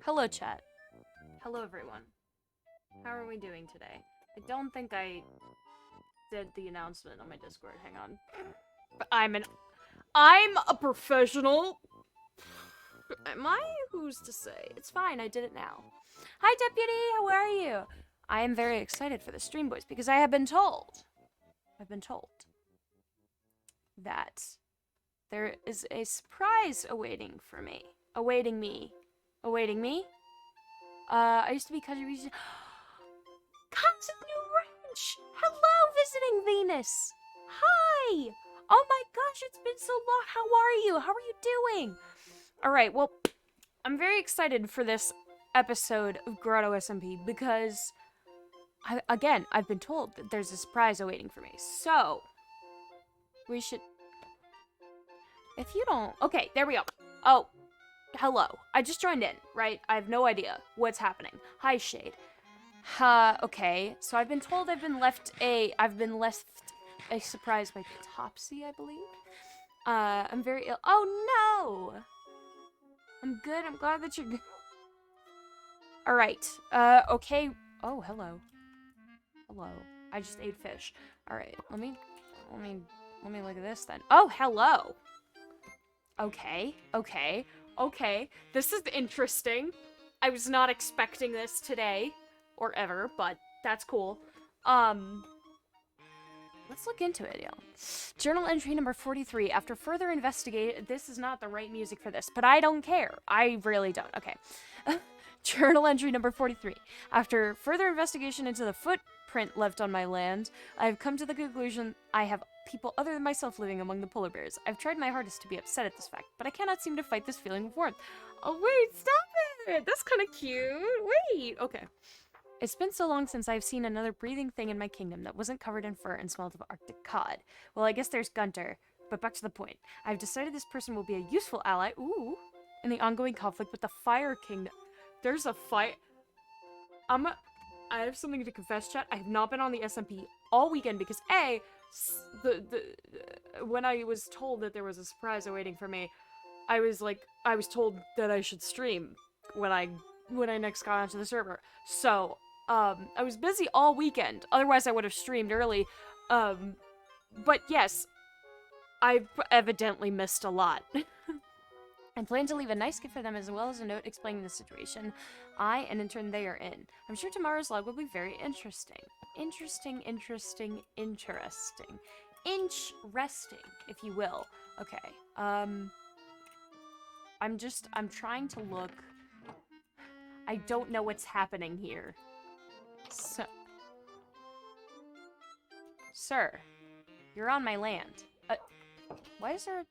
Hello, chat. Hello, everyone. How are we doing today? I don't think I did the announcement on my Discord. Hang on. But I'm a professional. Am I? Who's to say? It's fine, I did it now. Hi, Deputy, how are you? I am very excited for the stream, boys, because I've been told that there is a surprise awaiting me. I used to be country music. Comes of New Ranch! Hello, visiting Venus! Hi! Oh my gosh, it's been so long. How are you? How are you doing? Alright, well, I'm very excited for this episode of Grotto SMP because, I've been told that there's a surprise awaiting for me. So, we should... If you don't... Okay, there we go. Oh, hello. I just joined in, right? I have no idea what's happening. Hi, Shade. Okay. So I've been told I've been left a surprise by Topsy, I believe. I'm very ill. Oh, no! I'm good. I'm glad that you're good. Alright. Okay. Oh, hello. Hello. I just ate fish. Alright. Let me look at this then. Oh, hello! Okay. This is interesting. I was not expecting this today. Or ever, but that's cool. Let's look into it, y'all. Journal entry number 43. After further investigation... This is not the right music for this, but I don't care. I really don't. Okay. Journal entry number 43. After further investigation into the footprint left on my land, I have come to the conclusion I have people other than myself living among the polar bears. I've tried my hardest to be upset at this fact, but I cannot seem to fight this feeling with warmth. Oh, wait, stop it! That's kind of cute. Wait, okay. It's been so long since I've seen another breathing thing in my kingdom that wasn't covered in fur and smelled of Arctic cod. Well, I guess there's Gunter, but back to the point. I've decided this person will be a useful ally, in the ongoing conflict with the Fire Kingdom. There's a fight. I have something to confess, chat. I have not been on the SMP all weekend because when I was told that there was a surprise awaiting for me, I was told that I should stream when I next got onto the server. So, I was busy all weekend. Otherwise, I would have streamed early. But yes, I've evidently missed a lot. I plan to leave a nice gift for them as well as a note explaining the situation and in turn they are in. I'm sure tomorrow's log will be very interesting. Interesting, if you will. Okay, I'm trying to look. I don't know what's happening here. So, sir, you're on my land. Why is there...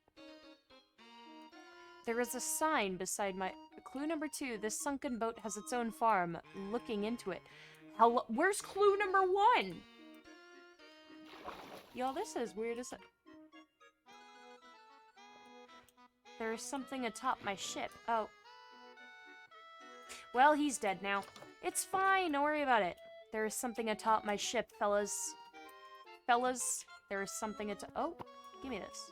There is a sign beside my... Clue number 2, this sunken boat has its own farm. Looking into it. Hello? Where's clue number 1? Y'all, this is weird as... There is something atop my ship. Oh. Well, he's dead now. It's fine, don't worry about it. There is something atop my ship, fellas. There is something atop... Oh, give me this.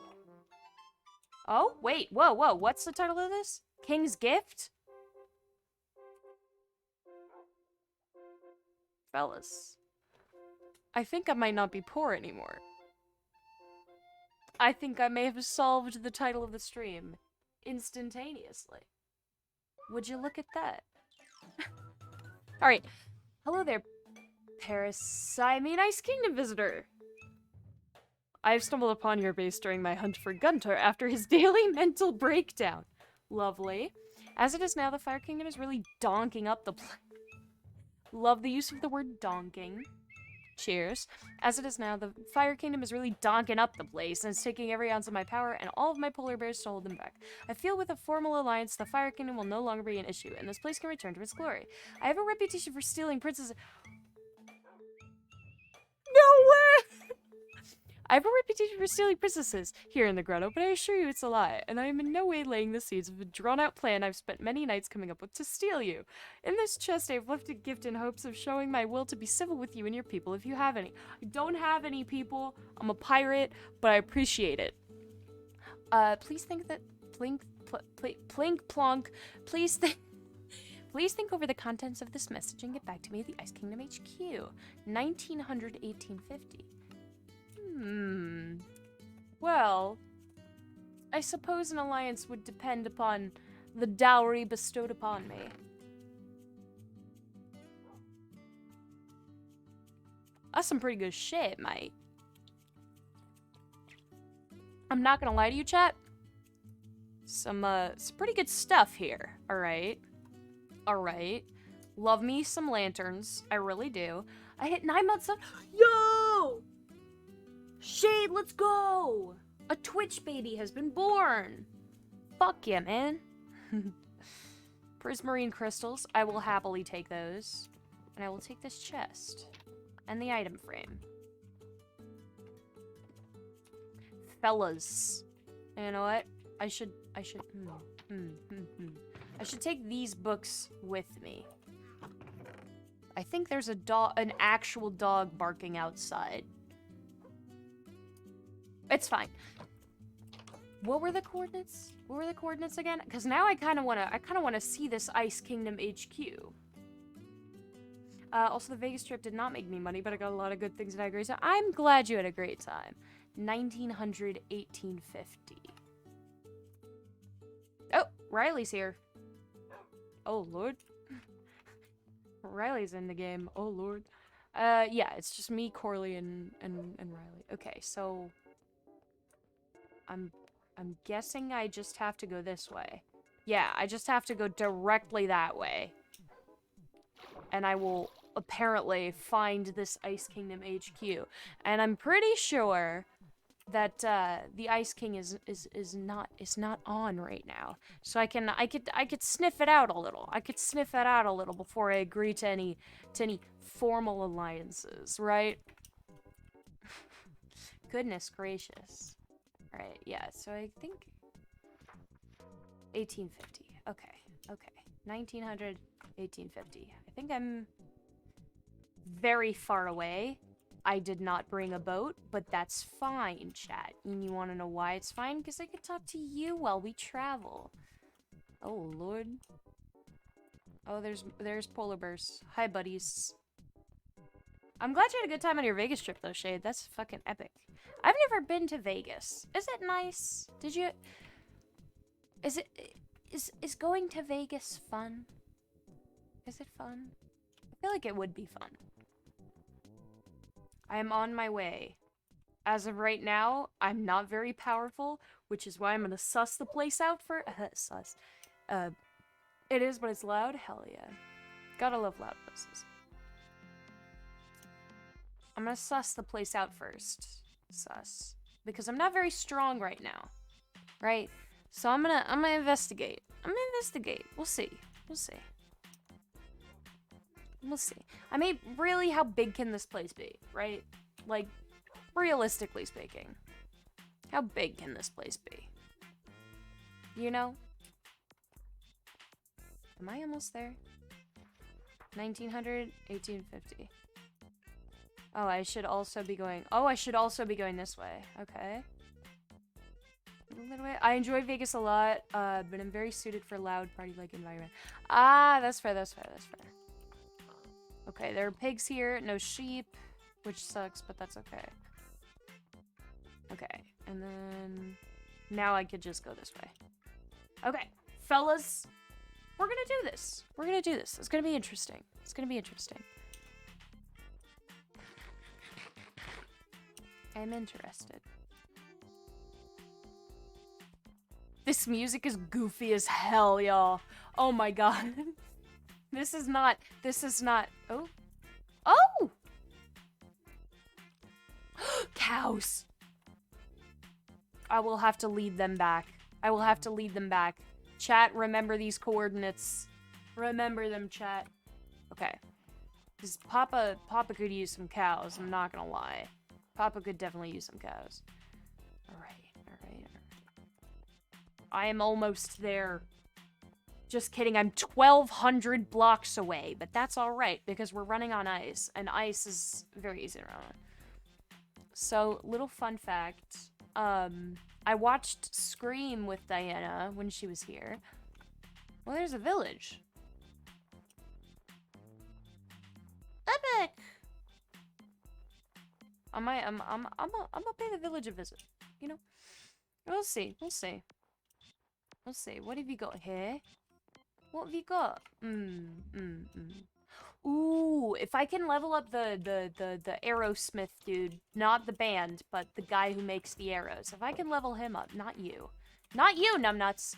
Oh, wait, whoa, what's the title of this? King's Gift? Fellas. I think I might not be poor anymore. I think I may have solved the title of the stream instantaneously. Would you look at that? Alright. Hello there, Ice Kingdom visitor. I've stumbled upon your base during my hunt for Gunter after his daily mental breakdown. Lovely. As it is now, the Fire Kingdom is really donking up the place. Love the use of the word donking. Cheers. As it is now, the Fire Kingdom is really donking up the place and is taking every ounce of my power and all of my polar bears to hold them back. I feel with a formal alliance, the Fire Kingdom will no longer be an issue, and this place can return to its glory. I have a reputation for stealing princesses. No way! I have a reputation for stealing princesses here in the grotto, but I assure you it's a lie, and I am in no way laying the seeds of a drawn-out plan I've spent many nights coming up with to steal you. In this chest, I have left a gift in hopes of showing my will to be civil with you and your people if you have any. I don't have any people. I'm a pirate, but I appreciate it. Please think that... Plink, plonk. Please think... Please think over the contents of this message and get back to me at the Ice Kingdom HQ. 1900 1850. Well, I suppose an alliance would depend upon the dowry bestowed upon me. That's some pretty good shit, mate. I'm not gonna lie to you, chat. Some pretty good stuff here. Alright. Alright. Love me some lanterns. I really do. I hit 9 months of— Yo! Shade, let's go! A Twitch baby has been born! Fuck yeah, man. Prismarine crystals. I will happily take those. And I will take this chest. And the item frame. Fellas. You know what? I should take these books with me. I think there's an actual dog barking outside. It's fine. What were the coordinates? What were the coordinates again? Because now I kind of wanna see this Ice Kingdom HQ. Also, the Vegas trip did not make me money, but I got a lot of good things and I had a great time. I'm glad you had a great time. 1900 1850. Oh, Riley's here. Oh, Lord. Riley's in the game. Oh, Lord. Yeah, it's just me, Corley, and Riley. Okay, so I'm guessing I just have to go this way. Yeah, I just have to go directly that way. And I will apparently find this Ice Kingdom HQ. And I'm pretty sure that the Ice King is not on right now. So I could sniff it out a little. I could sniff that out a little before I agree to any formal alliances, right? Goodness gracious. All right, yeah. So I think 1850. Okay. 1900 1850. I think I'm very far away. I did not bring a boat, but that's fine, chat. And you want to know why it's fine? Because I could talk to you while we travel. Oh, Lord. Oh, there's polar bears. Hi, buddies. I'm glad you had a good time on your Vegas trip, though, Shade. That's fucking epic. I've never been to Vegas. Is it nice? Did you... Is going to Vegas fun? Is it fun? I feel like it would be fun. I am on my way. As of right now, I'm not very powerful, which is why I'm gonna suss the place out for— suss. It is, but it's loud? Hell yeah. Gotta love loud places. I'm gonna suss the place out first. Suss. Because I'm not very strong right now. Right? So I'm gonna investigate. We'll see. We'll see. I mean, really, how big can this place be, right? Like, realistically speaking. How big can this place be? You know? Am I almost there? 1900, 1850. Oh, I should also be going this way. Okay. I enjoy Vegas a lot, but I'm very suited for loud party-like environment. Ah, that's fair. Okay, there are pigs here, no sheep, which sucks, but that's okay. Okay, and then now I could just go this way. Okay, fellas, we're gonna do this. It's gonna be interesting. I'm interested. This music is goofy as hell, y'all. Oh my god. This is not, oh. Oh! Cows. I will have to lead them back. Chat, remember these coordinates. Remember them, chat. Okay. Because Papa could use some cows, I'm not gonna lie. Papa could definitely use some cows. Alright. I am almost there. Just kidding, I'm 1,200 blocks away, but that's alright, because we're running on ice, and ice is very easy to run on. So, little fun fact, I watched Scream with Diana when she was here. Well, there's a village. I'm gonna pay the village a visit. You know? We'll see. We'll see. We'll see. What have you got here? What have you got? Ooh, if I can level up the Aerosmith dude, not the band, but the guy who makes the arrows. If I can level him up, not you. Not you, numbnuts.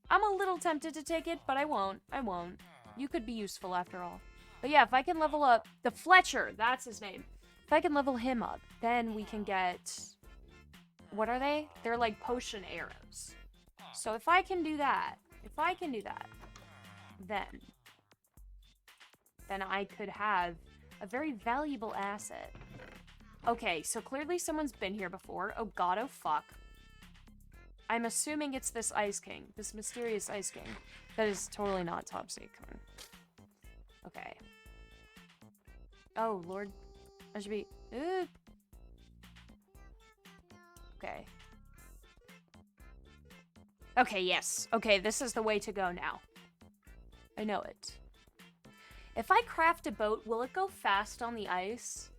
I'm a little tempted to take it, but I won't. I won't. You could be useful after all. But yeah, if I can level up the Fletcher, that's his name. If I can level him up, then we can get... What are they? They're like potion arrows. So if I can do that, then I could have a very valuable asset. Okay, so clearly someone's been here before. Oh god, oh fuck. I'm assuming it's this Ice King, this mysterious Ice King. That is totally not Topsy. Come on. Okay. Oh, Lord. I should be... Okay. Okay, yes. Okay, this is the way to go now. I know it. If I craft a boat, will it go fast on the ice?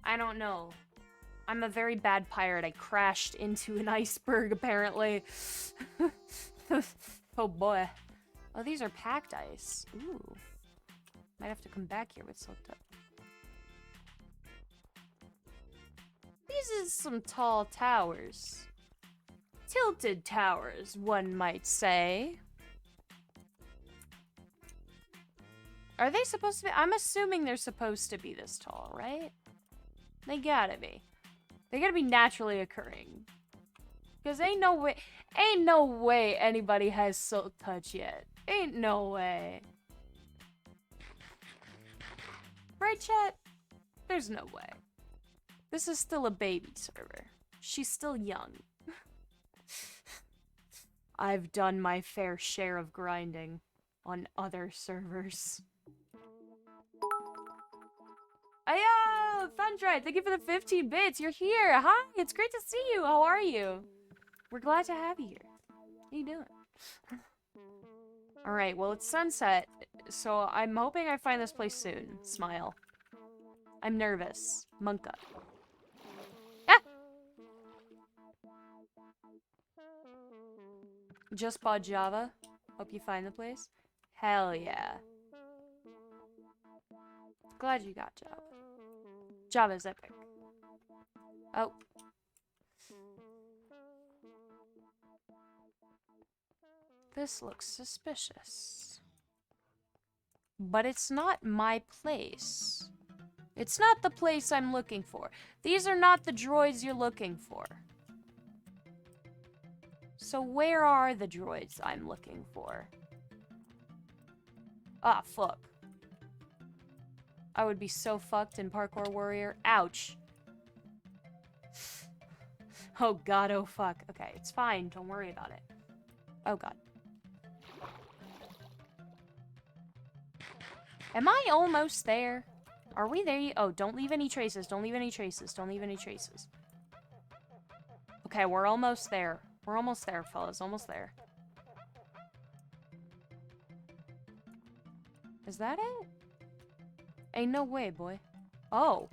I don't know. I'm a very bad pirate. I crashed into an iceberg, apparently. Oh, boy. Oh, these are packed ice. Ooh. Might have to come back here with soaked up. These are some tall towers. Tilted towers, one might say. Are they supposed to be? I'm assuming they're supposed to be this tall, right? They gotta be. They gotta be naturally occurring. Because ain't no way anybody has silk touch yet. Ain't no way. Right, chat? There's no way. This is still a baby server. She's still young. I've done my fair share of grinding on other servers. Ayo! Thundride, thank you for the 15 bits. You're here. Hi, it's great to see you. How are you? We're glad to have you here. How you doing? Alright, well, it's sunset, so I'm hoping I find this place soon. Smile. I'm nervous. Monka. Ah! Just bought Java. Hope you find the place. Hell yeah. Glad you got Java. Java's epic. Oh. This looks suspicious. But it's not my place. It's not the place I'm looking for. These are not the droids you're looking for. So where are the droids I'm looking for? Ah, fuck. I would be so fucked in Parkour Warrior. Ouch. Oh god, oh fuck. Okay, it's fine. Don't worry about it. Oh god. Am I almost there? Are we there? Oh, don't leave any traces. Don't leave any traces. Don't leave any traces. Okay, we're almost there. We're almost there, fellas. Almost there. Is that it? Ain't no way, boy. Oh.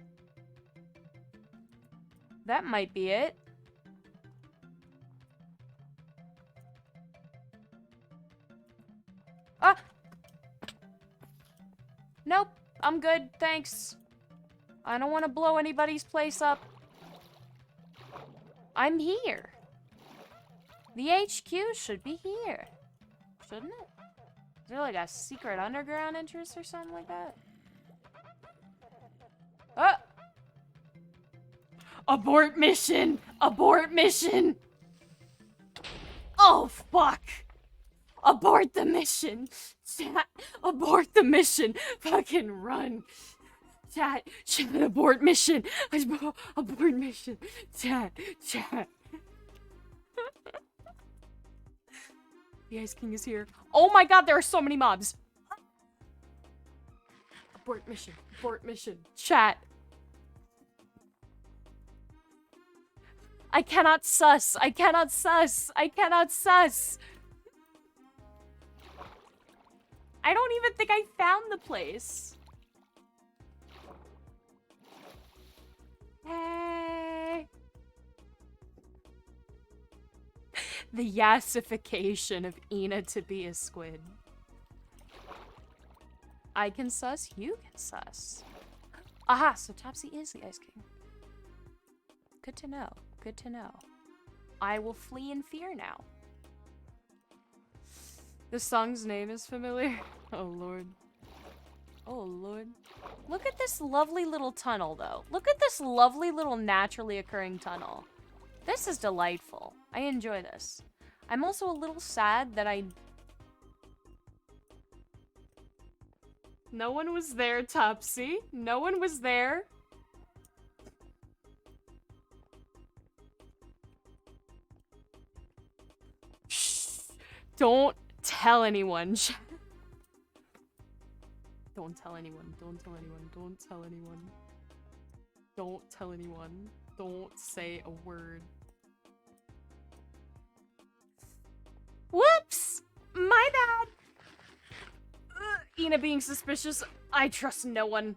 That might be it. Ah! Nope. I'm good, thanks. I don't want to blow anybody's place up. I'm here. The HQ should be here. Shouldn't it? Is there like a secret underground entrance or something like that? Oh! Abort mission! Abort mission! Oh, fuck! Abort the mission! Chat, abort the mission! Fucking run! Chat, abort mission! Abort mission! Chat. The Ice King is here. Oh my god, there are so many mobs! Abort mission. Abort mission. Chat. I cannot sus. I cannot sus. I cannot sus. I don't even think I found the place. The yassification of Ina to be a squid. I can sus, you can sus. Aha, so Topsy is the Ice King. Good to know, good to know. I will flee in fear now. The song's name is familiar. Oh lord. Oh lord. Look at this lovely little tunnel though. Look at this lovely little naturally occurring tunnel. This is delightful. I enjoy this. I'm also a little sad that No one was there, Topsy. No one was there. Shh. Don't tell anyone. Don't tell anyone. Don't tell anyone. Don't tell anyone. Don't tell anyone. Don't say a word. Whoops! My bad! Ina being suspicious. I trust no one.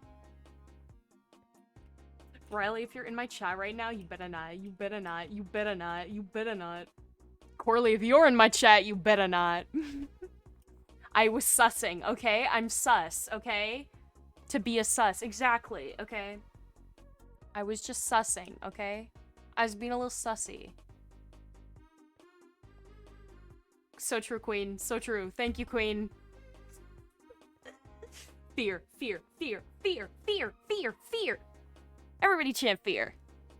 Riley, if you're in my chat right now, you better not. You better not. You better not. You better not. Corley, if you're in my chat, you better not. I was sussing, okay? I'm sus, okay? To be a sus. Exactly, okay? I was just sussing, okay? I was being a little sussy. So true, Queen. So true. Thank you, Queen. Fear, fear, fear, fear, fear, fear, fear. Everybody chant fear.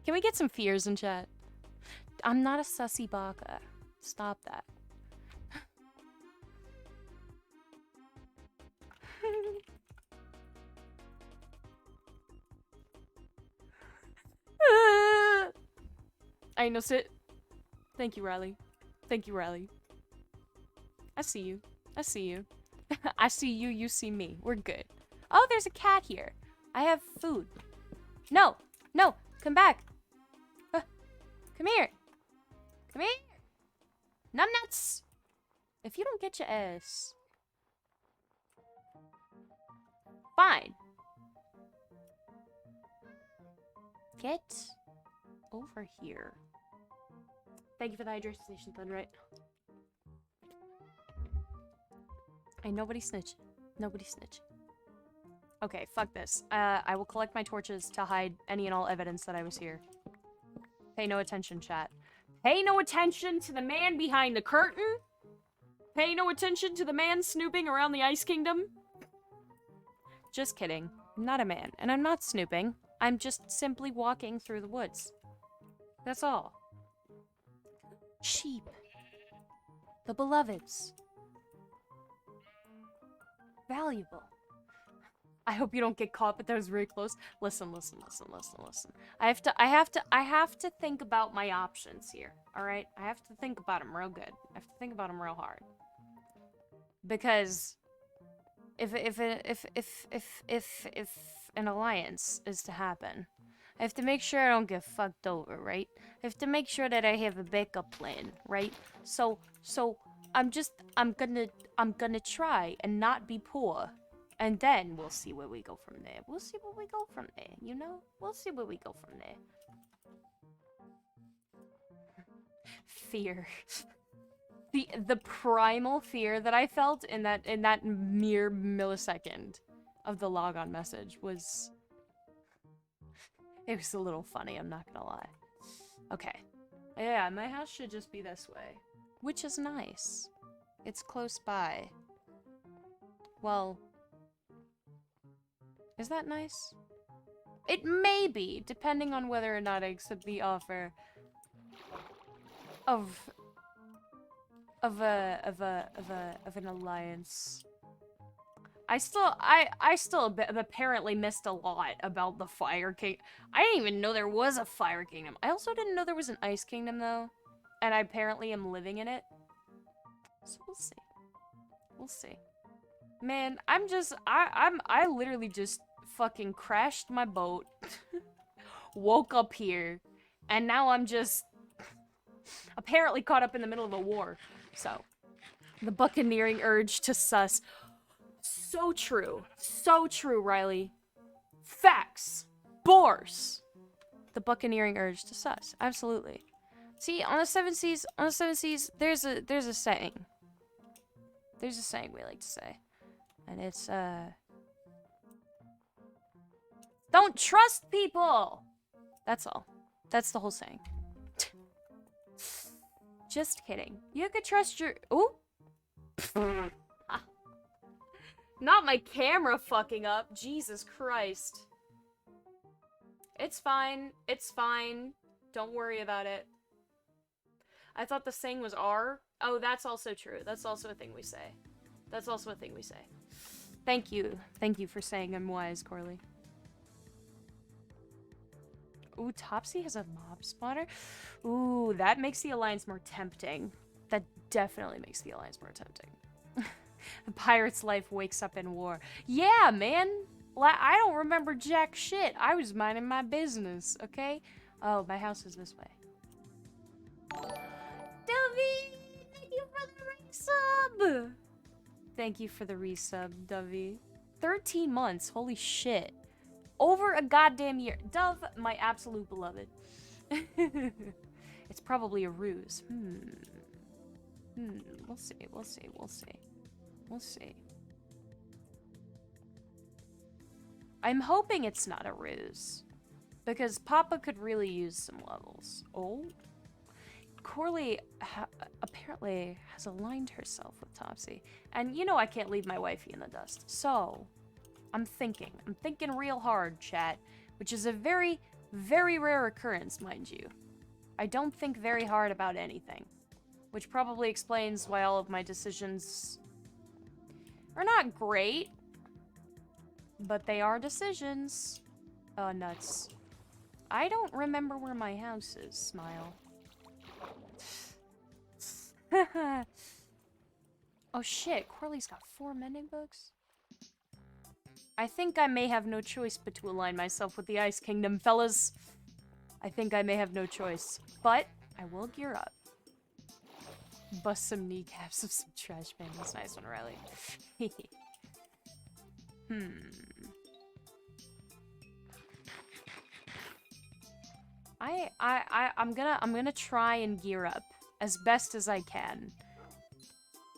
Can we get some fears in chat? I'm not a sussy baka. Stop that. I know sit. Thank you, Riley. Thank you, Riley. I see you. I see you. I see you, you see me. We're good. Oh, there's a cat here. I have food. No, no, come back. Come here. Come here. Numbnuts. If you don't get your ass. Fine. Get over here. Thank you for the hydration station, Thunderite. Ain't nobody snitch. Nobody snitch. Okay, fuck this. I will collect my torches to hide any and all evidence that I was here. Pay no attention, chat. Pay no attention to the man behind the curtain. Pay no attention to the man snooping around the Ice Kingdom. Just kidding. I'm not a man, and I'm not snooping. I'm just simply walking through the woods. That's all. Sheep. The beloveds. Valuable. I hope you don't get caught, but that was very close. Listen, listen, listen, listen, listen. I have to think about my options here. All right? I have to think about them real good. I have to think about them real hard. Because if an alliance is to happen, I have to make sure I don't get fucked over, right? I have to make sure that I have a backup plan, right? So I'm gonna try and not be poor. And then we'll see where we go from there. We'll see where we go from there, you know? We'll see where we go from there. Fear. The primal fear that I felt in that mere millisecond of the logon message was... It was a little funny, I'm not gonna lie. Okay. Yeah, my house should just be this way. Which is nice. It's close by. Well... Is that nice? It may be, depending on whether or not I accept the offer of an alliance. I still apparently missed a lot about the Fire King. I didn't even know there was a Fire Kingdom. I also didn't know there was an Ice Kingdom though, and I apparently am living in it. So we'll see. We'll see. Man, I literally just fucking crashed my boat, woke up here, and now I'm just apparently caught up in the middle of a war. So, the buccaneering urge to sus. So true, Riley. Facts. Bores. The buccaneering urge to sus. Absolutely. See, on the seven seas, there's a saying. There's a saying we like to say. And it's, don't trust people! That's all. That's the whole saying. Just kidding. You could trust your... Ooh! Not my camera fucking up. Jesus Christ. It's fine. It's fine. Don't worry about it. I thought the saying was R. Oh, that's also true. That's also a thing we say. That's also a thing we say. Thank you. Thank you for saying I'm wise, Corley. Ooh, Topsy has a mob spotter. Ooh, that makes the alliance more tempting. That definitely makes the alliance more tempting. A pirate's life wakes up in war. Yeah, man. I don't remember jack shit. I was minding my business, okay? Oh, my house is this way. Dovey! Thank you for the resub! Thank you for the resub, Dovey. 13 months. Holy shit. Over a goddamn year. Dove, my absolute beloved. It's probably a ruse. We'll see, we'll see, we'll see. We'll see. I'm hoping it's not a ruse. Because Papa could really use some levels. Oh? Corley apparently has aligned herself with Topsy. And you know I can't leave my wifey in the dust. So, I'm thinking real hard, chat. Which is a very, very rare occurrence, mind you. I don't think very hard about anything. Which probably explains why all of my decisions are not great. But they are decisions. Oh, nuts. I don't remember where my house is, Smile. Oh shit, Corley's got 4 mending books? I think I may have no choice but to align myself with the Ice Kingdom, fellas. I think I may have no choice. But, I will gear up. Bust some kneecaps of some trash pandas. Nice one, Riley. I'm gonna try and gear up as best as I can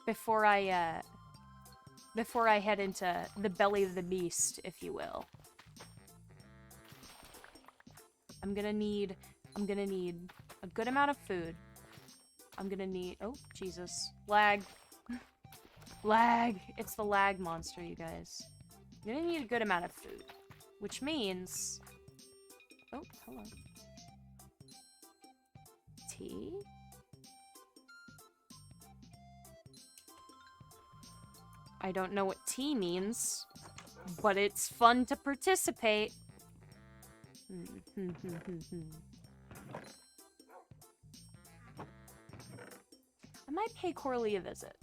before I head into the belly of the beast, if you will. I'm gonna need a good amount of food. I'm gonna need, oh, Jesus. Lag. Lag. It's the lag monster, you guys. I'm gonna need a good amount of food. Which means... Oh, hello. Tea? I don't know what tea means, but it's fun to participate. I might pay Corley a visit.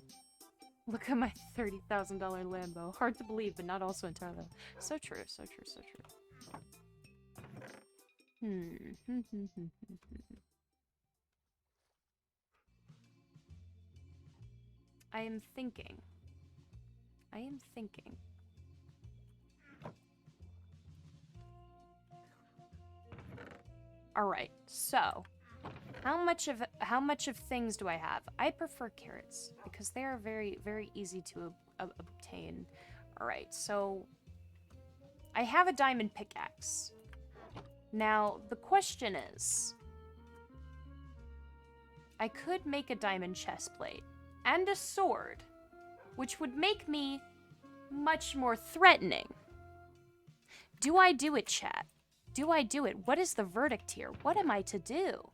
Look at my $30,000 Lambo. Hard to believe, but not also entirely. So true, so true, so true. I am thinking. Alright, so how much of things do I have? I prefer carrots because they are very, very easy to obtain. Alright, so I have a diamond pickaxe. Now, the question is, I could make a diamond chest plate and a sword, which would make me much more threatening. Do I do it, chat? Do I do it? What is the verdict here? What am I to do?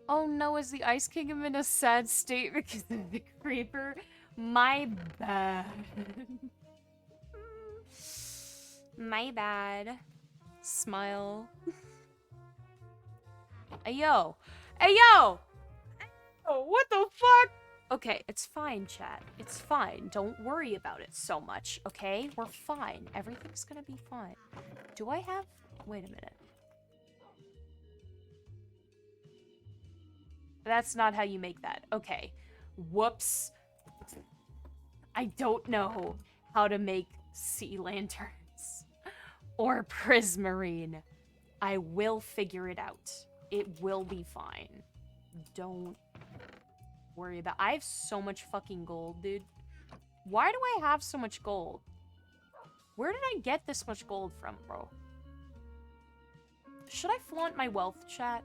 Oh no, is the Ice Kingdom in a sad state because of the creeper? My bad. My bad. Smile. Hey yo! Hey yo! Oh, what the fuck? Okay, it's fine, chat. It's fine. Don't worry about it so much, okay? We're fine. Everything's gonna be fine. Do I have... Wait a minute. That's not how you make that. Okay. Whoops. I don't know how to make sea lanterns. Or prismarine. I will figure it out. It will be fine. Don't worry about... I have so much fucking gold, dude. Why do I have so much gold? Where did I get this much gold from, bro? Should I flaunt my wealth, chat?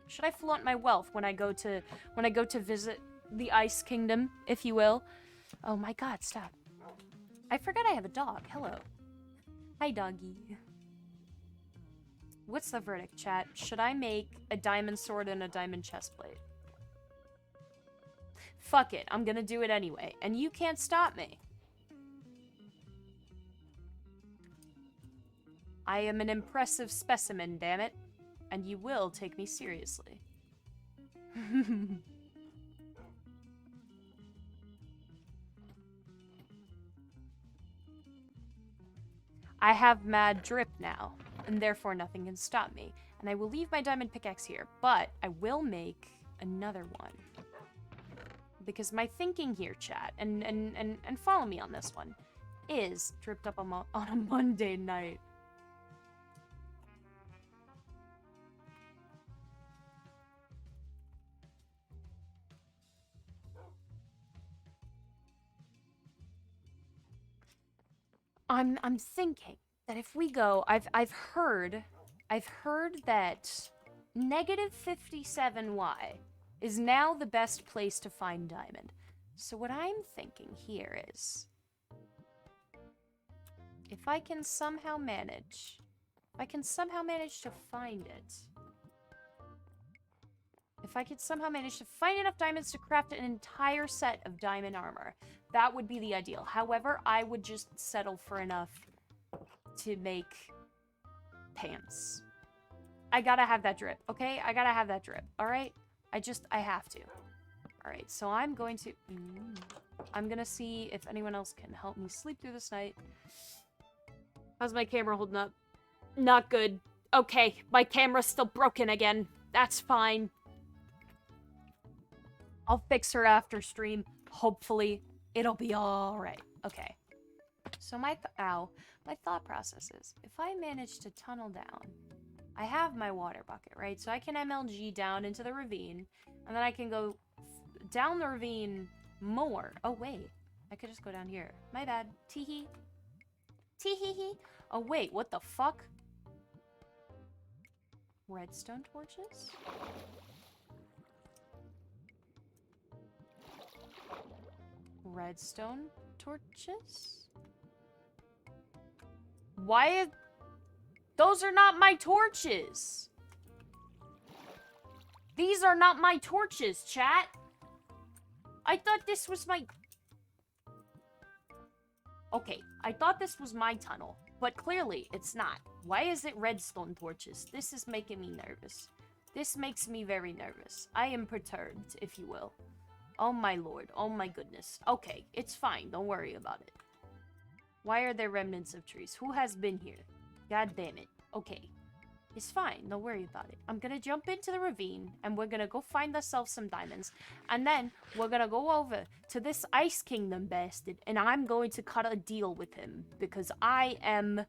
Should I flaunt my wealth when I go to visit the Ice Kingdom, if you will? Oh my god, stop. I forgot I have a dog. Hello. Hi, doggy. What's the verdict, chat? Should I make a diamond sword and a diamond chestplate? Fuck it. I'm gonna do it anyway. And you can't stop me. I am an impressive specimen, damn it. And you will take me seriously. I have mad drip now, and therefore nothing can stop me. And I will leave my diamond pickaxe here, but I will make another one. Because my thinking here, chat, and follow me on this one, is dripped up on a Monday night. I'm thinking that if we go, I've heard that -57Y is now the best place to find diamond. So what I'm thinking here is, if I can somehow manage to find it, if I could somehow manage to find enough diamonds to craft an entire set of diamond armor, that would be the ideal. However, I would just settle for enough to make pants. I gotta have that drip, okay? I gotta have that drip, alright? I have to. Alright, so I'm going to... I'm gonna see if anyone else can help me sleep through this night. How's my camera holding up? Not good. Okay, my camera's still broken again. That's fine. I'll fix her after stream. Hopefully, it'll be alright. Okay. So my thought process is, if I manage to tunnel down, I have my water bucket, right? So I can MLG down into the ravine, and then I can go down the ravine more. Oh, wait. I could just go down here. My bad. Tee-hee. Tee-hee-hee. Oh, wait. What the fuck? Redstone torches? Redstone torches? Why? Those are not my torches. These are not my torches, chat. I thought this was my... Okay, I thought this was my tunnel, but clearly it's not. Why is it redstone torches? This is making me nervous. This makes me very nervous. I am perturbed, if you will. Oh my lord. Oh my goodness. Okay, it's fine. Don't worry about it. Why are there remnants of trees? Who has been here? God damn it. Okay. It's fine. Don't worry about it. I'm gonna jump into the ravine, and we're gonna go find ourselves some diamonds. And then, we're gonna go over to this Ice Kingdom bastard, and I'm going to cut a deal with him. Because I am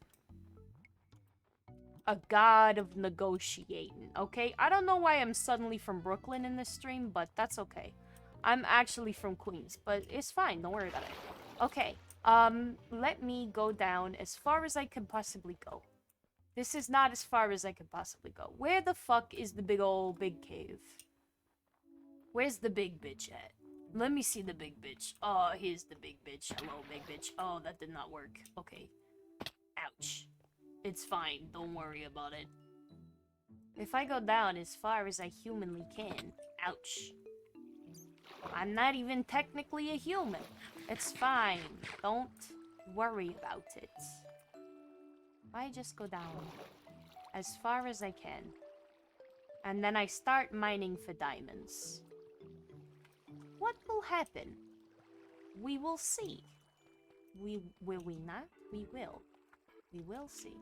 a god of negotiating, okay? I don't know why I'm suddenly from Brooklyn in this stream, but that's okay. I'm actually from Queens, but it's fine. Don't worry about it. Okay. Let me go down as far as I can possibly go. This is not as far as I can possibly go. Where the fuck is the big cave? Where's the big bitch at? Let me see the big bitch. Oh, here's the big bitch. Hello, big bitch. Oh, that did not work. Okay. Ouch. It's fine. Don't worry about it. If I go down as far as I humanly can. Ouch. I'm not even technically a human. It's fine. Don't worry about it. I just go down as far as I can. And then I start mining for diamonds. What will happen? We will see. Will we not? We will. We will see.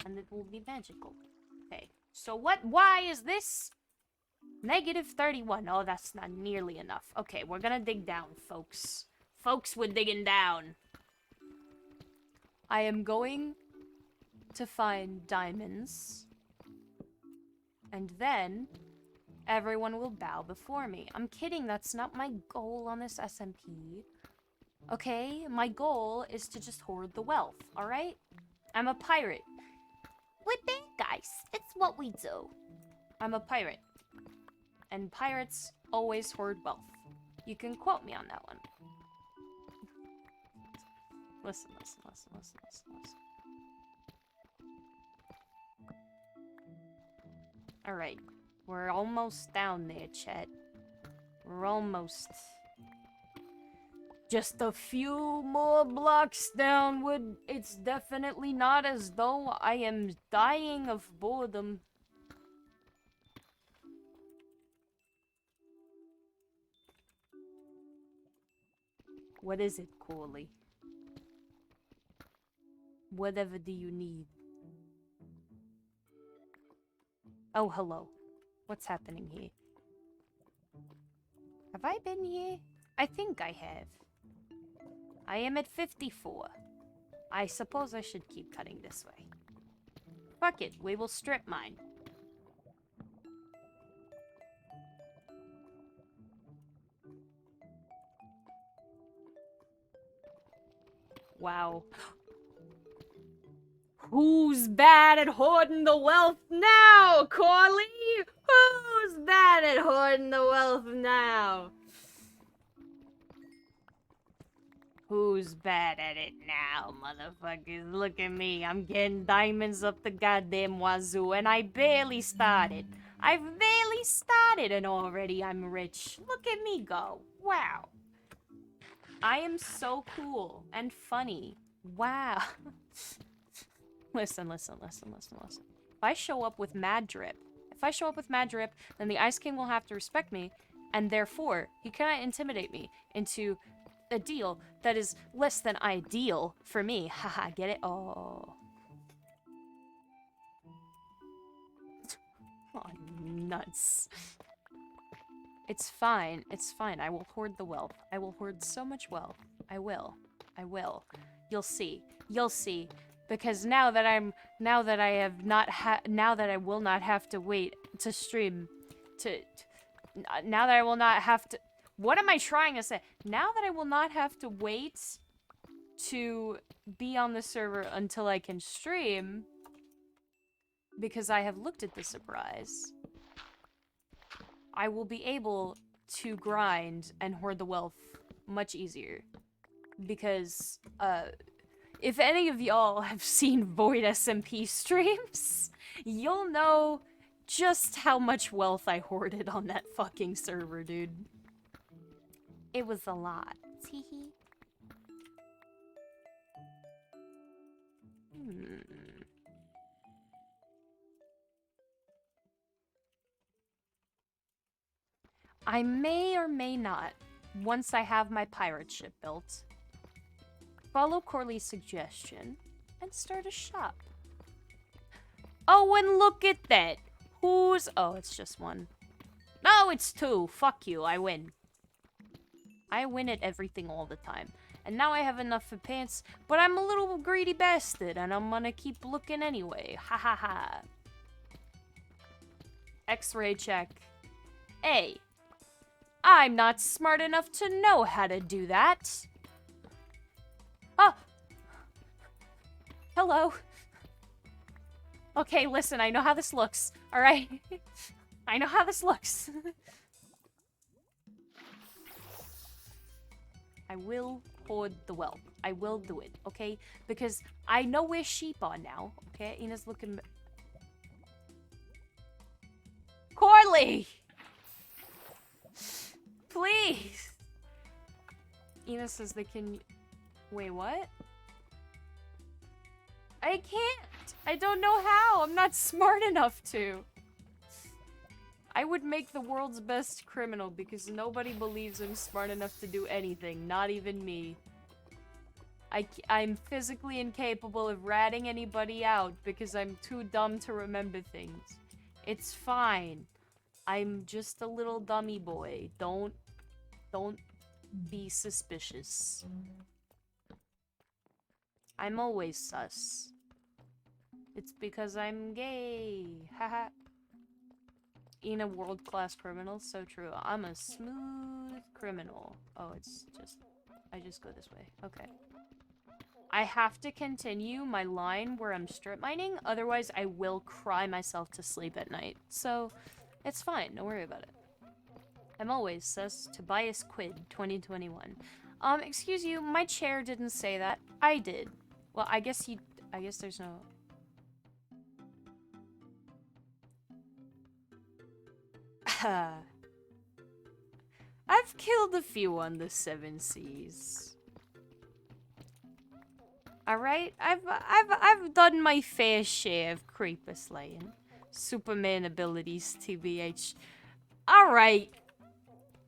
And it will be magical. Okay. So why is this? -31. Oh, that's not nearly enough. Okay, we're gonna dig down, folks. Folks, we're digging down. I am going to find diamonds And then everyone will bow before me. I'm kidding, that's not my goal on this SMP. Okay, my goal is to just hoard the wealth, alright? I'm a pirate. We're bad guys. It's what we do. I'm a pirate. And pirates always hoard wealth. You can quote me on that one. Listen. Alright. We're almost down there, Chet. We're almost. Just a few more blocks downward. It's definitely not as though I am dying of boredom. What is it, Corley? Whatever do you need? Oh, hello. What's happening here? Have I been here? I think I have. I am at 54. I suppose I should keep cutting this way. Fuck it, we will strip mine. Wow. Who's bad at hoarding the wealth now, Corley? Who's bad at hoarding the wealth now? Who's bad at it now, motherfuckers? Look at me. I'm getting diamonds up the goddamn wazoo, and I barely started. I've barely started, and already I'm rich. Look at me go. Wow. I am so cool and funny. Wow. Listen. If I show up with mad drip, then the Ice King will have to respect me, and therefore, he cannot intimidate me into a deal that is less than ideal for me. Haha, get it? Oh. Oh, nuts. It's fine. I will hoard the wealth. I will hoard so much wealth. I will. You'll see. Because now that I will not have to wait to stream now that I will not have to. What am I trying to say? Now that I will not have to wait to be on the server until I can stream, because I have looked at the surprise, I will be able to grind and hoard the wealth much easier. Because, if any of y'all have seen VOD SMP streams, you'll know just how much wealth I hoarded on that fucking server, dude. It was a lot. Teehee. I may or may not, once I have my pirate ship built, follow Corley's suggestion and start a shop. Oh, and look at that! Who's... Oh, it's just one. No, it's two! Fuck you, I win. I win at everything all the time. And now I have enough for pants, but I'm a little greedy bastard, and I'm gonna keep looking anyway. Ha ha ha. X-ray check. A. I'm not smart enough to know how to do that. Oh! Hello. Okay, listen, I know how this looks, alright? I know how this looks. I will hoard the wealth. I will do it, okay? Because I know where sheep are now, okay? Ina's looking... Corley! Please! Ina says they can... Wait, what? I can't! I don't know how! I'm not smart enough to! I would make the world's best criminal because nobody believes I'm smart enough to do anything, not even me. I'm physically incapable of ratting anybody out because I'm too dumb to remember things. It's fine. I'm just a little dummy boy. Don't be suspicious. I'm always sus. It's because I'm gay. Haha. In a world-class criminal, so true. I'm a smooth criminal. Oh, it's just... I just go this way. Okay. I have to continue my line where I'm strip mining, otherwise I will cry myself to sleep at night. So, it's fine. Don't worry about it. I'm always, says Tobias Quid, 2021. Excuse you, my chair didn't say that. I did. Well, I guess there's no... I've killed a few on the 7 seas. Alright? I've done my fair share of creeper slaying. Superman abilities, TBH. Alright.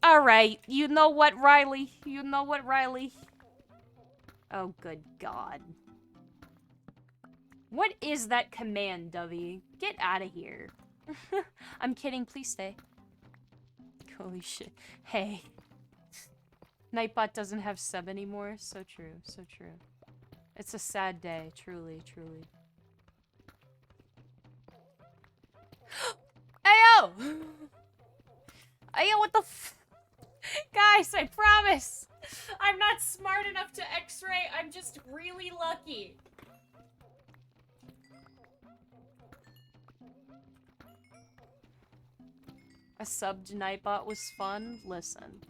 Alright. You know what, Riley? You know what, Riley? Oh, good God. What is that command, Dovey? Get out of here. I'm kidding. Please stay. Holy shit. Hey. Nightbot doesn't have sub anymore. So true. So true. It's a sad day. Truly, truly. Ayo! Ayo, what the f... Guys, I promise! I'm not smart enough to x-ray. I'm just really lucky. A sub to Nightbot was fun? Listen.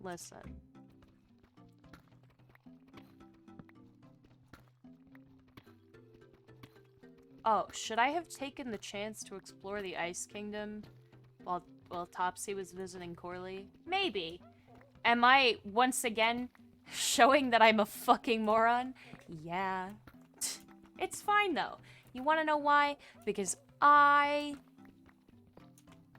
Listen. Oh, should I have taken the chance to explore the Ice Kingdom while Topsy was visiting Corley? Maybe. Am I, once again, showing that I'm a fucking moron? Yeah. It's fine, though. You wanna know why? Because I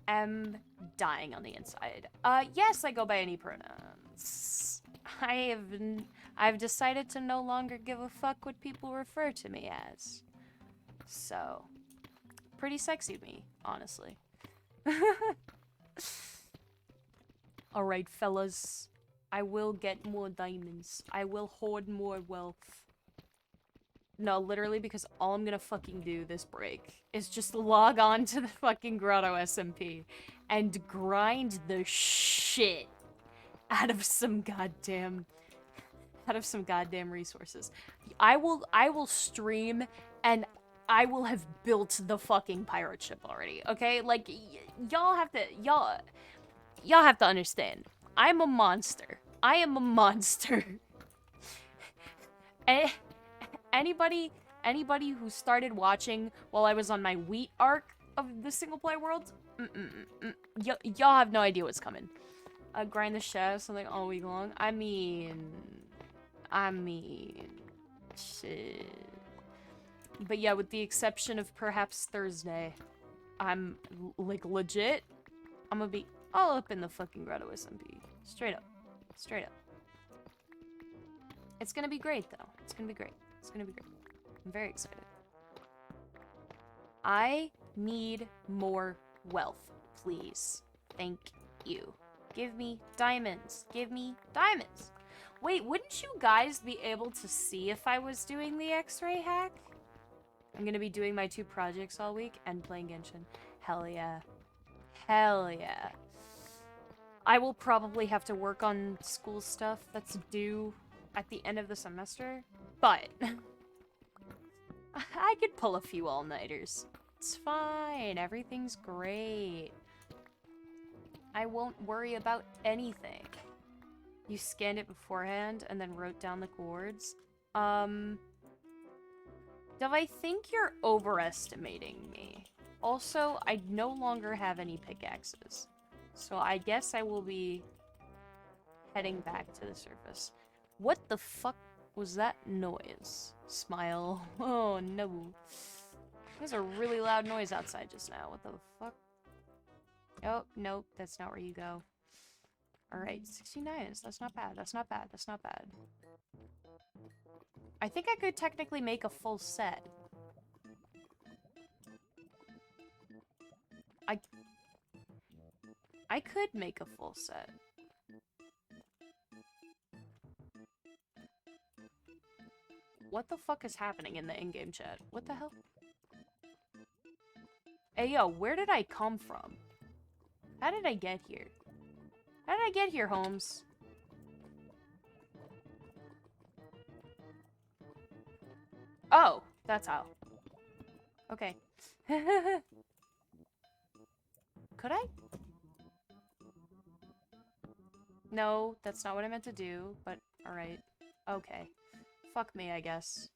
am dying on the inside. Yes, I go by any pronouns. I've decided to no longer give a fuck what people refer to me as. So, pretty sexy to me, honestly. Alright, fellas. I will get more diamonds. I will hoard more wealth. No, literally, because all I'm gonna fucking do this break is just log on to the fucking Grotto SMP and grind the shit out of some goddamn resources. I will stream and I will have built the fucking pirate ship already, okay? Like, y'all have to understand. I'm a monster. I am a monster. Anybody who started watching while I was on my wheat arc of the single player world, y'all have no idea what's coming. Grind the shadow something all week long. I mean, shit. But yeah, with the exception of perhaps Thursday, I'm like legit. I'm gonna be all up in the fucking Grotto SMP. Straight up. Straight up. It's gonna be great though. It's gonna be great. It's gonna be great. I'm very excited. I need more wealth, please. Thank you. Give me diamonds. Give me diamonds. Wait, wouldn't you guys be able to see if I was doing the X-ray hack? I'm gonna be doing my 2 projects all week and playing Genshin. Hell yeah. Hell yeah. I will probably have to work on school stuff that's due at the end of the semester, but I could pull a few all-nighters. It's fine. Everything's great. I won't worry about anything. You scanned it beforehand and then wrote down the chords. Dove, I think you're overestimating me. Also, I no longer have any pickaxes. So I guess I will be heading back to the surface. What the fuck was that noise? Smile. Oh no. There's a really loud noise outside just now. What the fuck? Oh, nope. That's not where you go. Alright, 69. That's not bad. That's not bad. That's not bad. I think I could technically make a full set. I could make a full set. What the fuck is happening in the in-game chat? What the hell? Hey, yo, where did I come from? How did I get here? How did I get here, Holmes? Oh, that's how. Okay. Could I? No, that's not what I meant to do, but alright. Okay. Fuck me, I guess.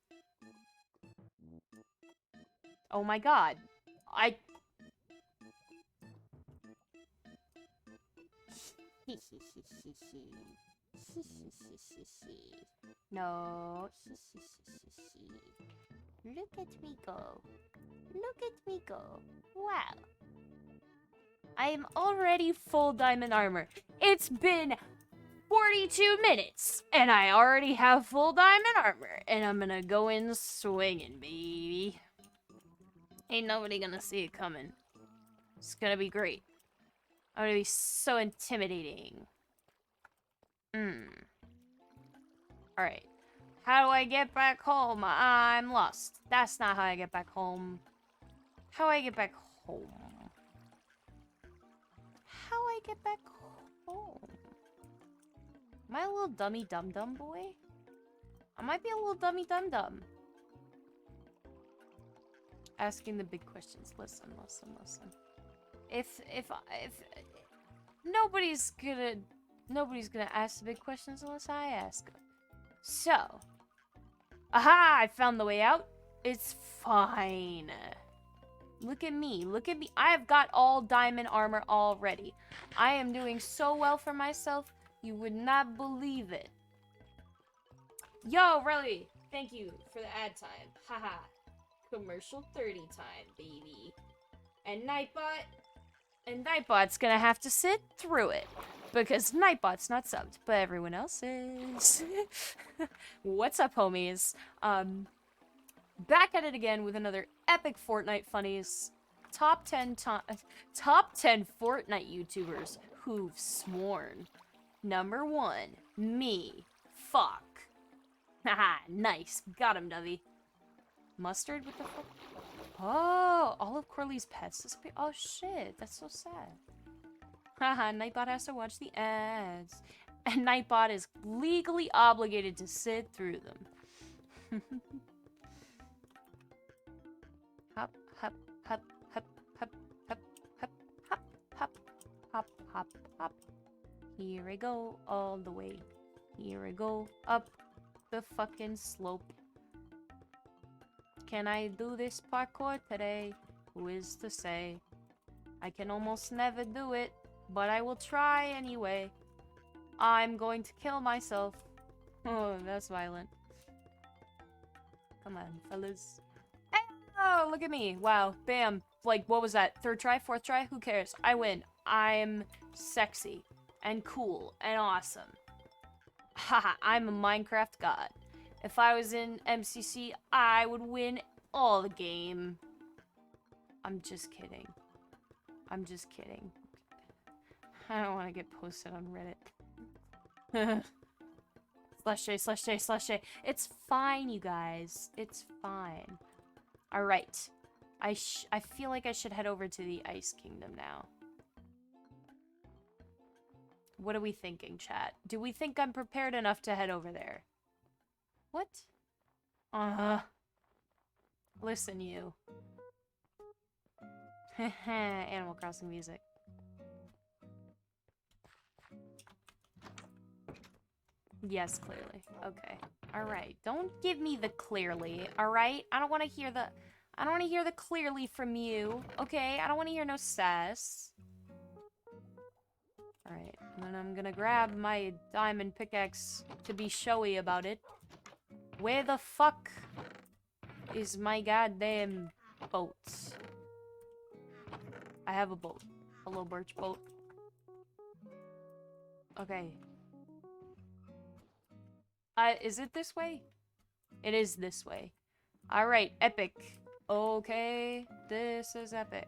Oh my god. No. Look at me go. Look at me go. Wow. I am already full diamond armor. It's been 42 minutes, and I already have full diamond armor, and I'm gonna go in swinging, baby. Ain't nobody gonna see it coming. It's gonna be great. I'm gonna be so intimidating. Alright. How do I get back home? I'm lost. That's not how I get back home. How do I get back home? How do I get back home? Am I a little dummy dum-dum boy? I might be a little dummy dum-dum. Asking the big questions. Listen. If nobody's gonna ask the big questions unless I ask them. So, aha! I found the way out. It's fine. Look at me. I have got all diamond armor already. I am doing so well for myself, you would not believe it. Yo, Relly, thank you for the ad time. Haha. Commercial 30 time, baby. And Nightbot's gonna have to sit through it. Because Nightbot's not subbed, but everyone else is. What's up, homies? Back at it again with another epic Fortnite funnies. Top 10 Fortnite YouTubers who've sworn. Number 1, me. Fuck. Haha, nice. Got him, Dovey. Mustard with the fuck? Oh, all of Corley's pets disappear. Oh shit, that's so sad. Haha, Nightbot has to watch the ads. And Nightbot is legally obligated to sit through them. Hop, hop, hop, hop, hop, hop, hop, hop, hop, hop, hop, hop. Here I go, all the way. Here I go, up the fucking slope. Can I do this parkour today? Who is to say? I can almost never do it, but I will try anyway. I'm going to kill myself. Oh, that's violent. Come on, fellas. Oh, look at me. Wow, bam. Like, what was that? Third try? Fourth try? Who cares? I win. I'm sexy and cool and awesome. Haha, I'm a Minecraft god. If I was in MCC, I would win all the game. I'm just kidding. I'm just kidding. I don't want to get posted on Reddit. /J. It's fine, you guys. It's fine. Alright. I feel like I should head over to the Ice Kingdom now. What are we thinking, chat? Do we think I'm prepared enough to head over there? What? Listen, you. Animal Crossing music. Yes, clearly. Okay. Alright. Don't give me the clearly, alright? I don't want to hear the clearly from you. Okay? I don't want to hear no sass. Alright. And then I'm gonna grab my diamond pickaxe to be showy about it. Where the fuck is my goddamn boat? I have a boat. Hello, birch boat. Okay. Is it this way? It is this way. Alright, epic. Okay, this is epic.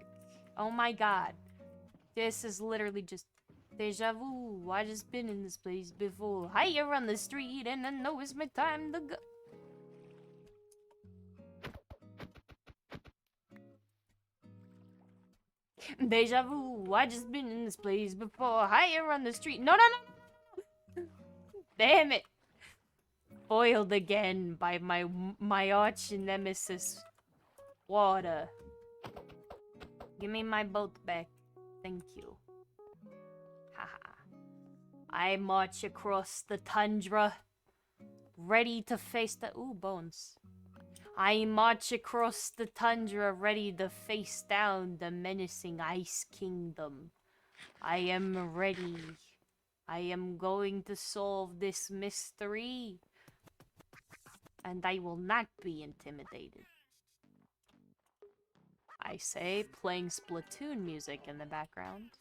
Oh my god. This is literally just deja vu. I just been in this place before. Hi, you're on the street and I know it's my time to go. Deja vu. I just been in this place before. Higher on the street. No, no, no. Damn it. Foiled again by my arch nemesis. Water. Give me my boat back. Thank you. Haha. I march across the tundra, ready to face the— ooh, bones. I march across the tundra, ready to face down the menacing Ice Kingdom. I am ready. I am going to solve this mystery. And I will not be intimidated. I say, playing Splatoon music in the background.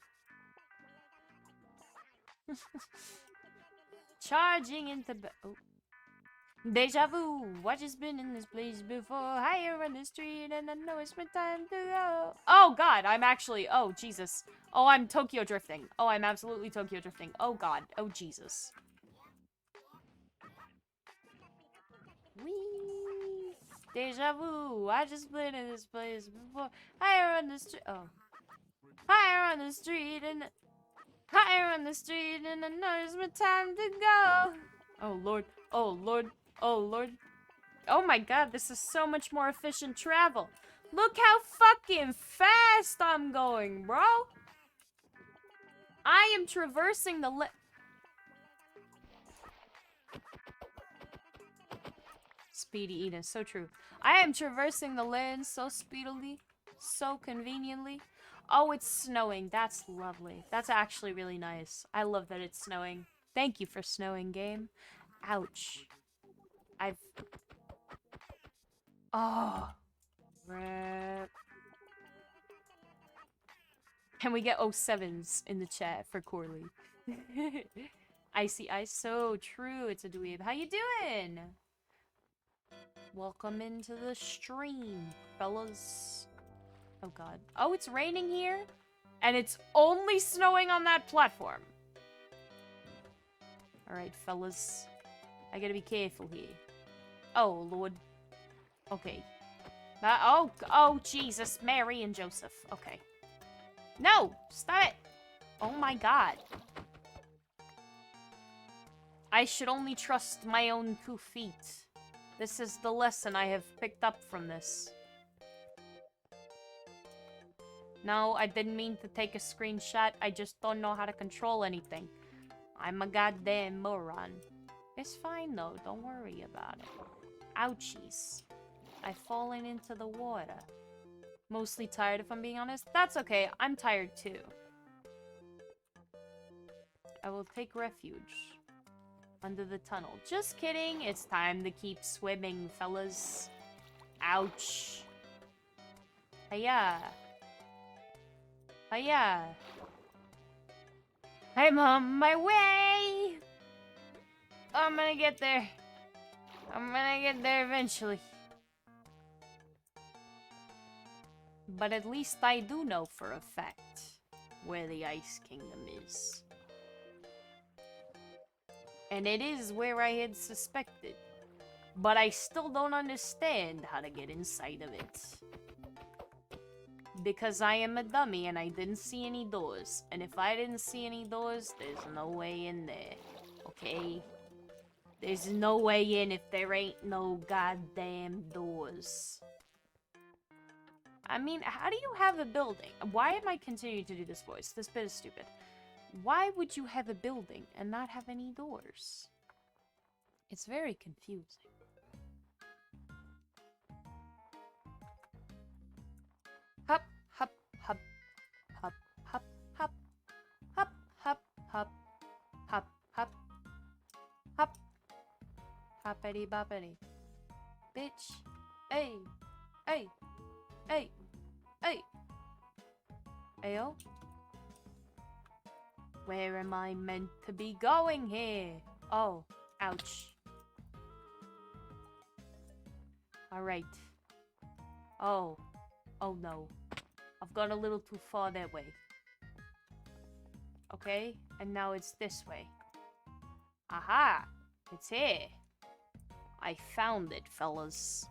Charging into oh. Deja vu. I just been in this place before. Higher on the street, and I know it's my time to go. Oh God, I'm actually— oh Jesus. Oh, I'm Tokyo drifting. Oh, I'm absolutely Tokyo drifting. Oh God. Oh Jesus. Whee! Deja vu. I just been in this place before. Higher on the street. Oh. Higher on the street, and higher on the street, and I know it's my time to go. Oh Lord. Oh Lord. Oh Lord. Oh my God, this is so much more efficient travel. Look how fucking fast I'm going, bro. I am traversing the Speedy Eden, so true. I am traversing the land so speedily, so conveniently. Oh, it's snowing. That's lovely. That's actually really nice. I love that it's snowing. Thank you for snowing, game. Ouch. Oh. Rip. Can we get 07s in the chat for Corley? Icy Ice, so true. It's a dweeb. How you doing? Welcome into the stream, fellas. Oh God. Oh, it's raining here? And it's only snowing on that platform. Alright, fellas. I gotta be careful here. Oh, Lord. Okay. Oh, Jesus. Mary and Joseph. Okay. No! Stop it! Oh my God. I should only trust my own 2 feet. This is the lesson I have picked up from this. No, I didn't mean to take a screenshot. I just don't know how to control anything. I'm a goddamn moron. It's fine though, don't worry about it. Ouchies. I've fallen into the water. Mostly tired, if I'm being honest. That's okay, I'm tired too. I will take refuge under the tunnel. Just kidding, it's time to keep swimming, fellas. Ouch. Hiya. Hiya. I'm on my way. I'm gonna get there. I'm gonna get there eventually. But at least I do know for a fact where the Ice Kingdom is. And it is where I had suspected. But I still don't understand how to get inside of it. Because I am a dummy and I didn't see any doors. And if I didn't see any doors, there's no way in there. Okay? There's no way in if there ain't no goddamn doors. I mean, how do you have a building? Why am I continuing to do this voice? This bit is stupid. Why would you have a building and not have any doors? It's very confusing. Hop, hop, hop, hop, hop, hop, hop, hop, hop, hop, hop, hop, hoppity boppity. Bitch. Hey, hey, hey, hey. Ayo? Where am I meant to be going here? Oh, ouch. Alright. Oh. Oh no. I've gone a little too far that way. Okay, and now it's this way. Aha! It's here. I found it, fellas.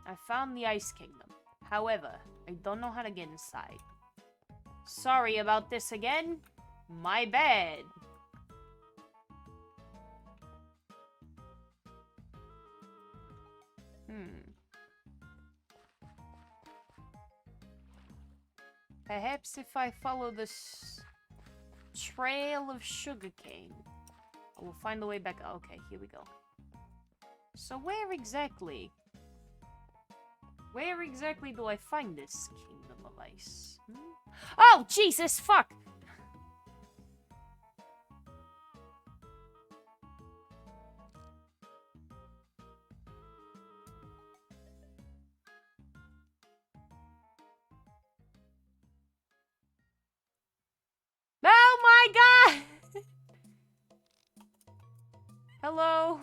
I found the Ice Kingdom. However, I don't know how to get inside. Sorry about this again. My bad. Perhaps if I follow this trail of sugarcane, I will find the way back. Okay, here we go. So where exactly do I find this kingdom of ice? Oh, Jesus, fuck! Oh my god! Hello?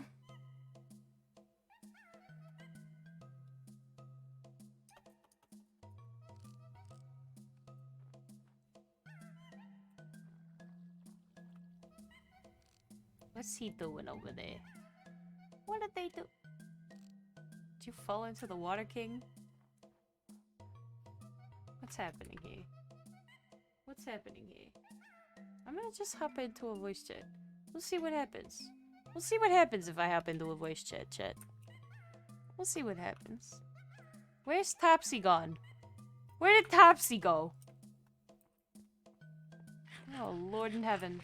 What's he doing over there? What did they do? Did you fall into the water, King? What's happening here? What's happening here? I'm gonna just hop into a voice chat. We'll see what happens. We'll see what happens if I hop into a voice chat. We'll see what happens. Where's Topsy gone? Where did Topsy go? Oh, Lord in heaven.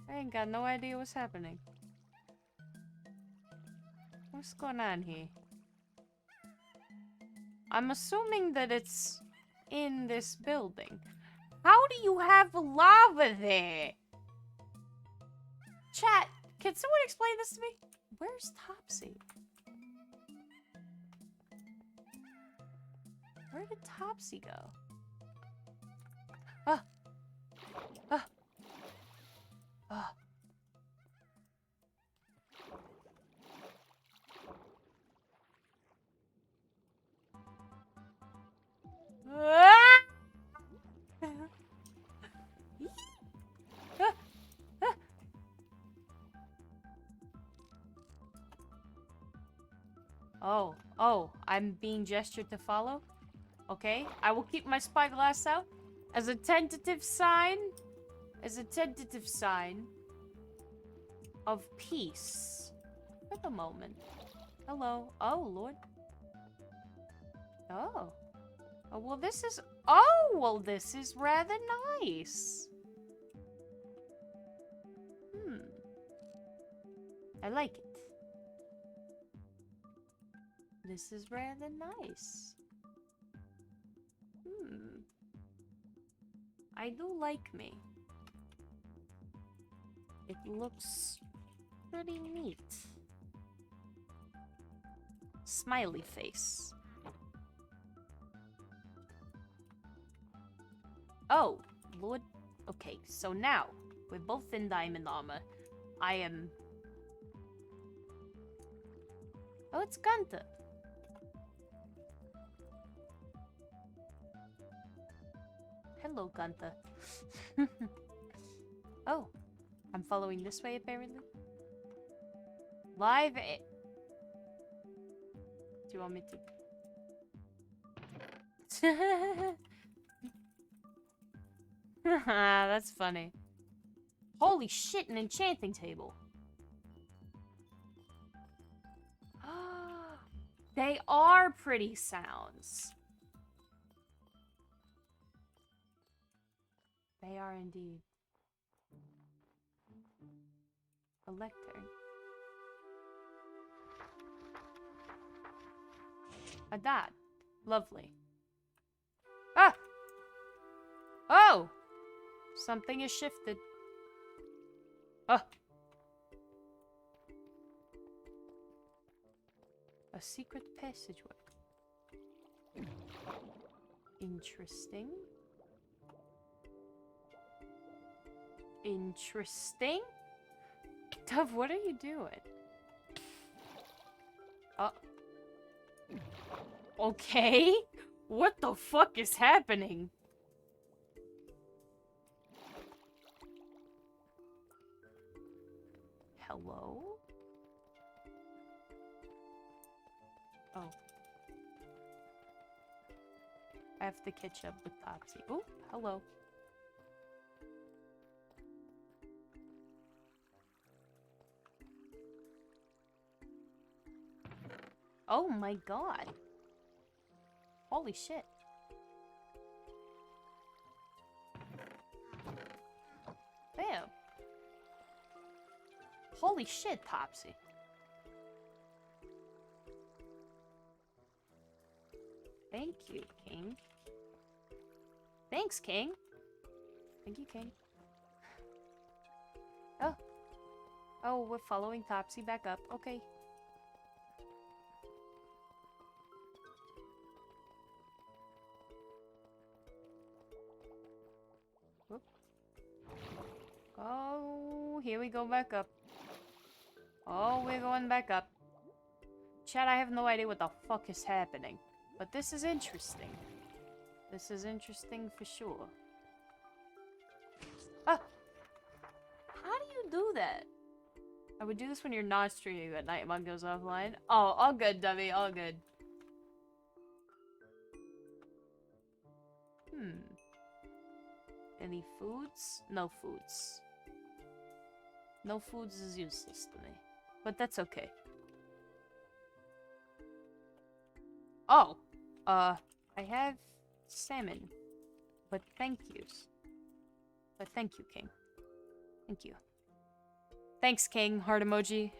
I ain't got no idea what's happening. What's going on here? I'm assuming that it's in this building. How do you have lava there? Chat, can someone explain this to me? Where's Topsy? Where did Topsy go? Ah! Ah! Ah! Ah! Oh, I'm being gestured to follow? Okay, I will keep my spyglass out as a tentative sign. Of peace. For the moment. Hello. Oh, Lord. Oh. Oh, well, this is... Oh, well, this is rather nice. I like it. This is rather nice. I do like me. It looks pretty neat. Smiley face. Oh, Lord. Okay, so now, we're both in diamond armor. I am... Oh, it's Gunther. Hello, Gunther. Oh, I'm following this way, apparently. Live... Do you want me to... That's funny. Holy shit, an enchanting table. They are pretty sounds. They are indeed. A lectern. A dot. Lovely. Ah! Oh! Something has shifted. Oh! A secret passageway. Interesting. Interesting? Dove, what are you doing? Okay. What the fuck is happening? Hello? Oh. I have to catch up with Topsy. Oh, hello. Oh my god. Holy shit. Damn. Holy shit, Topsy. Thank you, King. Thanks, King. Thank you, King. Oh. Oh, we're following Topsy back up. Okay. Whoop. Oh, here we go back up. Oh, we're going back up. Chad, I have no idea what the fuck is happening. But this is interesting. This is interesting for sure. Ah! How do you do that? I would do this when you're not streaming, but Nightmon goes offline. Oh, all good, dummy, all good. Any foods? No foods. No foods is useless to me. But that's okay. Oh! I have salmon. But thank yous. But thank you, King. Thank you. Thanks, King. Heart emoji.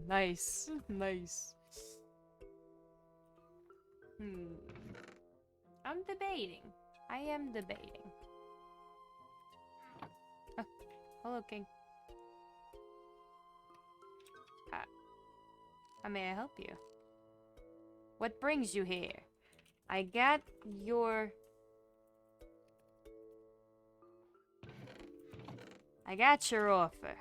Nice. Nice. I'm debating. I am debating. Hello, King. How may I help you? What brings you here? I got your offer.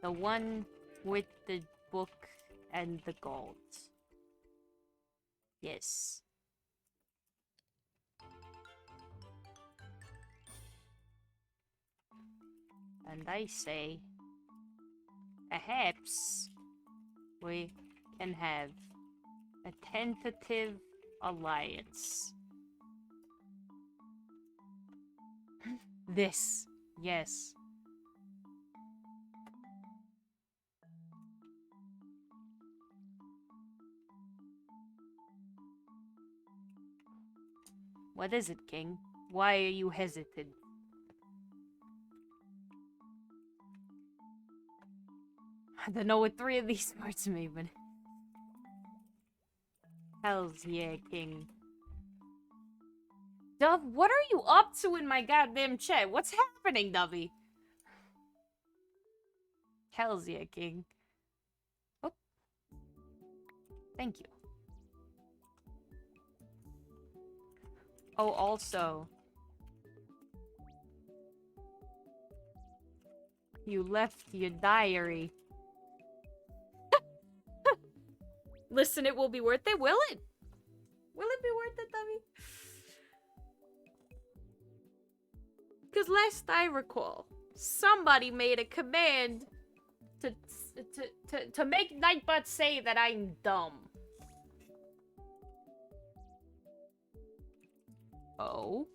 The one with the book and the gold. Yes. And I say, perhaps we can have a tentative alliance. This, yes. What is it, King? Why are you hesitant? I don't know what 3 of these words mean, but... Hells yeah, King. Dove, what are you up to in my goddamn chat? What's happening, Dovey? Hells yeah, King. Oh. Thank you. Oh, also... You left your diary. Listen, it will be worth it, will it? Will it be worth it, Dummy? Because last I recall, somebody made a command to make Nightbot say that I'm dumb. Oh?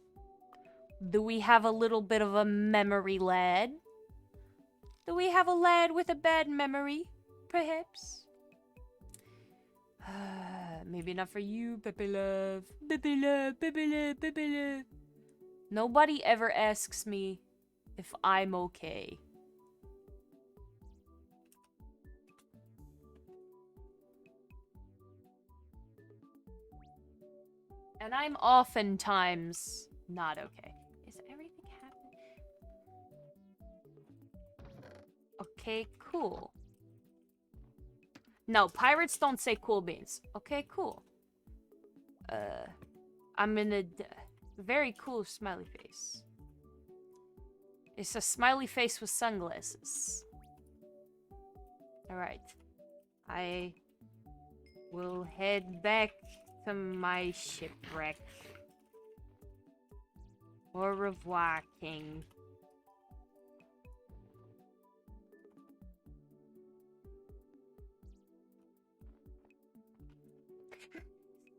Do we have a little bit of a memory lad? Do we have a lad with a bad memory, perhaps? Maybe not for you, Pepe Love. Pepe Love, Pepe Love, Pepe Love. Nobody ever asks me if I'm okay. And I'm oftentimes not okay. Is everything happening? Okay, cool. No, pirates don't say cool beans. Okay, cool. I'm in a very cool smiley face. It's a smiley face with sunglasses. Alright. We'll head back to my shipwreck. Au revoir, King.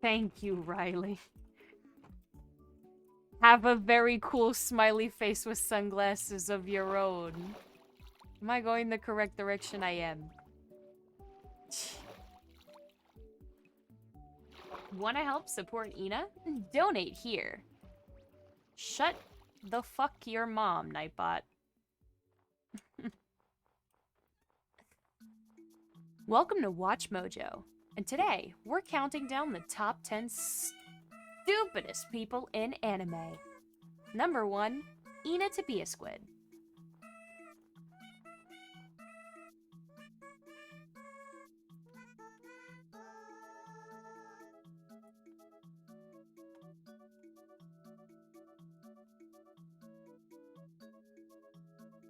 Thank you, Riley. Have a very cool smiley face with sunglasses of your own. Am I going the correct direction? I am. Want to help support Ina? Donate here. Shut the fuck your mom, Nightbot. Welcome to Watch Mojo. And today, we're counting down the top 10 stupidest people in anime. Number 1, Ina to be a squid.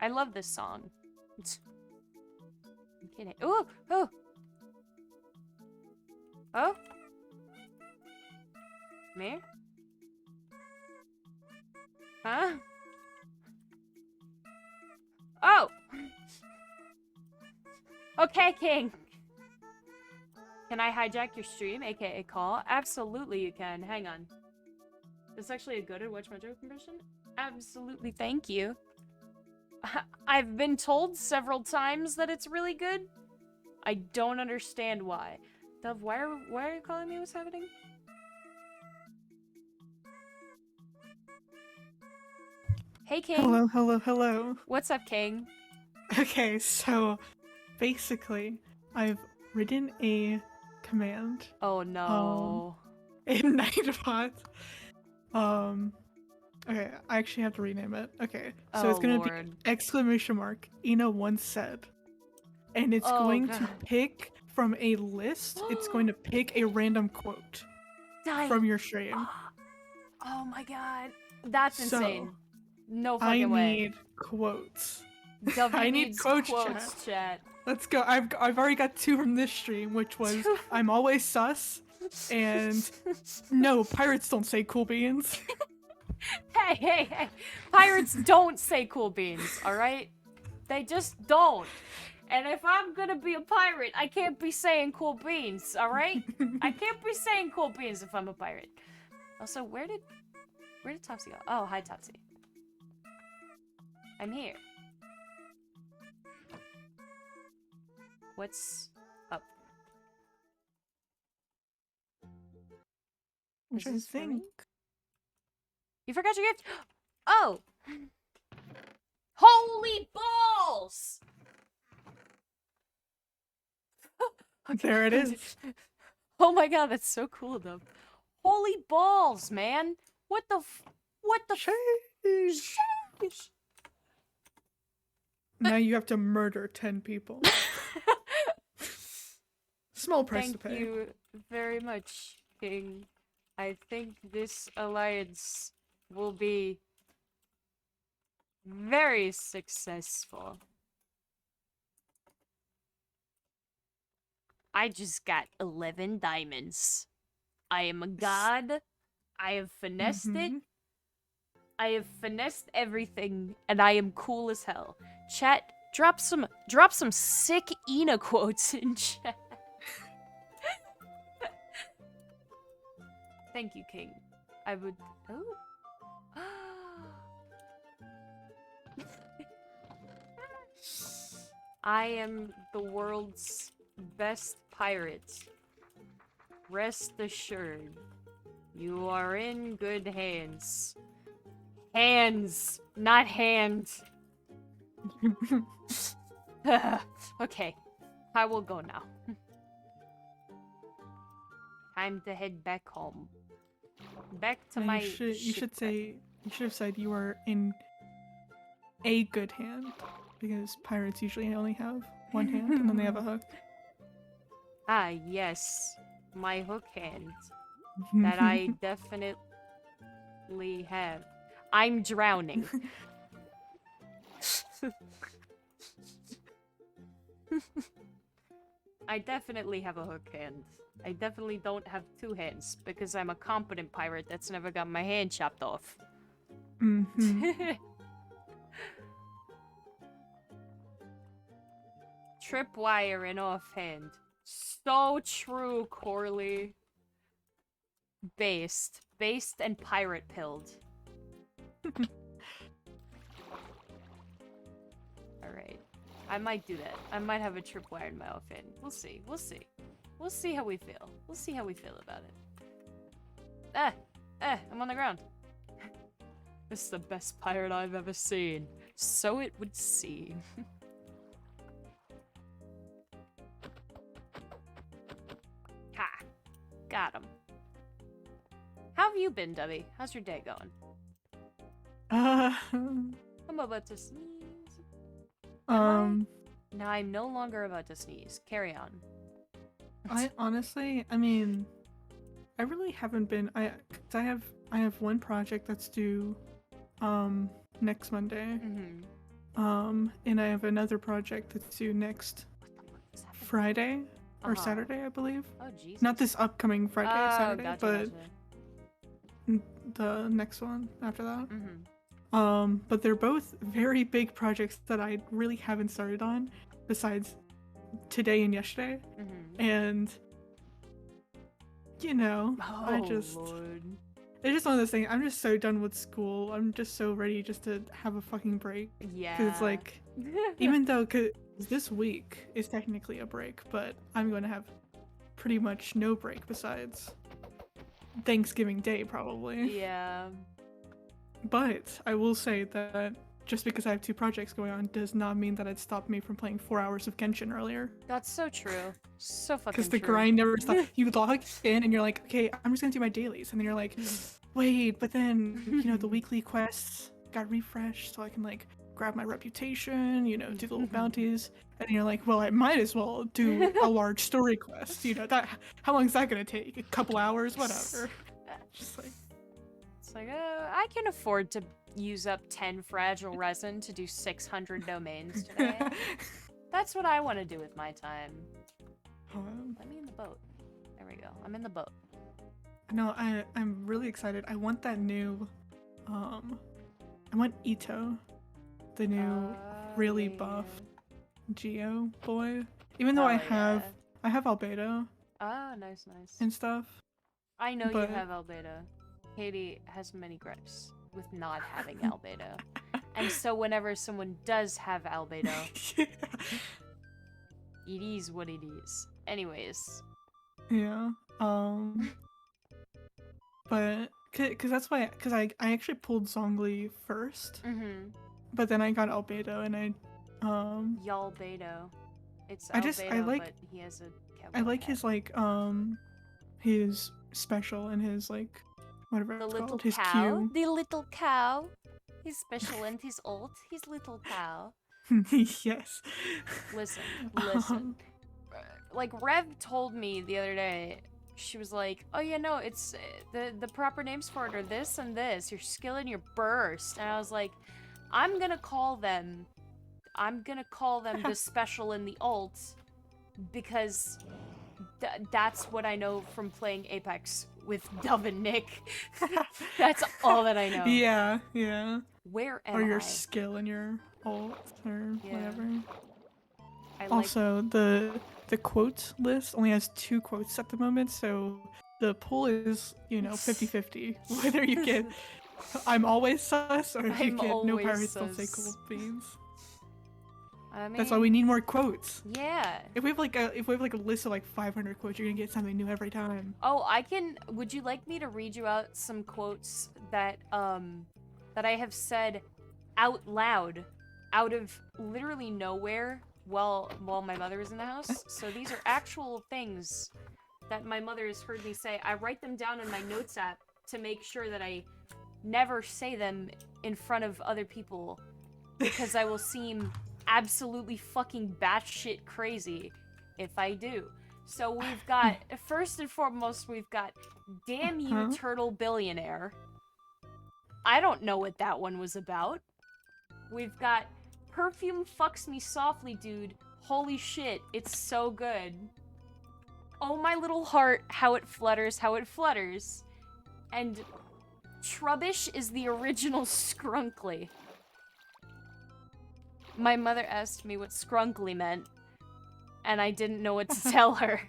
I love this song. I'm kidding. Ooh! Oh! Oh? Come here? Huh? Oh! Okay, King. Can I hijack your stream, aka call? Absolutely you can. Hang on. This is actually a good at Watch Mojo impression? Absolutely, thank you. I've been told several times that it's really good. I don't understand why. Dove, why are you calling me? What's happening? Hey, King. Hello, hello, hello. What's up, King? Okay, so basically, I've written a command Oh no. in Nightbot. Okay, I actually have to rename it. Okay, so it's gonna be exclamation mark Ina once said, and it's going to pick from a list. It's going to pick a random quote from your stream. Oh my god, that's insane. No fucking I way. need quotes. I need quotes, chat. Let's go. I've already got 2 from this stream, which was I'm always sus, and no, pirates don't say cool beans. Hey. Pirates don't say cool beans, alright? They just don't. And if I'm gonna be a pirate, I can't be saying cool beans, alright? I can't be saying cool beans if I'm a pirate. Also, where did Topsy go? Oh, hi, Topsy. I'm here. What's up? I'm trying to think. You forgot your gift? Oh! Holy balls! Okay. There it is. Oh my god, that's so cool, though. Holy balls, man! What the Sheesh. Now you have to murder 10 people. Small price to pay. Thank you very much, King. I think this alliance will be very successful. I just got 11 diamonds. I am a god. I have finessed it. I have finessed everything, and I am cool as hell. Chat, drop some sick Ina quotes in chat. Thank you, King. I would. Oh. I am the world's best pirate. Rest assured, you are in good hands. Hands, not hand. Okay, I will go now. Time to head back home. Back to my. You should have said you are in a good hand, because pirates usually only have one hand and then they have a hook. Ah, yes, my hook hand that I definitely have. I'm drowning. I definitely have a hook hand. I definitely don't have two hands because I'm a competent pirate that's never got my hand chopped off. Tripwire and offhand. So true, Corley. Based and pirate pilled. Alright. I might do that. I might have a tripwire in my offhand. We'll see. We'll see. We'll see how we feel. We'll see how we feel about it. I'm on the ground. This is the best pirate I've ever seen. So it would seem. Ha! Got him. How have you been, Debbie? How's your day going? I'm about to sneeze. No, I'm no longer about to sneeze. Carry on. I honestly, I mean, I really haven't been. I have one project that's due, next Monday. And I have another project that's due next Friday or Saturday, I believe. Oh Jesus! Not this upcoming Friday, Saturday, gotcha, but the next one after that. But they're both very big projects that I really haven't started on, besides today and yesterday. And you know, Lord. it's just one of those things. I'm just so done with school. I'm just so ready just to have a fucking break. Yeah. Because it's like, even though this week is technically a break, but I'm going to have pretty much no break besides Thanksgiving Day, probably. Yeah. But I will say that just because I have two projects going on does not mean that it stopped me from playing 4 hours of Genshin earlier. That's so true. So fucking true. Because the grind never stops. You log in and you're like, okay, I'm just gonna do my dailies. And then you're like, wait, but then, you know, the weekly quests got refreshed so I can, like, grab my reputation, you know, do the little bounties. And you're like, well, I might as well do a large story quest. You know, how long is that gonna take? A couple hours? Whatever. Just like... It's like, I can afford to use up 10 fragile resin to do 600 domains today. That's what I want to do with my time. Let me in the boat. There we go. I'm in the boat. No, I'm really excited. I want that new, I want Ito, the new really buff Geo boy. Even though I have Albedo. Oh, nice. And stuff. I know you have Albedo. Katie has many gripes with not having Albedo. And so whenever someone does have Albedo, it is what it is. Anyways. Yeah. But, cause that's why, cause I actually pulled Zhongli first. But then I got Albedo and I, Yalbedo. It's Albedo, but he has a I like his, like, his special and his, like, whatever it's called, his Q. The little cow. His special and his ult. His little cow. Yes. Listen. Like, Rev told me the other day, she was like, oh yeah, no, it's, the proper names for it are this and this, your skill and your burst. And I was like, I'm gonna call them the special and the ult, because that's what I know from playing Apex with Dove and Nick. That's all that I know. Yeah. Where am I? Or your skill and your ult or whatever. I the quote list only has 2 quotes at the moment, so the pool is, you know, 50-50. Whether you get I'm always sus or you get no pirates don't say cool beans. I mean, that's why we need more quotes. Yeah. If we have like a list of like 500 quotes, you're gonna get something new every time. Oh, would you like me to read you out some quotes that I have said out loud, out of literally nowhere while my mother is in the house? So these are actual things that my mother has heard me say. I write them down in my notes app to make sure that I never say them in front of other people, because I will seem absolutely fucking batshit crazy if I do. So we've got, first and foremost, we've got, damn you, turtle billionaire. I don't know what that one was about. We've got, perfume fucks me softly, dude. Holy shit, it's so good. Oh, my little heart, how it flutters, how it flutters. And Trubbish is the original Skrunkly. My mother asked me what Skrunkly meant, and I didn't know what to tell her.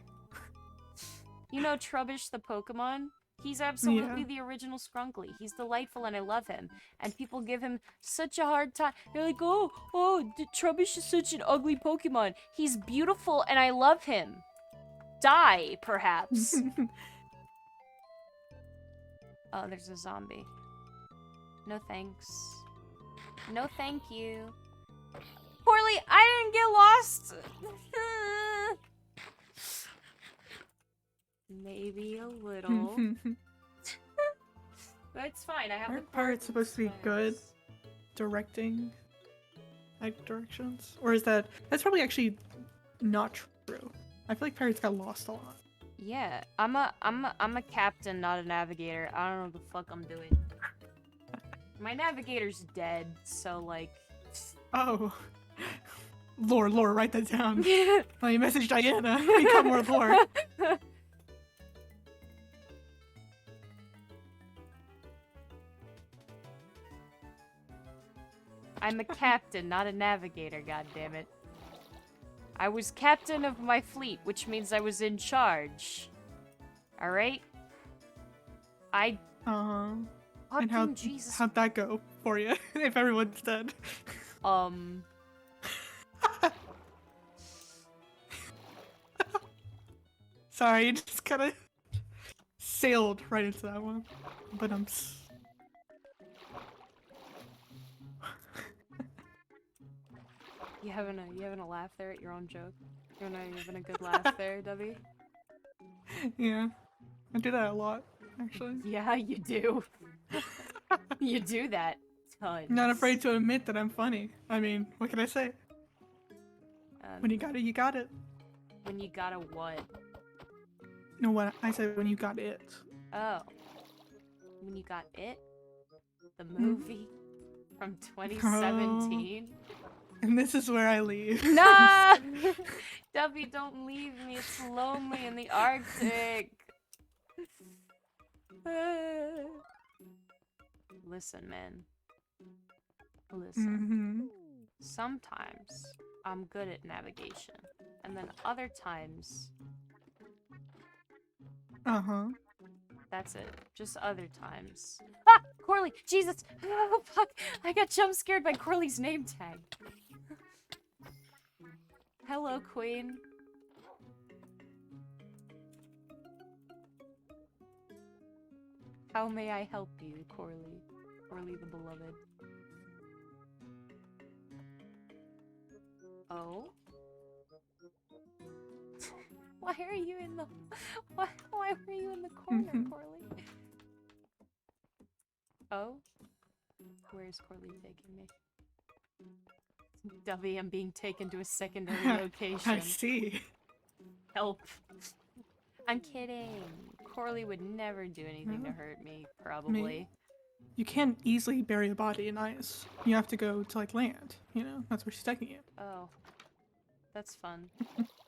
You know Trubbish the Pokemon? He's absolutely the original Skrunkly. He's delightful and I love him. And people give him such a hard time. They're like, Trubbish is such an ugly Pokemon. He's beautiful and I love him. Die, perhaps. Oh, there's a zombie. No thanks. No thank you. Corley, I didn't get lost! Maybe a little. But it's fine, I have the Pirate's supposed to be good directing like directions? Or is that's probably actually not true. I feel like Pirates got lost a lot. Yeah, I'm a captain, not a navigator. I don't know what the fuck I'm doing. My navigator's dead, so like... Oh. Lore, write that down. Let me message Diana. Become more lore. I'm a captain, not a navigator, goddammit. I was captain of my fleet, which means I was in charge. Alright? And Jesus. how'd that go for you, if everyone's dead? Sorry, just kinda sailed right into that one. But You having a laugh there at your own joke? You having a good laugh there, Debbie? Yeah. I do that a lot, actually. Yeah, you do. You do that tons. Not afraid to admit that I'm funny. I mean, what can I say? When you got it, you got it. When you got a what? No, what I said when you got it. Oh. When you got it? The movie from 2017? And this is where I leave. No! Debbie, don't leave me. It's lonely in the Arctic. Listen, man. Listen. Sometimes I'm good at navigation. And then other times... That's it. Just other times. Ah! Corley! Jesus! Oh, fuck! I got jump scared by Corley's name tag. Hello, Queen. How may I help you, Corley? Corley the beloved. Oh? Why are you in the... Why were you in the corner, Corley? Oh? Where's Corley taking me? Dovey, I'm being taken to a secondary location. I see. Help. I'm kidding. Corley would never do anything to hurt me, probably. You can't easily bury a body in ice. You have to go to, like, land. You know? That's where she's taking you. Oh. That's fun.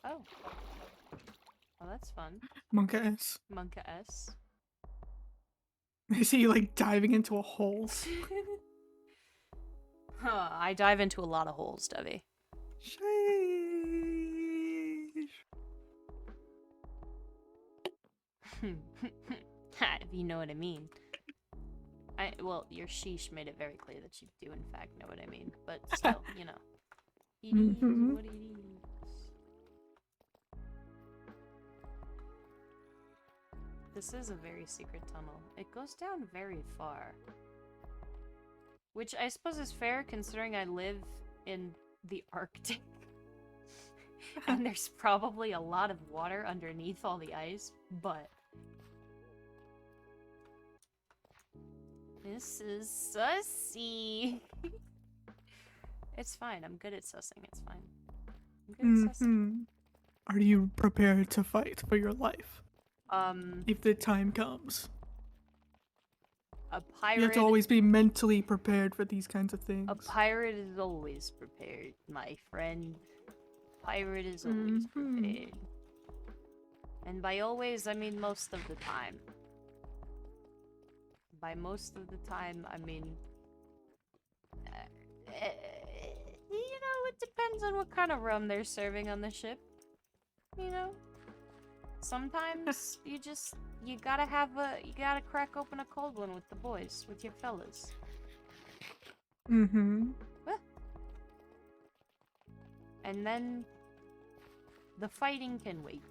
Oh. Oh, that's fun. Monka-S. Monka-S. I see you, like, diving into a hole. Huh, I dive into a lot of holes, Debbie. Sheesh. If you know what I mean. Well, your sheesh made it very clear that you do in fact know what I mean, but still, you know. It is what it is. This is a very secret tunnel. It goes down very far. Which I suppose is fair considering I live in the Arctic. And there's probably a lot of water underneath all the ice, but... This is sussy. It's fine. I'm good at sussing. It's fine. I'm good at sussing. Are you prepared to fight for your life? If the time comes. A pirate... You have to always be mentally prepared for these kinds of things. A pirate is always prepared, my friend. Pirate is always prepared. And by always, I mean most of the time. By most of the time, I mean... you know, it depends on what kind of rum they're serving on the ship. You know? Sometimes you gotta crack open a cold one with the boys, with your fellas. Mm-hmm. And then the fighting can wait.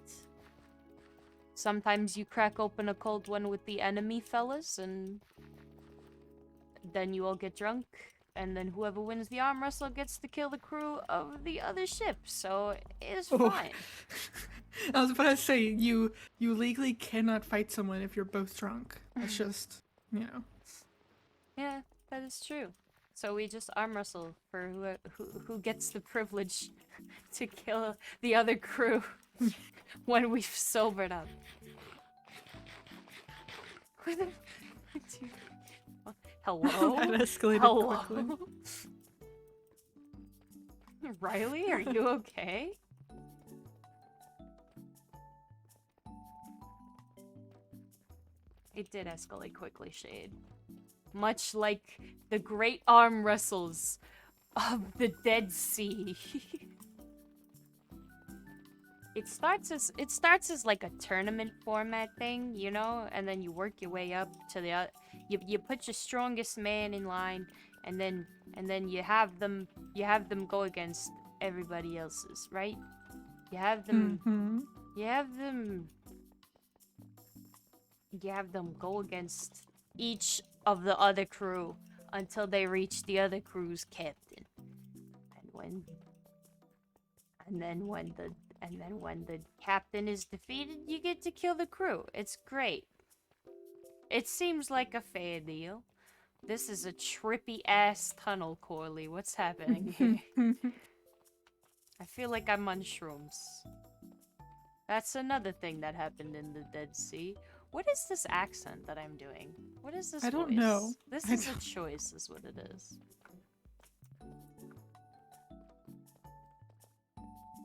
Sometimes you crack open a cold one with the enemy fellas, and then you all get drunk, and then whoever wins the arm wrestle gets to kill the crew of the other ship, so it's fine. I was about to say, you legally cannot fight someone if you're both drunk. It's just, you know. Yeah, that is true. So we just arm wrestle for who gets the privilege to kill the other crew when we've sobered up. Hello? That escalated quickly. Riley, are you okay? It did escalate quickly, Shade. Much like the great arm wrestles of the Dead Sea. It starts as like a tournament format thing, you know, and then you work your way up to the you put your strongest man in line, and then you have them go against everybody else's, right? You have them go against each of the other crew until they reach the other crew's captain. And then when the captain is defeated, you get to kill the crew. It's great. It seems like a fair deal. This is a trippy ass tunnel, Corley. What's happening here? I feel like I'm on shrooms. That's another thing that happened in the Dead Sea. What is this accent that I'm doing? What is this voice? I don't know. This is a choice, is what it is.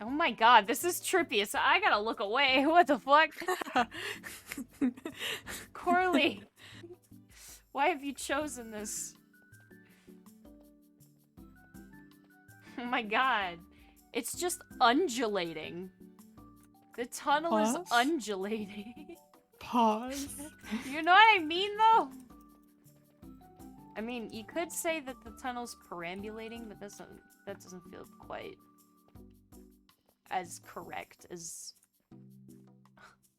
Oh my god, this is trippy. I gotta look away. What the fuck? Corley! Why have you chosen this? Oh my god. It's just undulating. The tunnel is undulating. Pause. You know what I mean, though? I mean, you could say that the tunnel's perambulating, but that doesn't feel quite as correct as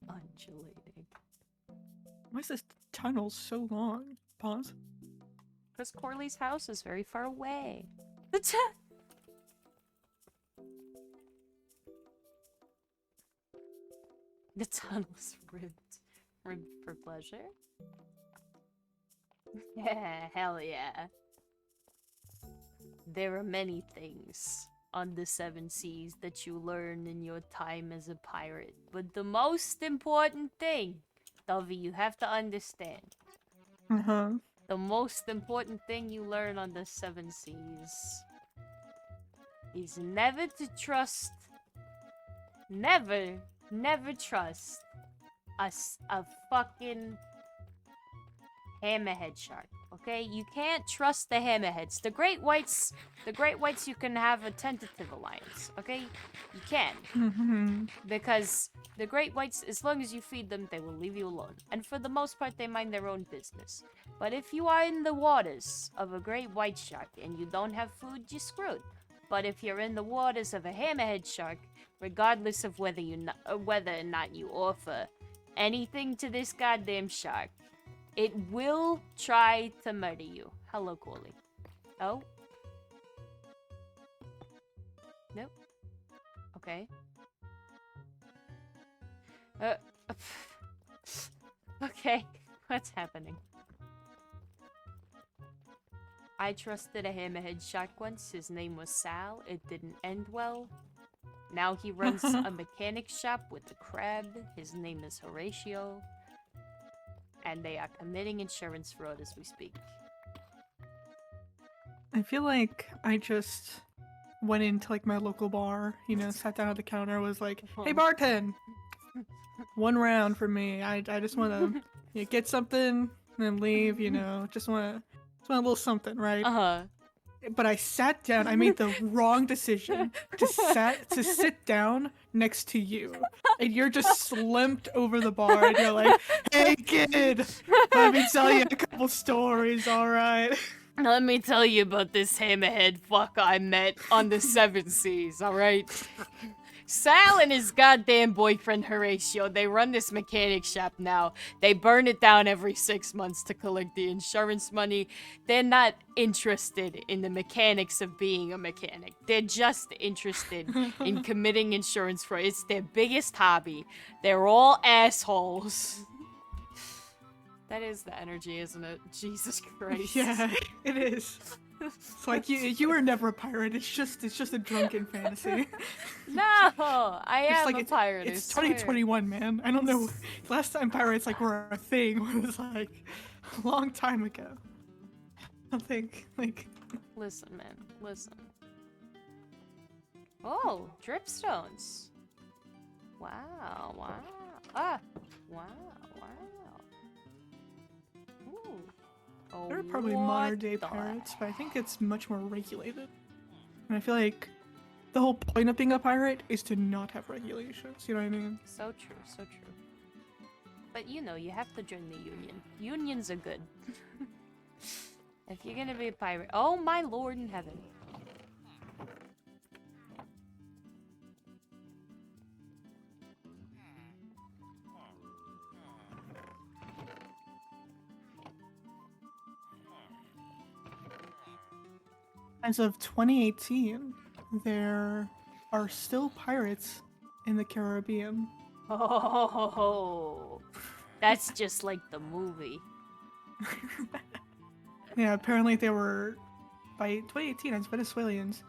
undulating. Why is this tunnel so long? Pause. Because Corley's house is very far away. The tunnel's ribbed. Ribbed for pleasure? Yeah, hell yeah. There are many things on the Seven Seas that you learn in your time as a pirate, but the most important thing, Dovey, you have to understand. The most important thing you learn on the Seven Seas is never to trust, never trust a fucking hammerhead shark, okay? You can't trust the hammerheads. The great whites you can have a tentative alliance, okay? You can. Because the great whites, as long as you feed them, they will leave you alone. And for the most part, they mind their own business. But if you are in the waters of a great white shark and you don't have food, you're screwed. But if you're in the waters of a hammerhead shark, regardless of whether or not you offer anything to this goddamn shark, it will try to murder you. Hello, Corley. Oh? Nope. Okay. Okay. What's happening? I trusted a hammerhead shark once. His name was Sal. It didn't end well. Now he runs a mechanic shop with a crab. His name is Horatio. And they are committing insurance fraud as we speak. I feel like I just went into like my local bar, you know, sat down at the counter, was like, "Hey, bartend, one round for me. I just want to get something and then leave. Just want a little something, right? But I sat down. I made the wrong decision to sit down next to you, and you're just slumped over the bar, and you're like, "Hey, kid, let me tell you a couple stories, all right?" Let me tell you about this hammerhead fuck I met on the Seven Seas, alright? Sal and his goddamn boyfriend Horatio, they run this mechanic shop now. They burn it down every 6 months to collect the insurance money. They're not interested in the mechanics of being a mechanic. They're just interested in committing insurance fraud. It's their biggest hobby. They're all assholes. That is the energy, isn't it? Jesus Christ. Yeah, it is. It's like you were never a pirate. It's just a drunken fantasy. No, I am a pirate. It's 2021, man. I don't know. Last time pirates were a thing was like a long time ago. I think Listen, man. Listen. Oh, dripstones. Wow. Wow. Ah. Wow. Ooh. Oh, there are probably modern day pirates, but I think it's much more regulated. And I feel like the whole point of being a pirate is to not have regulations. You know what I mean? So true, so true. But you have to join the union. Unions are good. If you're gonna be a pirate. Oh my lord in heaven. As of 2018, there are still pirates in the Caribbean. Oh, that's just like the movie. Yeah, apparently they were... By 2018, as Venezuelans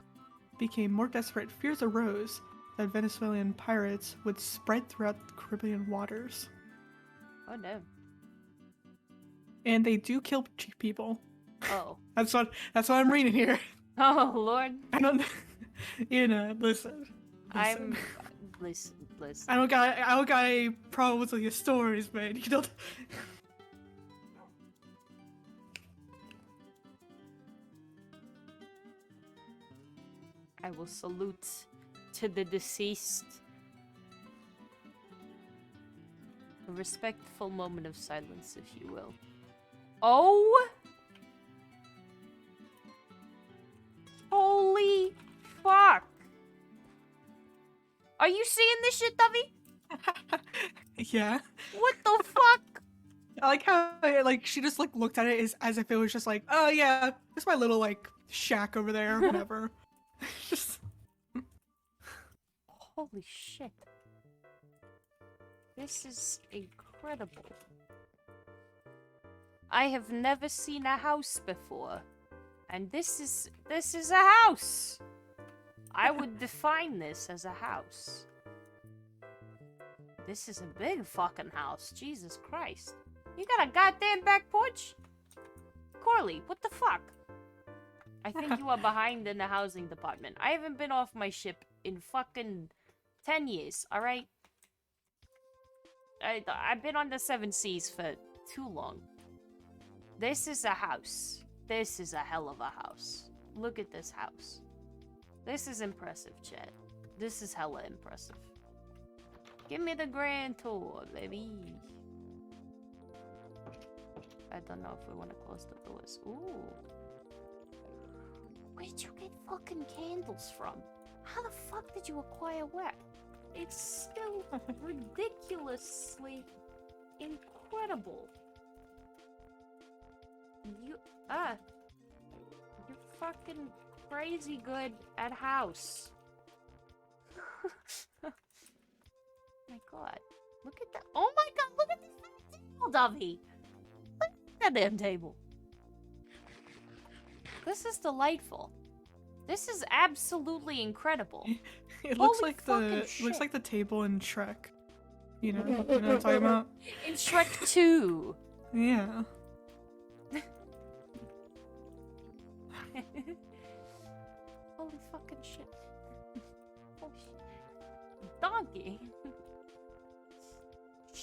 became more desperate, fears arose that Venezuelan pirates would spread throughout the Caribbean waters. Oh no. And they do kill people. Oh. That's what I'm reading here. Oh lord. I don't listen. Listen. I don't got any problems with your stories, man. You don't. I will salute to the deceased. A respectful moment of silence, if you will. Oh! Holy fuck! Are you seeing this shit, Dovey? Yeah. What the fuck? I like how she just looked at it as if it was just like, oh yeah, it's my little shack over there, whatever. Just. Holy shit. This is incredible. I have never seen a house before. And this is a house. I would define this as a house. This is a big fucking house. Jesus Christ. You got a goddamn back porch? Corley, what the fuck? I think you are behind in the housing department. I haven't been off my ship in fucking 10 years, alright? I've been on the Seven Seas for too long. This is a house. This is a hell of a house. Look at this house. This is impressive, chat. This is hella impressive. Give me the grand tour, baby. I don't know if we want to close the doors. Ooh. Where'd you get fucking candles from? How the fuck did you acquire what? It's still ridiculously incredible. You're fucking crazy good at house. My god. Look at that. Oh my god, look at this table, Dovey. Look at that damn table. This is delightful. This is absolutely incredible. It looks like the table in Shrek. You know what I'm talking about? In Shrek 2. Yeah. Holy fucking shit. Holy shit. Donkey.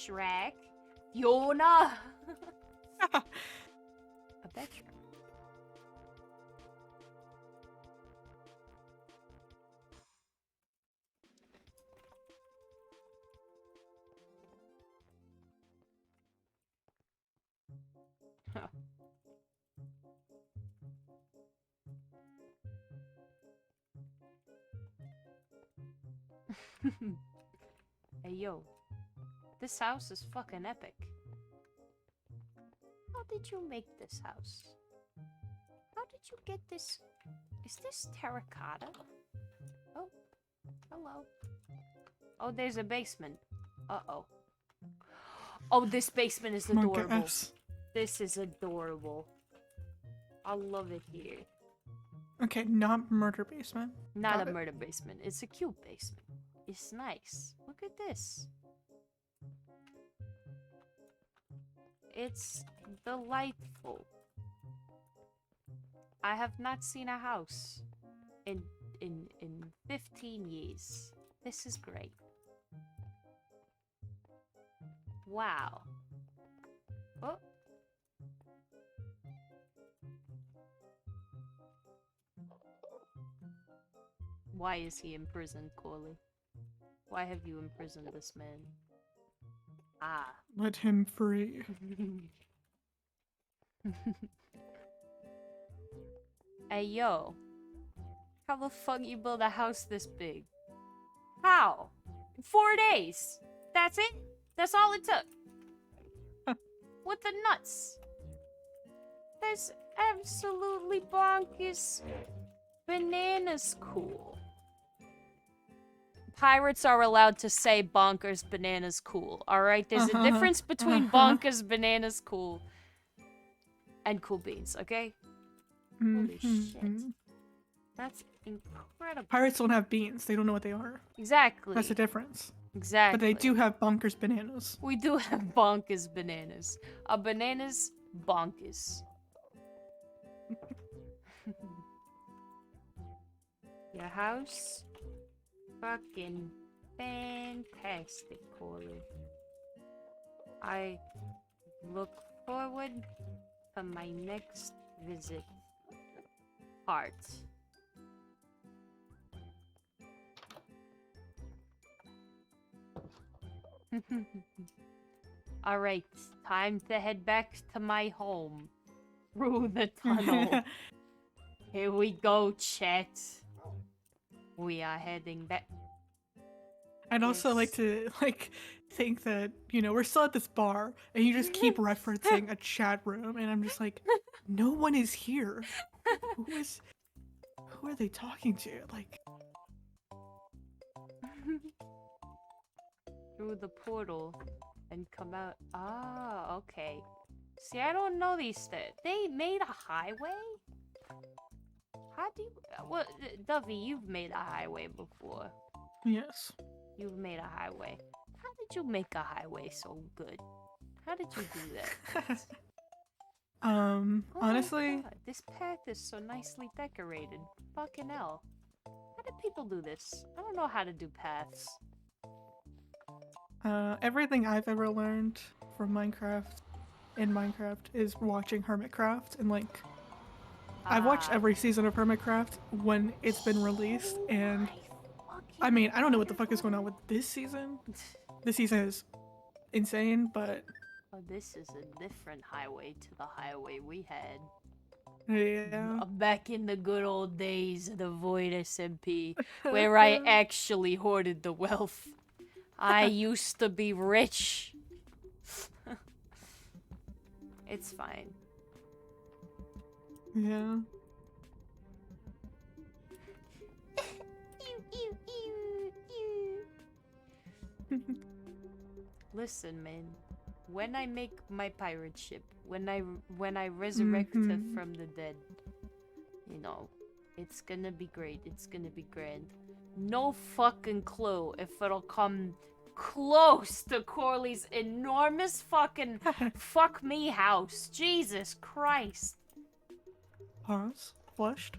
Shrek. Fiona. A bedroom. Hey yo, this house is fucking epic. How did you make this house? How did you get this? Is this terracotta? Oh, hello. Oh, there's a basement. Uh-oh. Oh, this basement is adorable. This is adorable. I love it here. Okay, not murder basement. Not a murder basement. It's a cute basement. It's nice. Look at this. It's delightful. I have not seen a house in 15 years. This is great. Wow. Oh. Why is he imprisoned, Corley? Why have you imprisoned this man? Ah. Let him free. Hey, yo. How the fuck you build a house this big? How? In 4 days. That's it? That's all it took? What the nuts? That's absolutely bonkers. Bananas cool. Pirates are allowed to say bonkers bananas cool, alright? There's a difference between bonkers bananas cool and cool beans, okay? Holy shit. That's incredible. Pirates don't have beans. They don't know what they are. Exactly. That's the difference. Exactly. But they do have bonkers bananas. We do have bonkers bananas. A bananas bonkers. Your house? Fucking fantastic, Corey. I look forward to my next visit. Heart. Alright, time to head back to my home. Through the tunnel. Here we go, chat. We are heading back. I'd also like to, think that, we're still at this bar, and you just keep referencing a chat room, and I'm just like, no one is here. Who are they talking to? Through the portal and come out. Ah, okay. See, I don't know these things. They made a highway? How do you... Well, Duffy, you've made a highway before. Yes. You've made a highway. How did you make a highway so good? How did you do that? Oh honestly... this path is so nicely decorated. Fucking hell. How do people do this? I don't know how to do paths. Everything I've ever learned from Minecraft is watching Hermitcraft, and I've watched every season of Hermitcraft when it's been released, and I mean, I don't know what the fuck is going on with this season. This season is insane, but... Oh, this is a different highway to the highway we had. Yeah. Back in the good old days of the VOD SMP, where I actually hoarded the wealth. I used to be rich. It's fine. Yeah. Listen, man. When I make my pirate ship, when I resurrect from the dead, it's gonna be great. It's gonna be grand. No fucking clue if it'll come close to Corley's enormous fucking fuck me house. Jesus Christ. Pause. Flushed.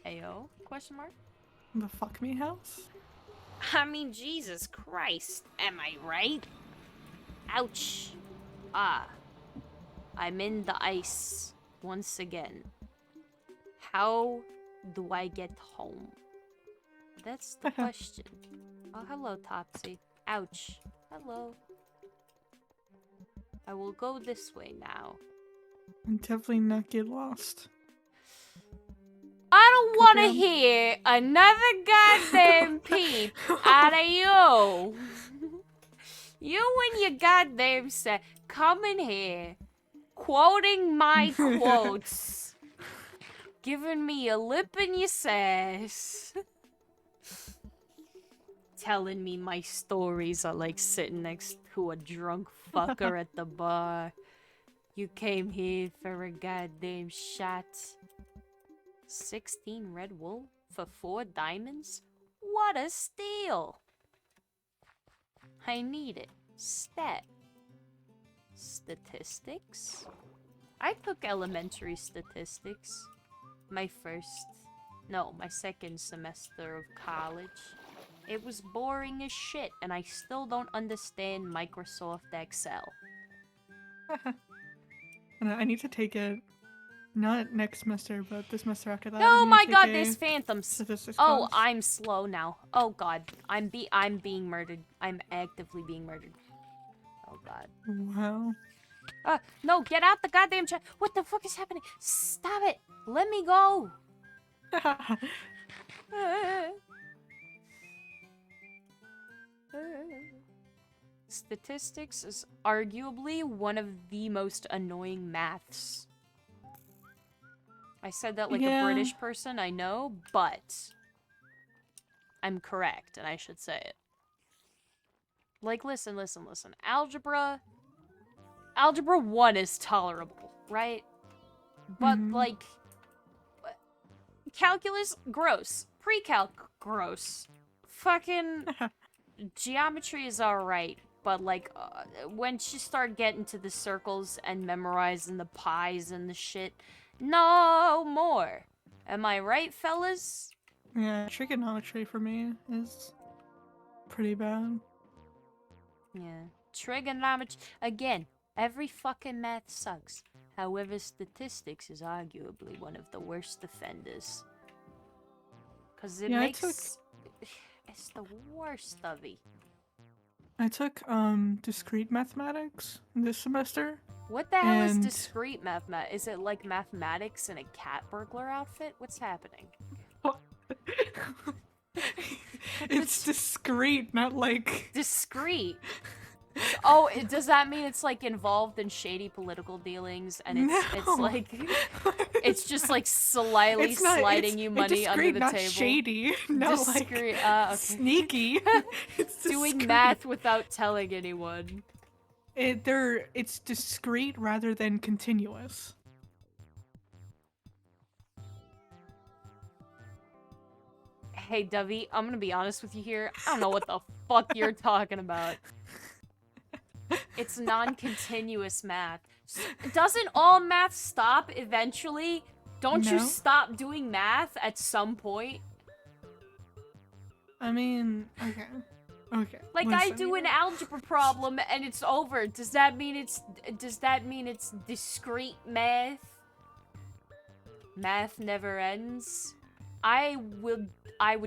Ayo? Question mark? The fuck me house? I mean, Jesus Christ. Am I right? Ouch. Ah. I'm in the ice once again. How do I get home? That's the question. Oh, hello, Topsy. Ouch. Hello. I will go this way now. And definitely not get lost. I don't want to hear another goddamn peep out of you. You and your goddamn set coming here, quoting my quotes, giving me a lip in your sass, telling me my stories are like sitting next to a drunk fucker at the bar. You came here for a goddamn shot. 16 red wool for 4 diamonds? What a steal! I need it. Stat. Statistics? I took elementary statistics. My second semester of college. It was boring as shit, and I still don't understand Microsoft Excel. I need to take it, not next semester, but the semester after that. Oh my god, there's phantoms! Oh, class. I'm slow now. Oh god, I'm being murdered. I'm actively being murdered. Oh god. Wow. No, get out the goddamn chat. What the fuck is happening? Stop it! Let me go! Statistics is arguably one of the most annoying maths. I said that like a British person, I know, but I'm correct, and I should say it. Like, listen. Algebra 1 is tolerable, right? But, like, calculus, gross. Pre-calc, gross. Fucking geometry is alright, but, like, once you start getting to the circles and memorizing the pies and the shit, no more. Am I right, fellas? Yeah, trigonometry for me is pretty bad. Yeah. Trigonometry. Again, every fucking math sucks. However, statistics is arguably one of the worst offenders. Because it makes... It's the worst of it. I took, discrete mathematics this semester. What the hell is discrete mathematics? Is it like mathematics in a cat burglar outfit? What's happening? It's discrete, not like... Discrete? Oh, does that mean it's like involved in shady political dealings and it's like it's just like slyly sliding you money under the not table? Shady, no, discreet, like okay. sneaky. It's doing math without telling anyone. It's discrete rather than continuous. Hey, Dovey, I'm gonna be honest with you here. I don't know what the fuck you're talking about. It's non-continuous math. Doesn't all math stop eventually? Don't you stop doing math at some point? I mean, okay. Like, I do an algebra problem and it's over. Does that mean it's discrete math? Math never ends. I would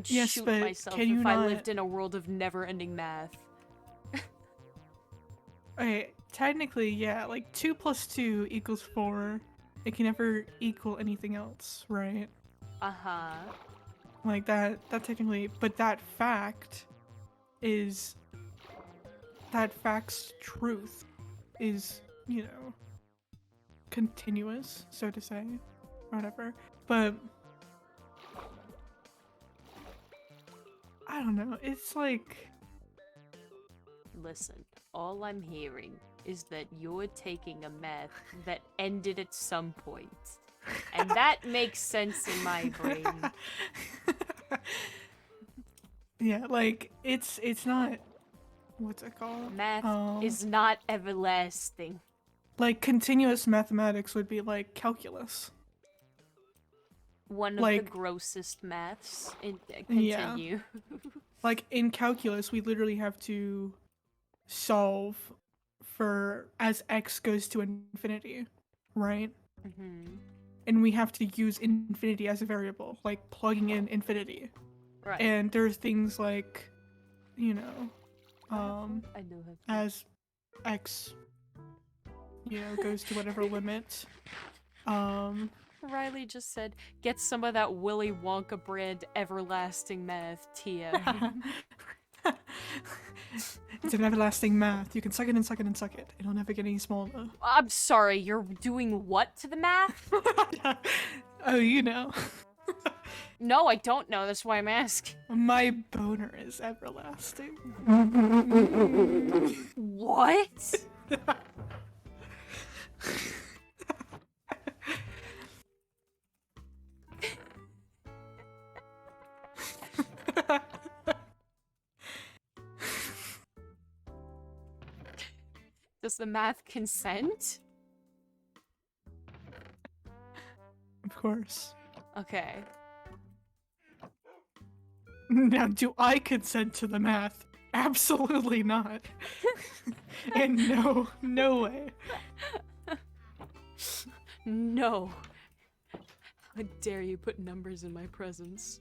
shoot myself if I lived in a world of never-ending math. Okay, technically, yeah, like 2 + 2 = 4. It can never equal anything else, right? Uh-huh. Like that technically, but that fact's truth is, you know, continuous, so to say, whatever. But I don't know, it's like... Listen, all I'm hearing is that you're taking a math that ended at some point. And that makes sense in my brain. Yeah, like, it's not... What's it called? Math is not everlasting. Like, continuous mathematics would be like calculus. One of the grossest maths. Continue. Yeah. Like, in calculus, we literally have to solve for as x goes to infinity, right? Mm-hmm. And we have to use infinity as a variable, like plugging in infinity. Right. And there's things like, you know, I do have as x, goes to whatever limit. Riley just said, get some of that Willy Wonka brand everlasting math, Tia. It's an everlasting math. You can suck it and suck it and suck it. It'll never get any smaller. I'm sorry, you're doing what to the math? Oh, you know. No, I don't know. That's why I'm asking. My boner is everlasting. What? Does the math consent? Of course. Okay. Now, do I consent to the math? Absolutely not. And no way. No. How dare you put numbers in my presence?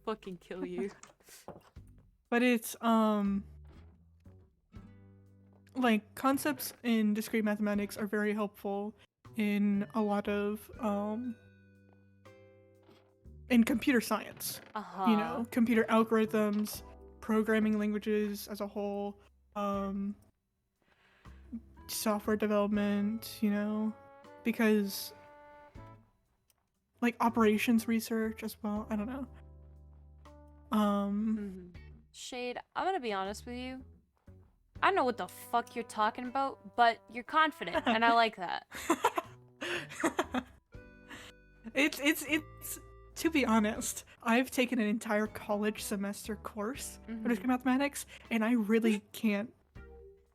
Fucking kill you. But it's, like, concepts in discrete mathematics are very helpful in a lot of, in computer science. Computer algorithms, programming languages as a whole, software development, because, like, operations research as well. I don't know. Shade, I'm gonna be honest with you. I don't know what the fuck you're talking about, but you're confident, and I like that. It's to be honest, I've taken an entire college semester course for discrete mathematics, and I really can't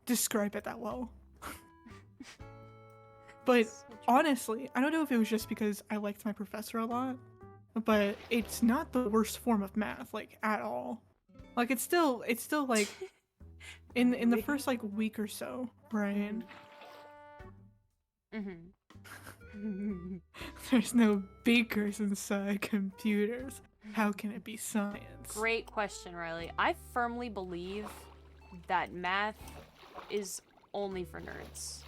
describe it that well. But honestly, I don't know if it was just because I liked my professor a lot, but it's not the worst form of math, like, at all. Like, it's still like in the first like week or so, right? There's no beakers inside computers. How can it be science? Great question, Riley. I firmly believe that math is only for nerds.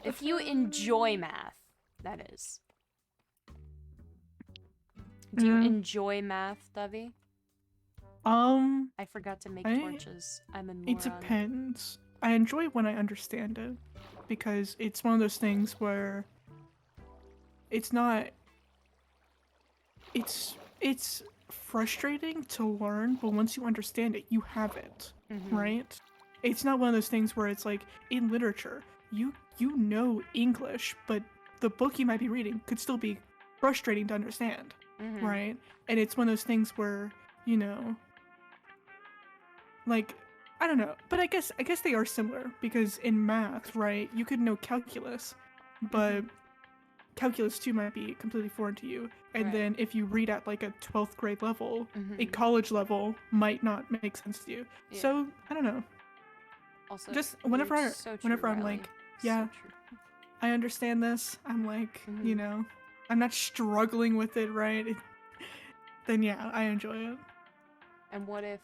If you enjoy math, that is. Do you enjoy math, Dovey? I forgot to make torches. I'm a moron. It depends. I enjoy it when I understand it, because it's one of those things where it's not. It's frustrating to learn, but once you understand it, you have it, right? It's not one of those things where it's like in literature, you know English, but the book you might be reading could still be frustrating to understand, right? And it's one of those things where, like, I don't know, but I guess they are similar, because in math, right, you could know calculus, but calculus 2 might be completely foreign to you, and then if you read at like a 12th grade level, a college level might not make sense to you. So I don't know. Also, just whenever I'm like, yeah, I understand this, I'm like, I'm not struggling with it, right? Then yeah, I enjoy it. And what if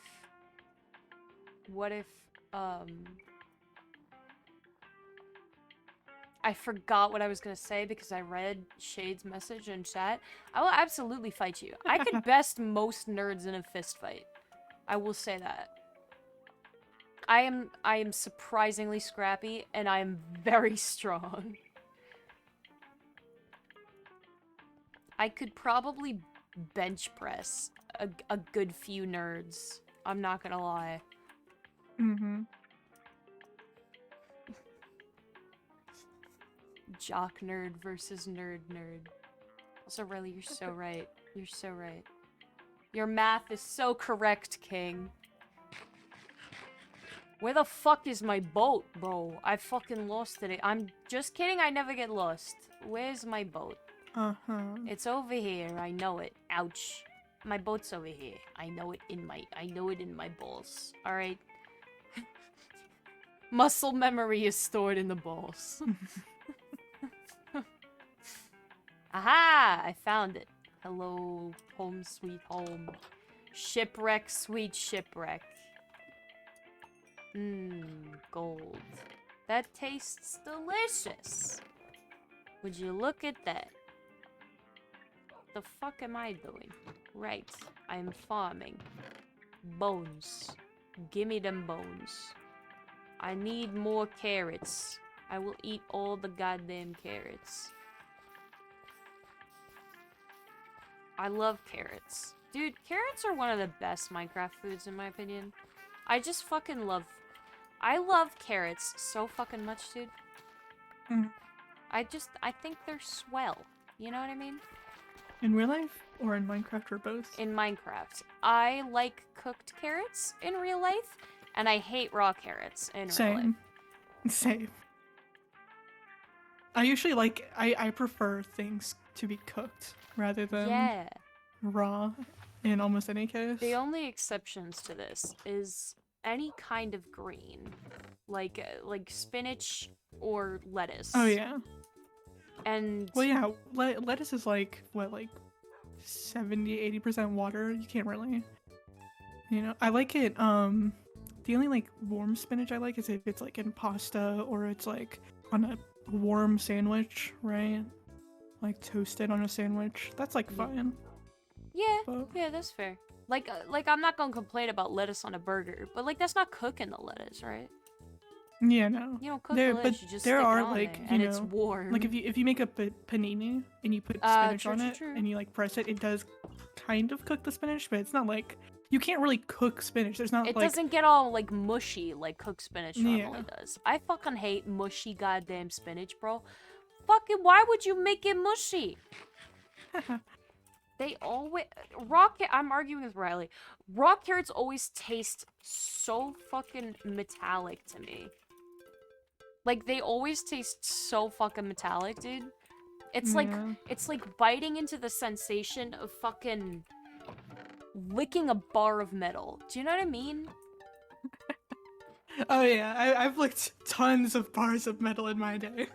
I forgot what I was gonna say because I read Shade's message in chat. I will absolutely fight you. I could best most nerds in a fist fight. I will say that. I am surprisingly scrappy, and I am very strong. I could probably bench press a good few nerds. I'm not gonna lie. Jock nerd versus nerd. Also, Riley, you're so right. You're so right. Your math is so correct, King. Where the fuck is my boat, bro? I fucking lost it. I'm just kidding, I never get lost. Where's my boat? It's over here, I know it. Ouch. My boat's over here. I know it in my balls. Alright. Muscle memory is stored in the balls. Aha! I found it. Hello, home sweet home. Shipwreck, sweet shipwreck. Gold. That tastes delicious. Would you look at that? The fuck am I doing? Right, I'm farming. Bones. Gimme them bones. I need more carrots. I will eat all the goddamn carrots. I love carrots. Dude, carrots are one of the best Minecraft foods in my opinion. I just fucking love... I love carrots so fucking much, dude. I think they're swell. You know what I mean? In real life or in Minecraft or both? In Minecraft. I like cooked carrots in real life, and I hate raw carrots in real life. Same. I usually like, I prefer things to be cooked rather than raw in almost any case. The only exceptions to this is any kind of green, like spinach or lettuce. Oh yeah. And well, yeah, lettuce is like what, like 70-80% water. You can't really, you know. I like it. The only like warm spinach I like is if it's like in pasta or it's like on a warm sandwich, right? Like toasted on a sandwich. That's like fine. Yeah, yeah, that's fair. Like I'm not gonna complain about lettuce on a burger, but like that's not cooking the lettuce, right? Yeah, no. You don't cook the lettuce, you just stick it on there, and it's warm. Like if you make a panini and you put spinach on it and you like press it, it does kind of cook the spinach, but it's not like you can't really cook spinach. There's not. It like... doesn't get all like mushy like cooked spinach normally does. I fucking hate mushy goddamn spinach, bro. Fucking why would you make it mushy? They always I'm arguing with Riley. Raw carrots always taste so fucking metallic to me. Like they always taste so fucking metallic, dude. It's like biting into the sensation of fucking licking a bar of metal. Do you know what I mean? Oh yeah, I've licked tons of bars of metal in my day.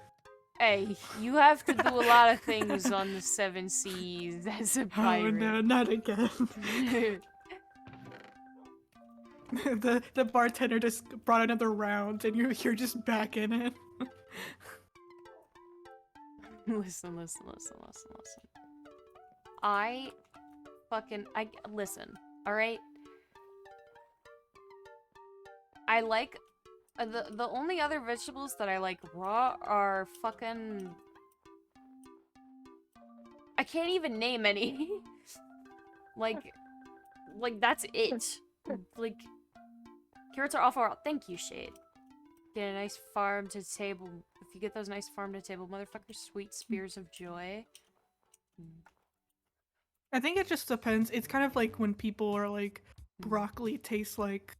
Hey, you have to do a lot of things on the 7 seas as a pirate. Oh no, not again. the bartender just brought another round and you're just back in it. Listen. Listen, alright? I like... The only other vegetables that I like raw are fucking... I can't even name any. like, that's it. Like, carrots are awful raw. Thank you, Shade. Get a nice farm to table. If you get those nice farm to table, motherfucker, sweet spears of joy. I think it just depends. It's kind of like when people are like, broccoli tastes like,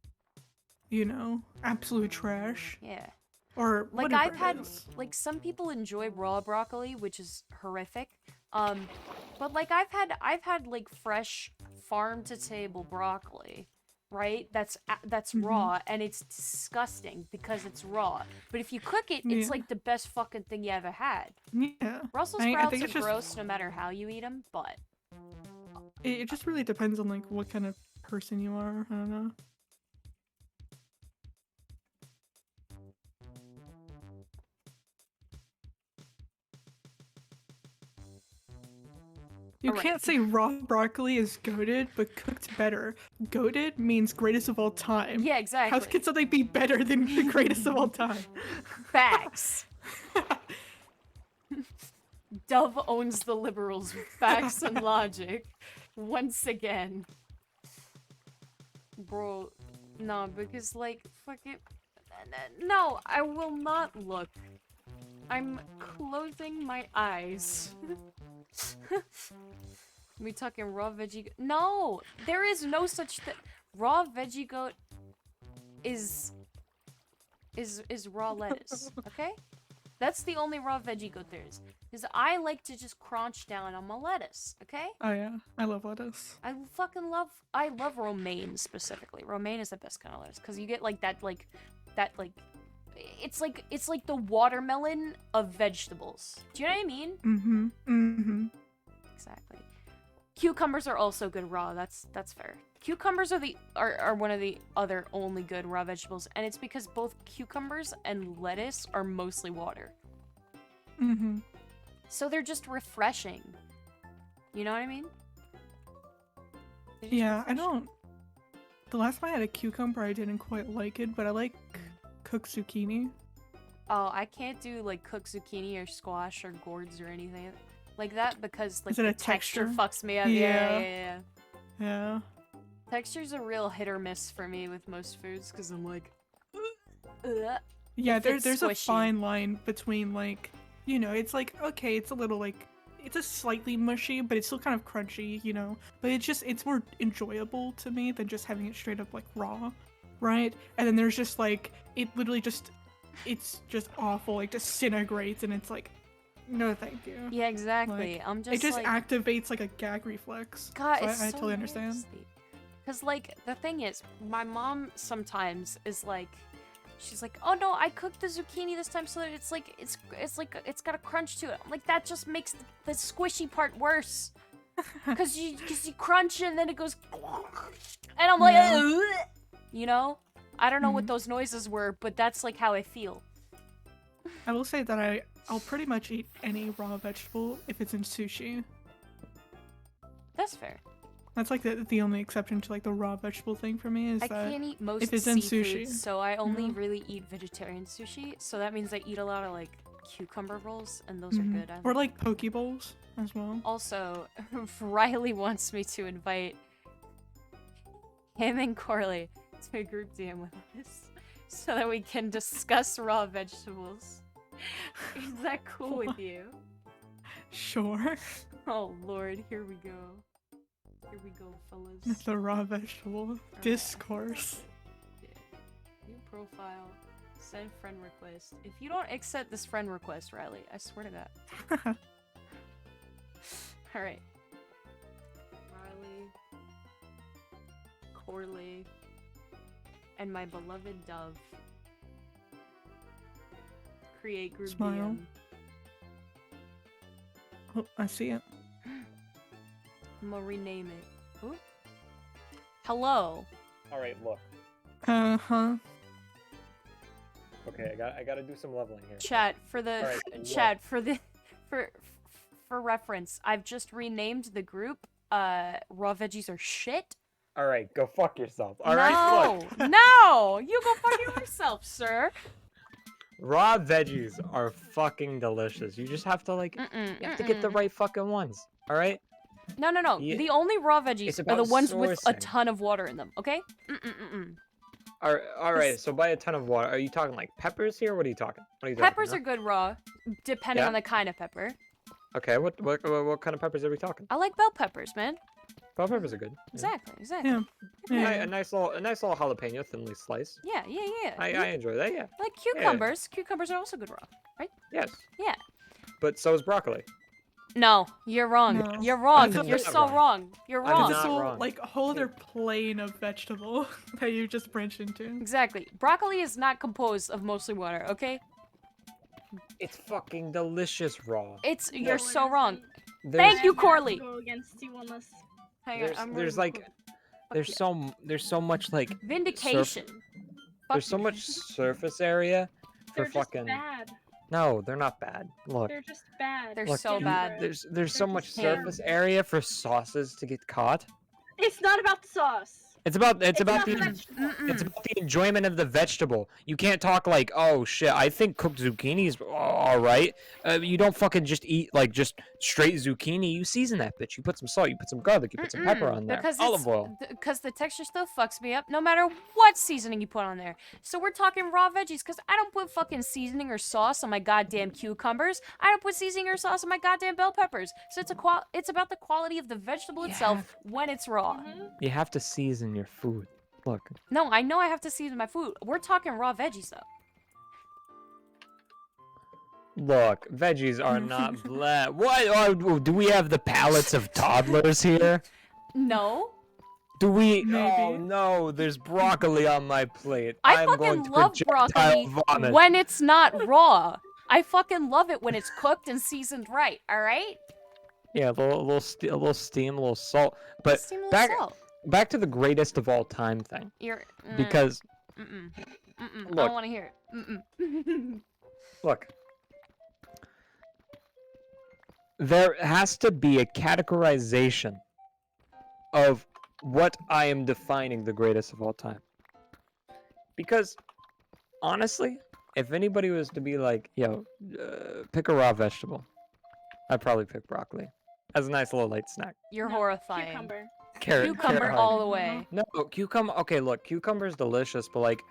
you know, absolute trash. Yeah. Or like I've had like some people enjoy raw broccoli, which is horrific. But like I've had like fresh farm to table broccoli, right? That's raw and it's disgusting because it's raw. But if you cook it, it's like the best fucking thing you ever had. Yeah. Brussels sprouts are gross no matter how you eat them, but it just really depends on like what kind of person you are. I don't know. You can't say raw broccoli is goated, but cooked better. Goated means greatest of all time. Yeah, exactly. How can something be better than the greatest of all time? Facts. Dove owns the liberals with facts and logic. Once again. Bro, no, because like, fucking... No, I will not look. I'm closing my eyes. We talking raw veggie? No, there is no such thing. Raw veggie goat is raw lettuce. Okay, that's the only raw veggie goat there is. Because I like to just crunch down on my lettuce. Okay. Oh yeah, I love lettuce. I love romaine specifically. Romaine is the best kind of lettuce because you get like that it's like the watermelon of vegetables. Do you know what I mean? Mm-hmm. Mm-hmm. Exactly. Cucumbers are also good raw. That's fair. Cucumbers are one of the other only good raw vegetables, and it's because both cucumbers and lettuce are mostly water. Mm-hmm. So they're just refreshing. You know what I mean? Yeah, I don't. The last time I had a cucumber, I didn't quite like it, but I like cooked zucchini. Oh, I can't do like cooked zucchini or squash or gourds or anything like that because like Is it the a texture texture? fucks me up. Yeah. Yeah. Yeah. Texture's a real hit or miss for me with most foods because I'm like, ugh. Yeah, If it's there's a squishy. fine line between like, you know, it's like, okay, it's a little like, it's a slightly mushy, but it's still kind of crunchy, you know. But it's more enjoyable to me than just having it straight up like raw, right? And then there's just like, it literally just, it's just awful, like disintegrates, and it's like, no, thank you. Yeah, exactly. Like, I'm just it just like, activates like a gag reflex. God, So it's I so totally understand. Because like the thing is, my mom sometimes is like, she's like, oh no, I cooked the zucchini this time so that it's got a crunch to it. I'm like, that just makes the squishy part worse. Cause you crunch it and then it goes, and I'm like, Yeah. "Ugh." You know, I don't know what Mhm. those noises were, but that's like how I feel. I will say that I'll pretty much eat any raw vegetable if it's in sushi. That's fair. That's like the only exception to like the raw vegetable thing for me is I that can't eat most if it's in seafood, sushi. so I only Yeah. really eat vegetarian sushi. So that means I eat a lot of like cucumber rolls, and those are Mhm. good. Or like poke bowls as well. Also, Riley wants me to invite him and Corley to a group DM with us so that we can discuss raw vegetables. Is that cool with you? Sure. Oh lord, here we go. Here we go, fellas. The raw vegetable discourse. Yeah. New profile. Send friend request. If you don't accept this friend request, Riley, I swear to God. Alright. Riley. Corley. And my beloved dove. Create group Smile. DM. Oh, I see it. I'm gonna rename it. Ooh. Hello. All right, look. Uh-huh. Okay, I gotta do some leveling here. Chat for the Alright, so chat for the for reference. I've just renamed the group. Raw veggies are shit. All right, go fuck yourself. All right, look. No, you go fuck yourself, sir. Raw veggies are fucking delicious. You just have to like, you have to get the right fucking ones. All right. No. Yeah. The only raw veggies It's are the about ones with a sourcing. ton of water in them. Okay. All right. So by a ton of water, are you talking like peppers here? What are you talking? What are you Peppers talking? are good raw, depending Yeah. on the kind of pepper. Okay. What kind of peppers are we talking? I like bell peppers, man. Bell peppers are good. Yeah. Exactly. Yeah. Yeah. A nice little jalapeno thinly sliced. Yeah. I enjoy that. Yeah. Like cucumbers. Cucumbers are also good raw, right? Yes. Yeah. But so is broccoli. No, you're wrong. No. You're wrong. I'm You're not so wrong. wrong. You're I'm wrong. This not whole wrong. like a whole other plane of vegetable that you just branched into. Exactly. Broccoli is not composed of mostly water, okay? It's fucking delicious raw. You're so wrong. There's- Thank you, Corley. Go against you on this. Hang on, There's, I'm there's really like, Fuck yeah. there's so much like, Vindication. there's so much surface area for They're just fucking. bad. No, they're not bad. Look, They're just bad. They're look, so you- bad. There's so They're much just terrible. surface area for sauces to get caught. It's not about the sauce. It's about It's about the the vegetable. it's about the enjoyment of the vegetable. You can't talk like, oh shit, I think cooked zucchini is all right. You don't fucking just eat like just straight zucchini. You season that bitch. You put some salt. You put some garlic. You put some pepper on there. Because Olive oil. Because the texture still fucks me up no matter what seasoning you put on there. So we're talking raw veggies because I don't put fucking seasoning or sauce on my goddamn cucumbers. I don't put seasoning or sauce on my goddamn bell peppers. So it's about the quality of the vegetable itself when it's raw. You have to season your food. Look, No, I know I have to season my food. We're talking raw veggies though. look, veggies are not blah. What? Oh, do we have the palates of toddlers here? No. Do we? Oh Maybe. no, there's broccoli on my plate. I I'm going fucking to love projectile broccoli vomit. when it's not raw. I fucking love it when it's cooked and seasoned right. All right. Yeah, a little steam, a little salt. But Steam a little back salt. back to the greatest of all time thing. You're Because I Look. don't want to hear it. look, there has to be a categorization of what I am defining the greatest of all time. Because honestly, if anybody was to be like, yo, pick a raw vegetable, I'd probably pick broccoli as a nice little light snack. You're No, horrifying. Cucumber. Cucumber carrot all heart. the way. No, cucumber. Okay, look, cucumber's delicious, but like,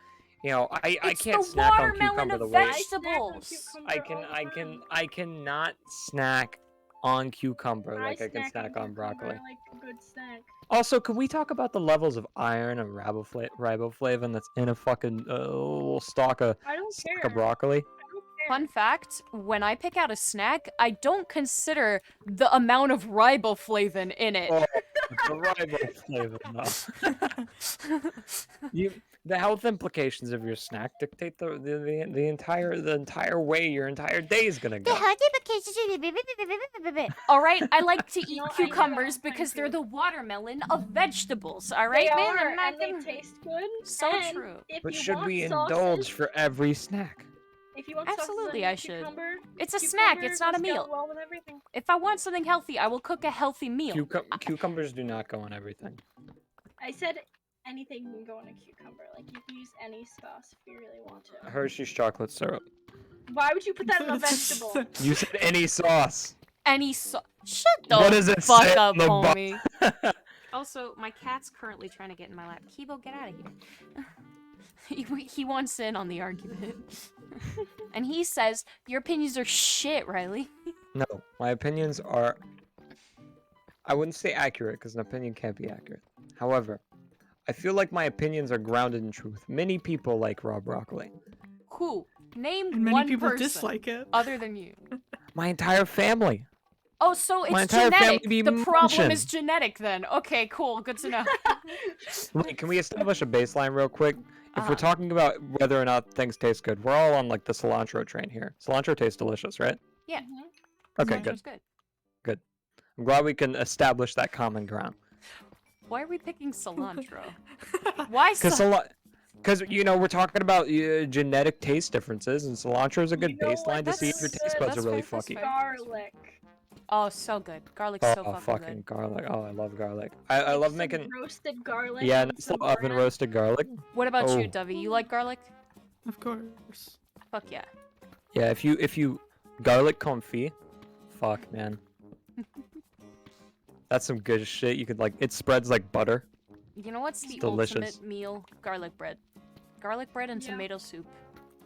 you know, I It's can't the snack on watermelon cucumber of the way. vegetables. I cannot snack on cucumber like I can snack snack on broccoli. cucumber, like a good snack. Also, could we talk about the levels of iron and riboflavin that's in a fucking little stalk of I don't care. broccoli? I don't care. Fun fact, when I pick out a snack, I don't consider the amount of riboflavin in it. Oh, the riboflavin, though. The health implications of your snack dictate the entire way your entire day is gonna go. All right, I like to eat No, I know, cucumbers I'm because too. they're the watermelon of vegetables. All right, They man. are, I'm not and they gonna- taste good. So and true. If But you should want we sauces, indulge for every snack? If you want Absolutely, sauces on I your should. cucumber, It's a snack. cucumber It's not a goes down meal. well with everything. If I want something healthy, I will cook a healthy meal. Cucumbers do not go on everything. I said anything can go in a cucumber. Like you can use any sauce if you really want to. Hershey's chocolate syrup. Why would you put that in a vegetable? You said any sauce. Shut the What does it fuck say up, on the box? homie. Also, my cat's currently trying to get in my lap. Kibo, get out of here. he wants in on the argument. And he says, your opinions are shit, Riley. No, my opinions are. I wouldn't say accurate because an opinion can't be accurate. However, I feel like my opinions are grounded in truth. Many people like raw broccoli. Who? Name And many one people person dislike it. other than you. My entire family. Oh, so My it's entire family genetic. be The problem is mentioned. genetic then. Okay, cool. Good to know. Wait, can we establish a baseline real quick? If Uh-huh. we're talking about whether or not things taste good, we're all on like the cilantro train here. Cilantro tastes delicious, right? Yeah. Okay, Cilantro's good. good. I'm glad we can establish that common ground. Why are we picking cilantro? Why Because you know we're talking about genetic taste differences, and cilantro is a good You know what? baseline to see if your That's- taste buds are that's really fair, that's fucky. fair. Garlic. Oh, so good. Garlic's so Oh, fucking fucking good. garlic! Oh, I love garlic. I love Some making roasted garlic. yeah, and nice some little oven bread. roasted garlic. What about Oh. you, Dovey? You like garlic? Of course. Fuck yeah. Yeah, if you garlic confit, fuck man, that's some good shit. You could like it spreads like butter. You know what's the delicious. ultimate meal? Garlic bread. Garlic bread and Yeah. tomato soup.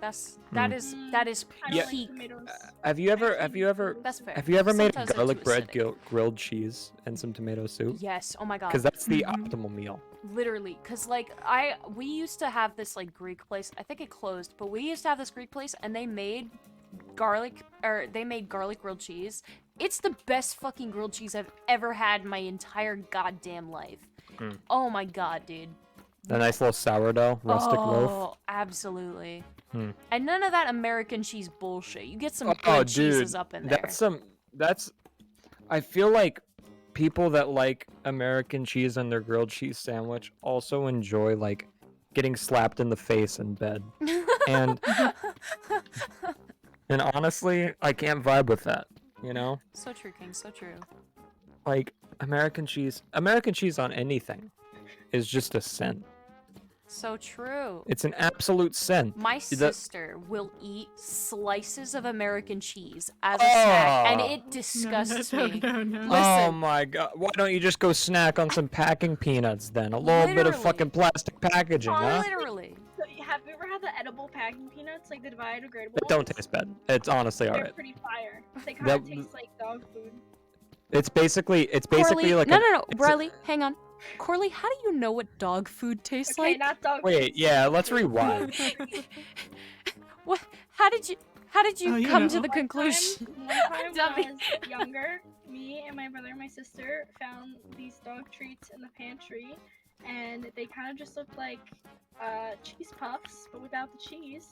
That Mm. is Mm, that is I Yeah. don't peak. like tomatoes. Have you ever That's fair. have you ever made Sometimes I'm garlic too bread acidic. grilled cheese and some tomato soup? Yes. Oh my god. Because that's the Mhm. optimal meal. Literally, cause like we used to have this like Greek place. I think it closed, but we used to have this Greek place, and they made garlic grilled cheese. It's the best fucking grilled cheese I've ever had in my entire goddamn life. Mm. Oh my god, dude. A nice little sourdough rustic loaf. Oh, absolutely. Hmm. And none of that American cheese bullshit. You get some Oh, good dude, cheeses up in there. That's I feel like people that like American cheese on their grilled cheese sandwich also enjoy like getting slapped in the face in bed. And and honestly, I can't vibe with that, you know? So true, King. So true. Like American cheese on anything is just a sin. So true. It's an absolute sin. My that- sister will eat slices of American cheese as a snack, and Oh. it disgusts no, me. no, no. Oh Listen. my god. Why don't you just go snack on some packing peanuts then? A little bit of Literally. fucking plastic packaging, huh? Literally. So, have you ever had the edible packing peanuts, like the biodegradable? It don't ones? taste bad. It's honestly They're alright. pretty fire. They kind That- of taste like dog food. It's basically Corley, like no, a, no, it's a- Riley, hang on. Corley, how do you know what dog food tastes Okay, like? not dog Wait, food. yeah, let's rewind. What? How did you Oh, you come to know. the conclusion? One time when I Dummy. was younger, me and my brother and my sister found these dog treats in the pantry, and they kind of just looked like cheese puffs, but without the cheese.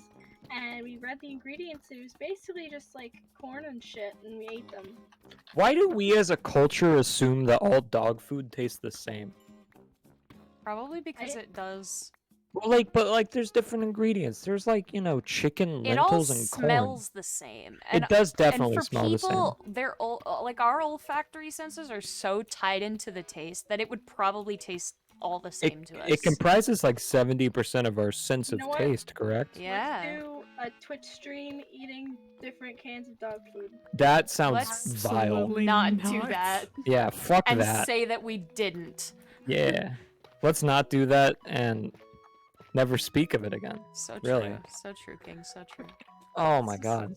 And we read the ingredients. It was basically just like corn and shit, and we ate them. Why do we as a culture assume that all dog food tastes the same? Probably because it does. Well, but there's different ingredients. There's like, you know, chicken, It all lentils, and corn. smells the same. And, It does definitely and for smell the same. people, like our olfactory senses are so tied into the taste that it would probably taste all the same to us. It comprises like 70% of our sense of taste, correct? Yeah. Let's do a Twitch stream eating different cans of dog food. That sounds Let's vile. Absolutely not do that. Yeah, fuck And that. say that we didn't. Yeah. Let's not do that and never speak of it again. So true. Really. So true, King. So true. Oh my god.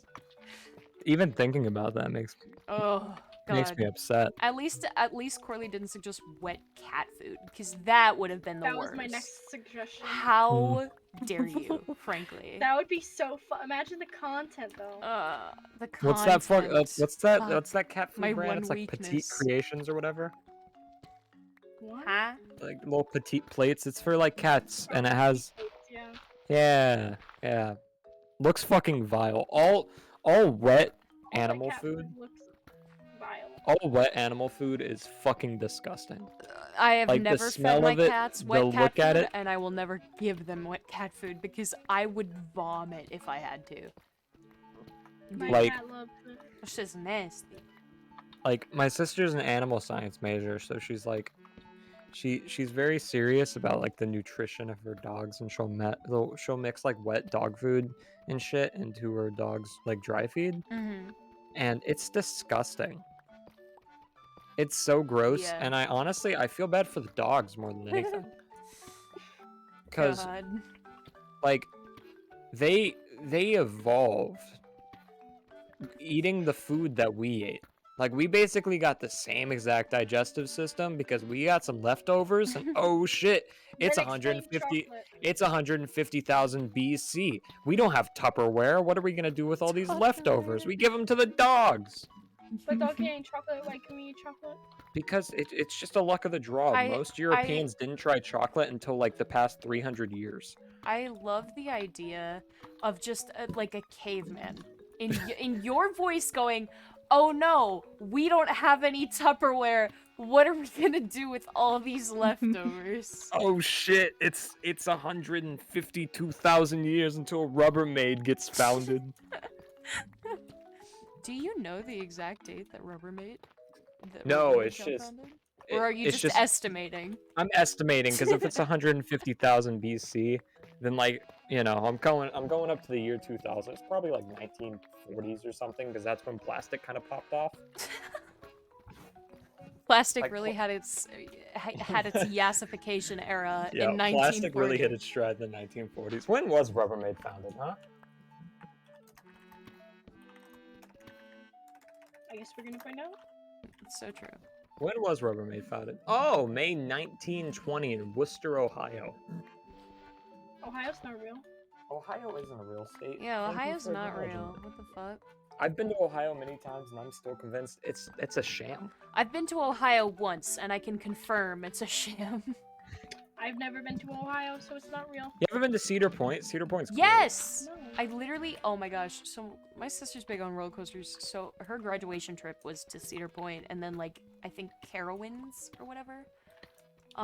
Even thinking about that makes Oh god. me upset. At least Corley didn't suggest wet cat food, because that would have been the That worst. was my next suggestion. How dare you, frankly. That would be so fun. Imagine the content though. The content. What's that for? What's that? Fuck. What's that cat food My brand? one It's like Petite weakness. Creations or whatever. What? Huh? Like little petite plates. It's for like cats, and it has. Yeah. Yeah. Looks fucking vile. All wet animal Cat food. looks vile. All wet animal food is fucking disgusting. I have Like, the never smell fed my of it, cats the wet cat look at food, it. and I will never give them wet cat food because I would vomit if I had to. My Like- cat loves it. It's just nasty. Like my sister's an animal science major, so she's like, she's very serious about like the nutrition of her dogs, and she'll mix like wet dog food and shit into her dog's like dry feed, Mm-hmm. and it's disgusting. It's so gross, Yeah. and I feel bad for the dogs more than anything, because God. like they evolved eating the food that we ate. Like we basically got the same exact digestive system because we got some leftovers, and oh shit, it's Then explain 150 chocolate. it's 150,000 BC. We don't have Tupperware. What are we going to do with all these leftovers? We give them to the dogs. But dog can't eat chocolate. Why can we eat chocolate? Because it's just a luck of the draw. Most Europeans didn't try chocolate until like the past 300 years. I love the idea of just like a caveman in your voice going, "Oh no, we don't have any Tupperware. What are we gonna do with all these leftovers?" Oh shit, it's 152,000 years until Rubbermaid gets founded. Do you know the exact date that Rubbermaid? No, Rubbermaid it's got just- founded? Or are you it's just estimating? I'm estimating because if it's 150,000 BC, then like, you know, I'm going up to the year 2000. It's probably like 1940s or something because that's when plastic kind of popped off. Plastic Like, really had its yassification era Yeah, in 1940. plastic really hit its stride in the 1940s. When was Rubbermaid founded, huh? I guess we're gonna find out. It's so true. When was Rubbermaid founded? Oh, May 1920 in Worcester, Ohio. Ohio's not real. Ohio isn't a real state. Yeah, Thank you Ohio's for not acknowledging real. that. What the fuck? I've been to Ohio many times and I'm still convinced it's a sham. I've been to Ohio once, and I can confirm it's a sham. I've never been to Ohio, so it's not real. You ever been to Cedar Point? Cedar Point's great. Yes! No. I literally, oh my gosh. So my sister's big on roller coasters. So her graduation trip was to Cedar Point, and then like I think Carowinds or whatever.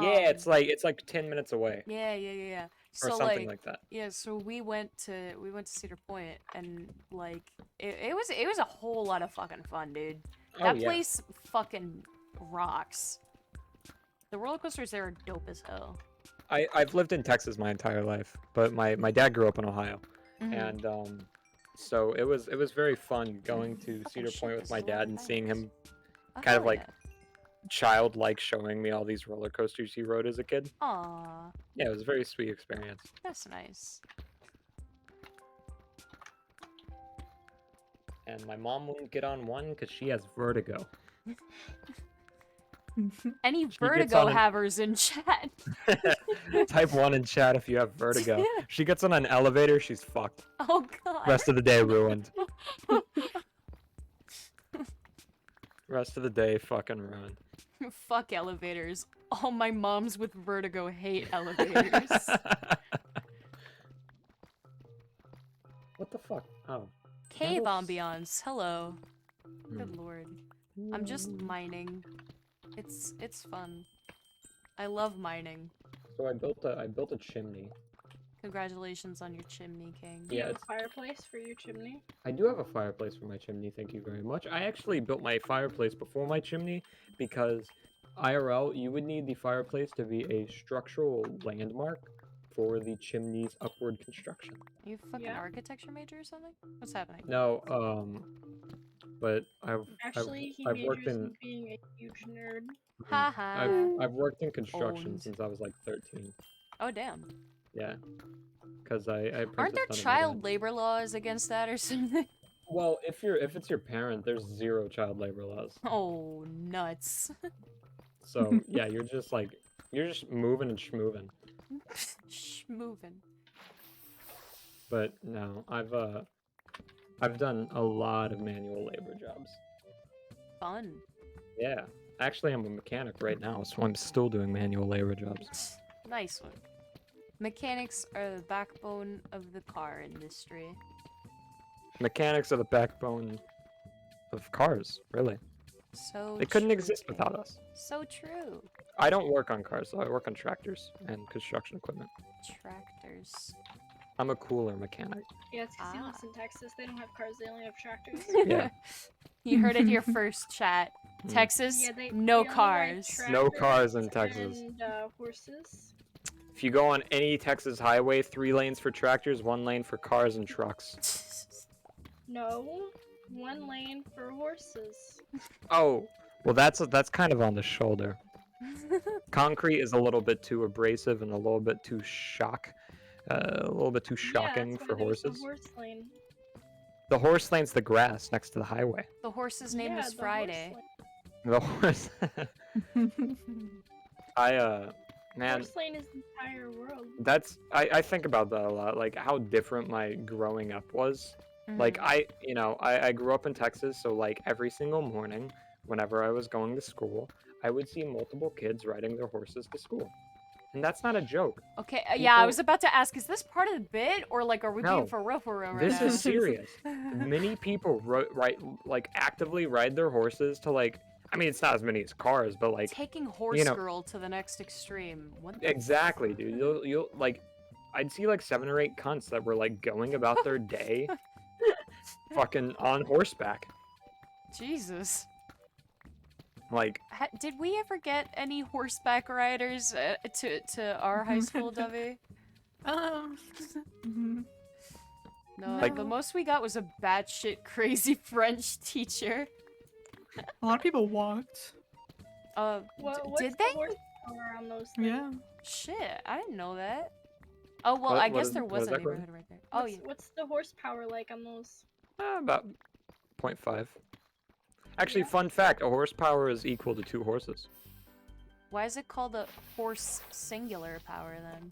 Yeah, it's like 10 minutes away Yeah. or So something like that. yeah, so we went to Cedar Point, and like it was a whole lot of fucking fun, dude. That Oh, yeah. place fucking rocks. The roller coasters there are dope as hell. I've lived in Texas my entire life, but my dad grew up in Ohio, Mhm. and so it was very fun going to Fucking Cedar shit, Point this with my is a lot dad of and seeing him Oh, kind of hell like childlike showing me all these roller coasters he rode as a kid. yeah. Aw, Yeah, it was a very sweet experience. that's nice. And my mom wouldn't get on one because she has vertigo. Any gets vertigo on an- havers in chat? Type 1 in chat if you have vertigo. She gets on an elevator, she's fucked. Oh god. Rest of the day ruined. Rest of the day fucking ruined. Fuck elevators. All my moms with vertigo hate elevators. What the fuck? Oh. Cave Candles? ambiance. Hello. Good Hmm. lord. I'm just mining. It's fun. I love mining. So I built a chimney. Congratulations on your chimney, King. Do you Yeah, have a fireplace for your chimney? I do have a fireplace for my chimney, thank you very much. I actually built my fireplace before my chimney because IRL, you would need the fireplace to be a structural landmark for the chimney's upward construction. Are you a fucking Yeah. architecture major or something? What's happening? No, but Actually, he I've worked majors in in being a huge nerd. Haha. I've worked in construction Owned. since I was like 13. Oh damn. Yeah, because I Aren't there apprenticed under my child dad. labor laws against that or something? Well, if it's your parent, there's 0 child labor laws. Oh, nuts. So yeah, you're just moving and schmoving. Moving. But no, I've done a lot of manual labor jobs. Fun. Yeah, actually, I'm a mechanic right now, so I'm still doing manual labor jobs. Nice one. Mechanics are the backbone of the car industry. Mechanics are the backbone of cars, really. So They couldn't true, exist King. without us. So true. I don't work on cars, though. I work on tractors and construction equipment. Tractors. I'm a cooler mechanic. Yeah, it's because he Ah. lives in Texas. They don't have cars, they only have tractors. Yeah. You heard it here first, chat. Mm. Texas, Yeah, they no only ride cars. No cars in tractors Texas. And horses. If you go on any Texas highway, 3 lanes for tractors, 1 lane for cars and trucks. No, 1 lane for horses. Oh, well, that's kind of on the shoulder. Concrete is a little bit too abrasive and a little bit too shocking Yeah, that's for why there's the horses. horse lane. The horse lane's the grass next to the highway. The horse's name Yeah, was the horse Friday. lane. The horse. Man, Horse lane is the entire world. I think about that a lot, like how different my growing up was. Like Mhm. I grew up in Texas, so like every single morning, whenever I was going to school, I would see multiple kids riding their horses to school. And that's not a joke. Okay, yeah, I People- was about to ask, is this part of the bit, or like, are we No. being for real right This now? is serious. Many people actively ride their horses to like, I mean, it's not as many as cars, but like, Taking horse know- girl to the next extreme. What the exactly, dude. You'll like, I'd see like 7 or 8 cunts that were like going about their day, fucking on horseback. Jesus. Like, Did we ever get any horseback riders to our high school, Dovey? Mhm. No, Like- the most we got was a batshit crazy French teacher. A lot of people walked. What's Did the they? horsepower on those things? Yeah. Shit, I didn't know that. Oh, well, What- I what guess is- there what was is a that, Courtney? neighborhood right there. Oh, yeah. What's the horsepower like on those? about 0.5. Actually, Yeah. fun fact: a horsepower is equal to 2 horses. Why is it called a horse singular power then?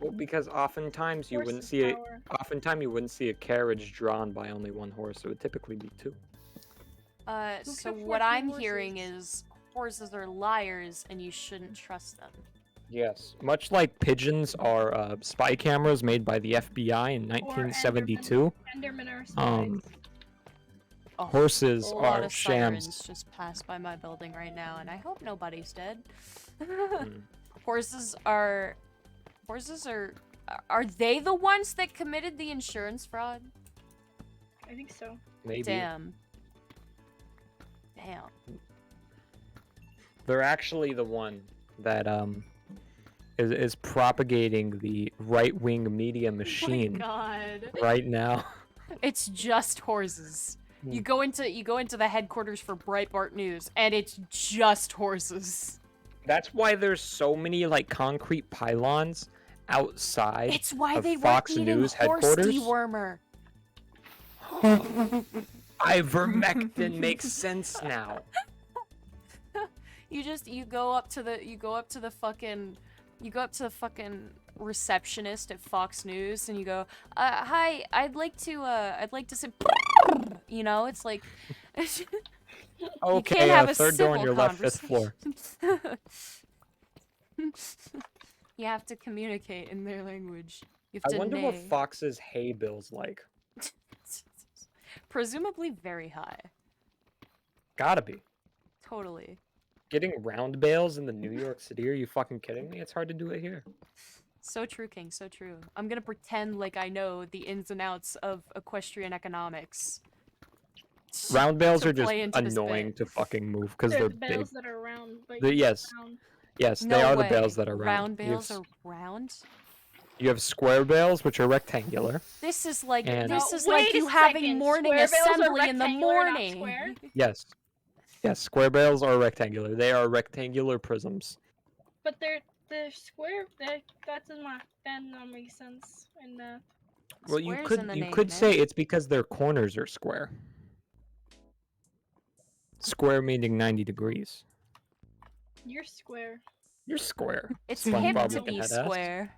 Well, because oftentimes you wouldn't Horse's see a power. oftentimes you wouldn't see a carriage drawn by only 1 horse. It would typically be 2. Who So can what afford I'm 2 hearing horses? is horses are liars and you shouldn't trust them. Yes, much like pigeons are spy cameras made by the FBI in Or 1972. Endermen are Um, spies. Oh, Horses a lot are of sirens shams. just passed by my building right now, and I hope nobody's dead. Mm. Horses are they the ones that committed the insurance fraud? I think so. Maybe Damn. they're actually the one that is propagating the right-wing media machine God. right now. It's just horses. You go into the headquarters for Breitbart News, and it's just horses. That's why there's so many like concrete pylons outside It's why of they were Fox eating News horse headquarters. dewormer. Ivermectin makes sense now. You go up to the fucking receptionist at Fox News and you go, "Hi, I'd like to say," you know, it's like Okay, can't have a third door on civil your left, fifth floor. You have to communicate in their language. You I have to wonder what neigh. Fox's hay bill's like. Presumably very high. Gotta be. Totally. Getting round bales in the New York City? Are you fucking kidding me? It's hard to do it here. So true, King, so true. I'm gonna pretend like I know the ins and outs of equestrian economics. Round bales to are just play into this annoying bit. to fucking move because They're they're the big. bales that are round, but Yes. round. Yes, No they are way. the bales that are round. Round bales are round? You have square bales, which are rectangular. This is like And- this is No, like wait you a having second. morning Square bales are assembly in the rectangular, not morning. square? Yes. Yes, square bales are rectangular. They are rectangular prisms. But they're square. That doesn't make sense. And Well, you Squares could in the you name, could say man. it's because their corners are square. Square meaning 90 degrees. you're square. You're square. It's SpongeBob hip to looking be head ass. square.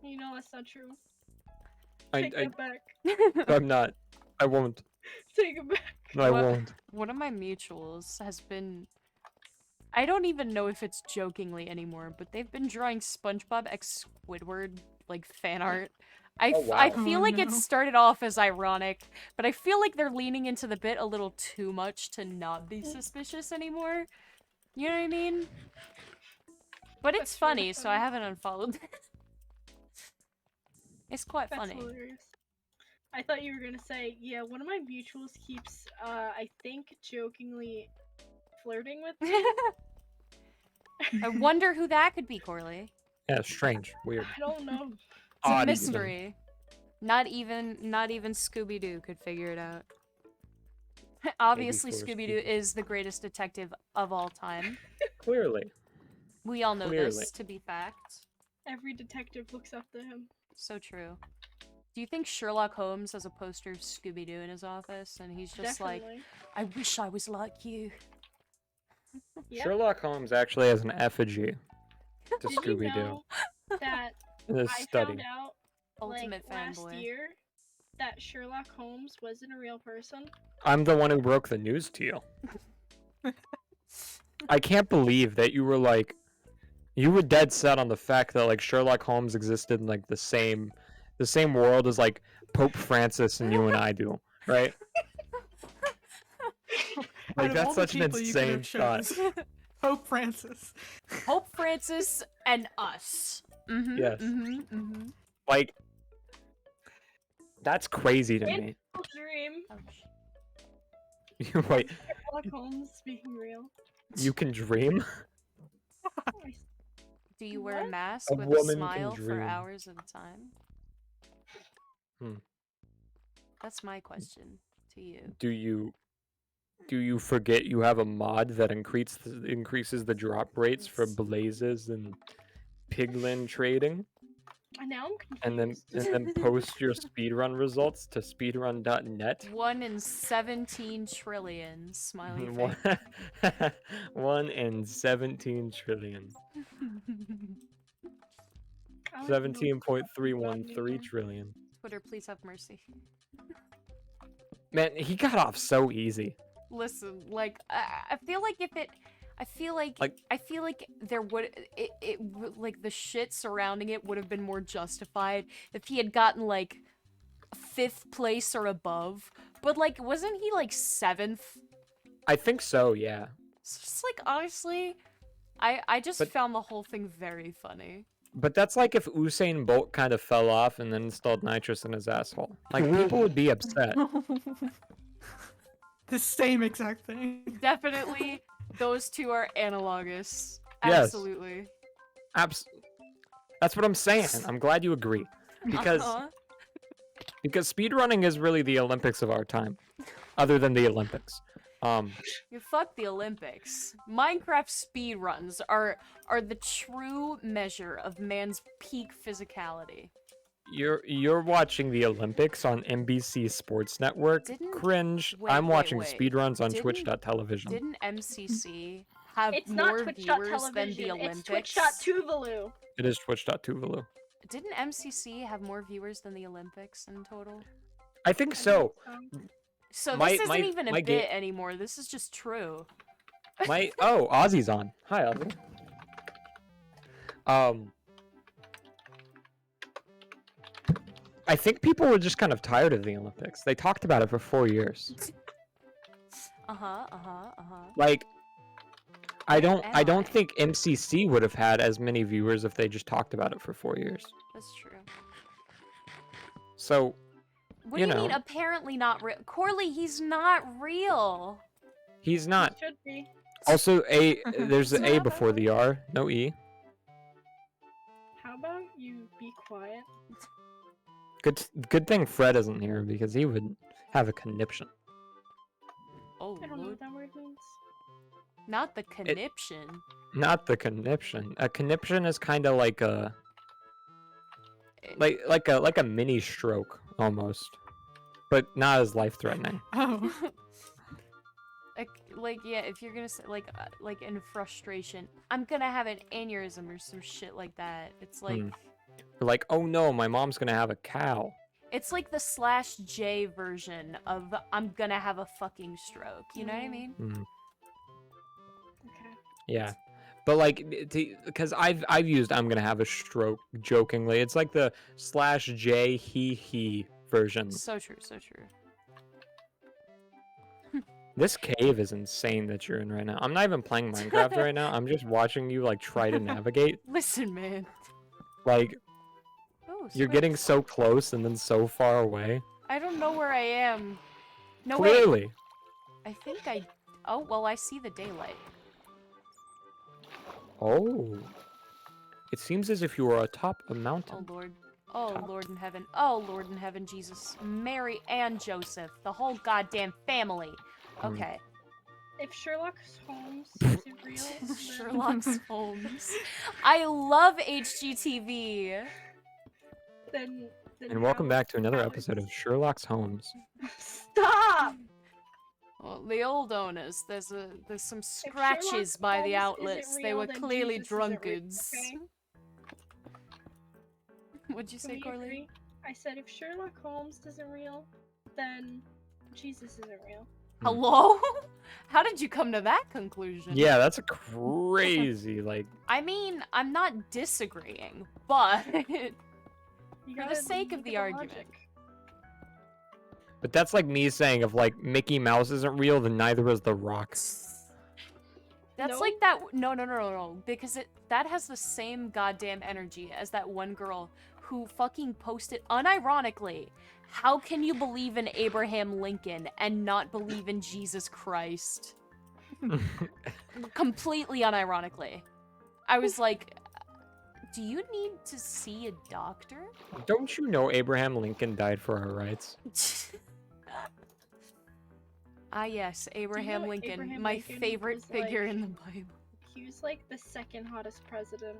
You know that's not true. I Take that back. I'm not. I won't. Take it back. No, I What? won't. One of my mutuals has been. I don't even know if it's jokingly anymore, but they've been drawing SpongeBob x Squidward like fan art. I Oh, I wow. feel Oh, like it no. started off as ironic, but I feel like they're leaning into the bit a little too much to not be suspicious anymore. You know what I mean? But it's That's really funny, so I funny. haven't unfollowed. It's quite That's funny. hilarious. I thought you were gonna say, yeah, one of my mutuals keeps, I think, jokingly flirting with me. I wonder who that could be, Corley. Yeah, strange. Weird. I don't know. It's a Odd even. mystery. Not even Scooby-Doo could figure it out. Obviously, for Scooby-Doo is the greatest detective of all time. Clearly. We all know Clearly. this to be fact. Every detective looks up to him. So true. Do you think Sherlock Holmes has a poster of Scooby-Doo in his office and he's just Definitely. like, I wish I was like you? Yep. Sherlock Holmes actually has an effigy to Did you Scooby-Doo know that in his I study. found out Ultimate last fanboy. year that Sherlock Holmes wasn't a real person? I'm the one who broke the news to you. I can't believe that you were like, you were dead set on the fact that like Sherlock Holmes existed in like the same world as like Pope Francis and you and I do, right? Out Like of that's all the such an people you could insane have thought. chose, Pope Francis. Pope Francis and us. Mm-hmm, Yes. mm-hmm, mm-hmm. Like that's crazy to me. Dream. Wait, Sherlock Holmes being real. you can dream? Do you wear a What? mask A with a woman can smile for dream. hours at a time? That's my question to you. Do you forget you have a mod that increases the drop rates for blazes and piglin trading? And now I'm confused. And then post your speedrun results to speedrun.net? 1 in 17 trillion. Smiley One, face. 1 in 17 trillion. I don't even know 17.313 trillion. Twitter, please have mercy. Man, he got off so easy. Listen, like I feel like if it, I feel like there would like the shit surrounding it would have been more justified if he had gotten like 5th place or above. But like, wasn't he like 7th? I think so, yeah. It's just like honestly, I just But- found the whole thing very funny. But that's like if Usain Bolt kind of fell off and then installed nitrous in his asshole. Like, people would be upset. The same exact thing. Definitely, those two are analogous. Yes. Absolutely. That's what I'm saying. I'm glad you agree. Because Uh-huh. because speedrunning is really the Olympics of our time. Other than the Olympics. You fuck the Olympics. Minecraft speedruns are the true measure of man's peak physicality. You're watching the Olympics on NBC Sports Network. Didn't- Cringe. wait, I'm wait, watching wait. speedruns on Didn't- Twitch.television. Didn't MCC have It's more not Twitch.television. viewers than the It's Olympics? Twitch.tuvalu. It is Twitch.tuvalu. Didn't MCC have more viewers than the Olympics in total? I think so. So My- this isn't my- even a my bit anymore. This is just true. Oh, Ozzy's on. Hi, Ozzy. I think people were just kind of tired of the Olympics. They talked about it for 4 years. Like, I don't think MCC would have had as many viewers if they just talked about it for 4 years. That's true. So, What do you mean apparently not real? Corley, he's not real. he's not. It should be. Also, there's an A Not before the really. R, no E. How about you be quiet? Good thing Fred isn't here because he would have a conniption. Oh, I don't know Lord. what that word means. Not the conniption. Not the conniption. A conniption is kind of like a like a mini stroke almost, but not as life-threatening. Oh. Like, yeah, if you're gonna say, like in frustration, I'm gonna have an aneurysm or some shit like that. It's like, You're like, oh no, my mom's gonna have a cow. it's like the /J version of I'm gonna have a fucking stroke. You know what I mean? Okay. Yeah, but like, because I've used I'm gonna have a stroke jokingly. It's like the /J he version. So true, so true. This cave is insane that you're in right now. I'm not even playing Minecraft right now. I'm just watching you like try to navigate. Listen, man. Like, Oh, you're switch. getting so close and then so far away. I don't know where I am. No, Clearly. wait. I think I... Oh, well, I see the daylight. Oh. It seems as if you are atop a Oh, mountain. Lord. Oh, Top. Lord in heaven. Oh, Lord in heaven, Jesus. Mary and Joseph. The whole goddamn family. Okay. If Sherlock Holmes isn't real, then... Sherlock Holmes. I love HGTV. then And welcome how- back to another how episode is- of Sherlock Holmes. Stop! Well, the old owners, there's some Sherlock scratches by the Holmes isn't outlets. They real, were then clearly Jesus isn't real, drunkards. okay? What'd you Can say, we Corley? agree? I said if Sherlock Holmes isn't real, then Jesus isn't real. Hello? How did you come to that conclusion? Yeah, that's a crazy, like... I mean, I'm not disagreeing, but You For the gotta sake of look the at argument. logic. But that's like me saying if, like, Mickey Mouse isn't real, then neither is The Rock. that's No. like that. No, because that has the same goddamn energy as that one girl who fucking posted unironically. How can you believe in Abraham Lincoln and not believe in Jesus Christ? Completely unironically. I was like, do you need to see a doctor? Don't you know Abraham Lincoln died for our rights? Ah, yes, Abraham know Lincoln, Abraham my Lincoln favorite was, figure like- in the Bible. He was like the second hottest president.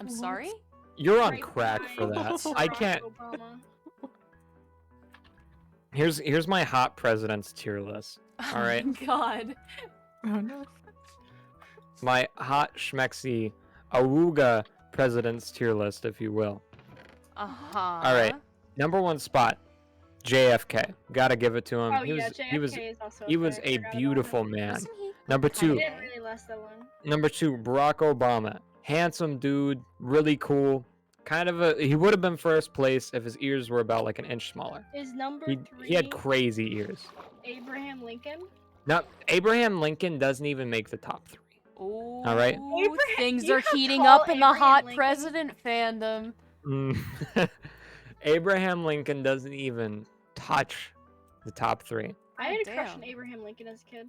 I'm What? sorry? You're on right crack for behind that. I Barack can't. Obama. Here's my hot presidents tier list. All right. Oh my god. Oh no. My hot schmexy awooga presidents tier list, if you will. Uh-huh. All right. Number 1 spot, JFK. Gotta give it to him. Oh yeah, JFK is also. he was okay, I a forgot about beautiful him. man. Wasn't he Number kinda two. He didn't gay? really last that long. Number 2, Barack Obama. Handsome dude, really cool. Kind of he would have been first place if his ears were about like an inch smaller. Is number He, 3 he had crazy ears. Abraham Lincoln? Now, Abraham Lincoln doesn't even make the top 3. Oh, right. Abraham- things you are have heating tall up in the Abraham hot Lincoln. president fandom. Abraham Lincoln doesn't even touch the top 3. I had a God crush on damn. Abraham Lincoln as a kid.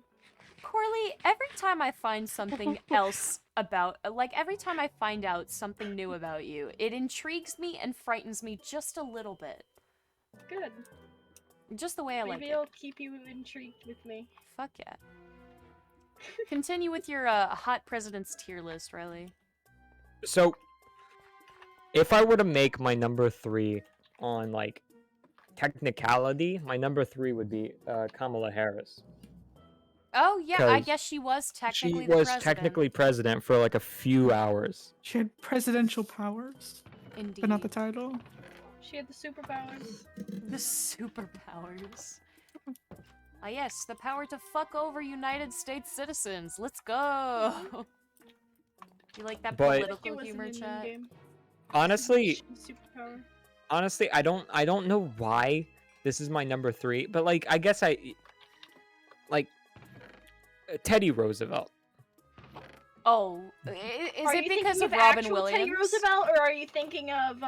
Corley, every time I find something else about, like every time I find out something new about you, it intrigues me and frightens me just a little bit. Good. Just the way I like Maybe it. it'll keep you intrigued with me. Fuck yeah. Continue with your hot president's tier list, Riley. So, if I were to make my number 3 on like technicality, my number 3 would be Kamala Harris. Oh yeah, I 'Cause guess she was technically She the was president. technically president for like a few hours. She had presidential powers, Indeed. but not the title. She had the superpowers. The superpowers. Ah yes, the power to fuck over United States citizens. Let's go. You like that But- It political wasn't humor, in the chat? game. Honestly, Superpower. I don't know why this is my number 3, but like I guess like Teddy Roosevelt. Oh, is Are it you because thinking of of Robin actual Williams? Teddy Roosevelt, or are you thinking of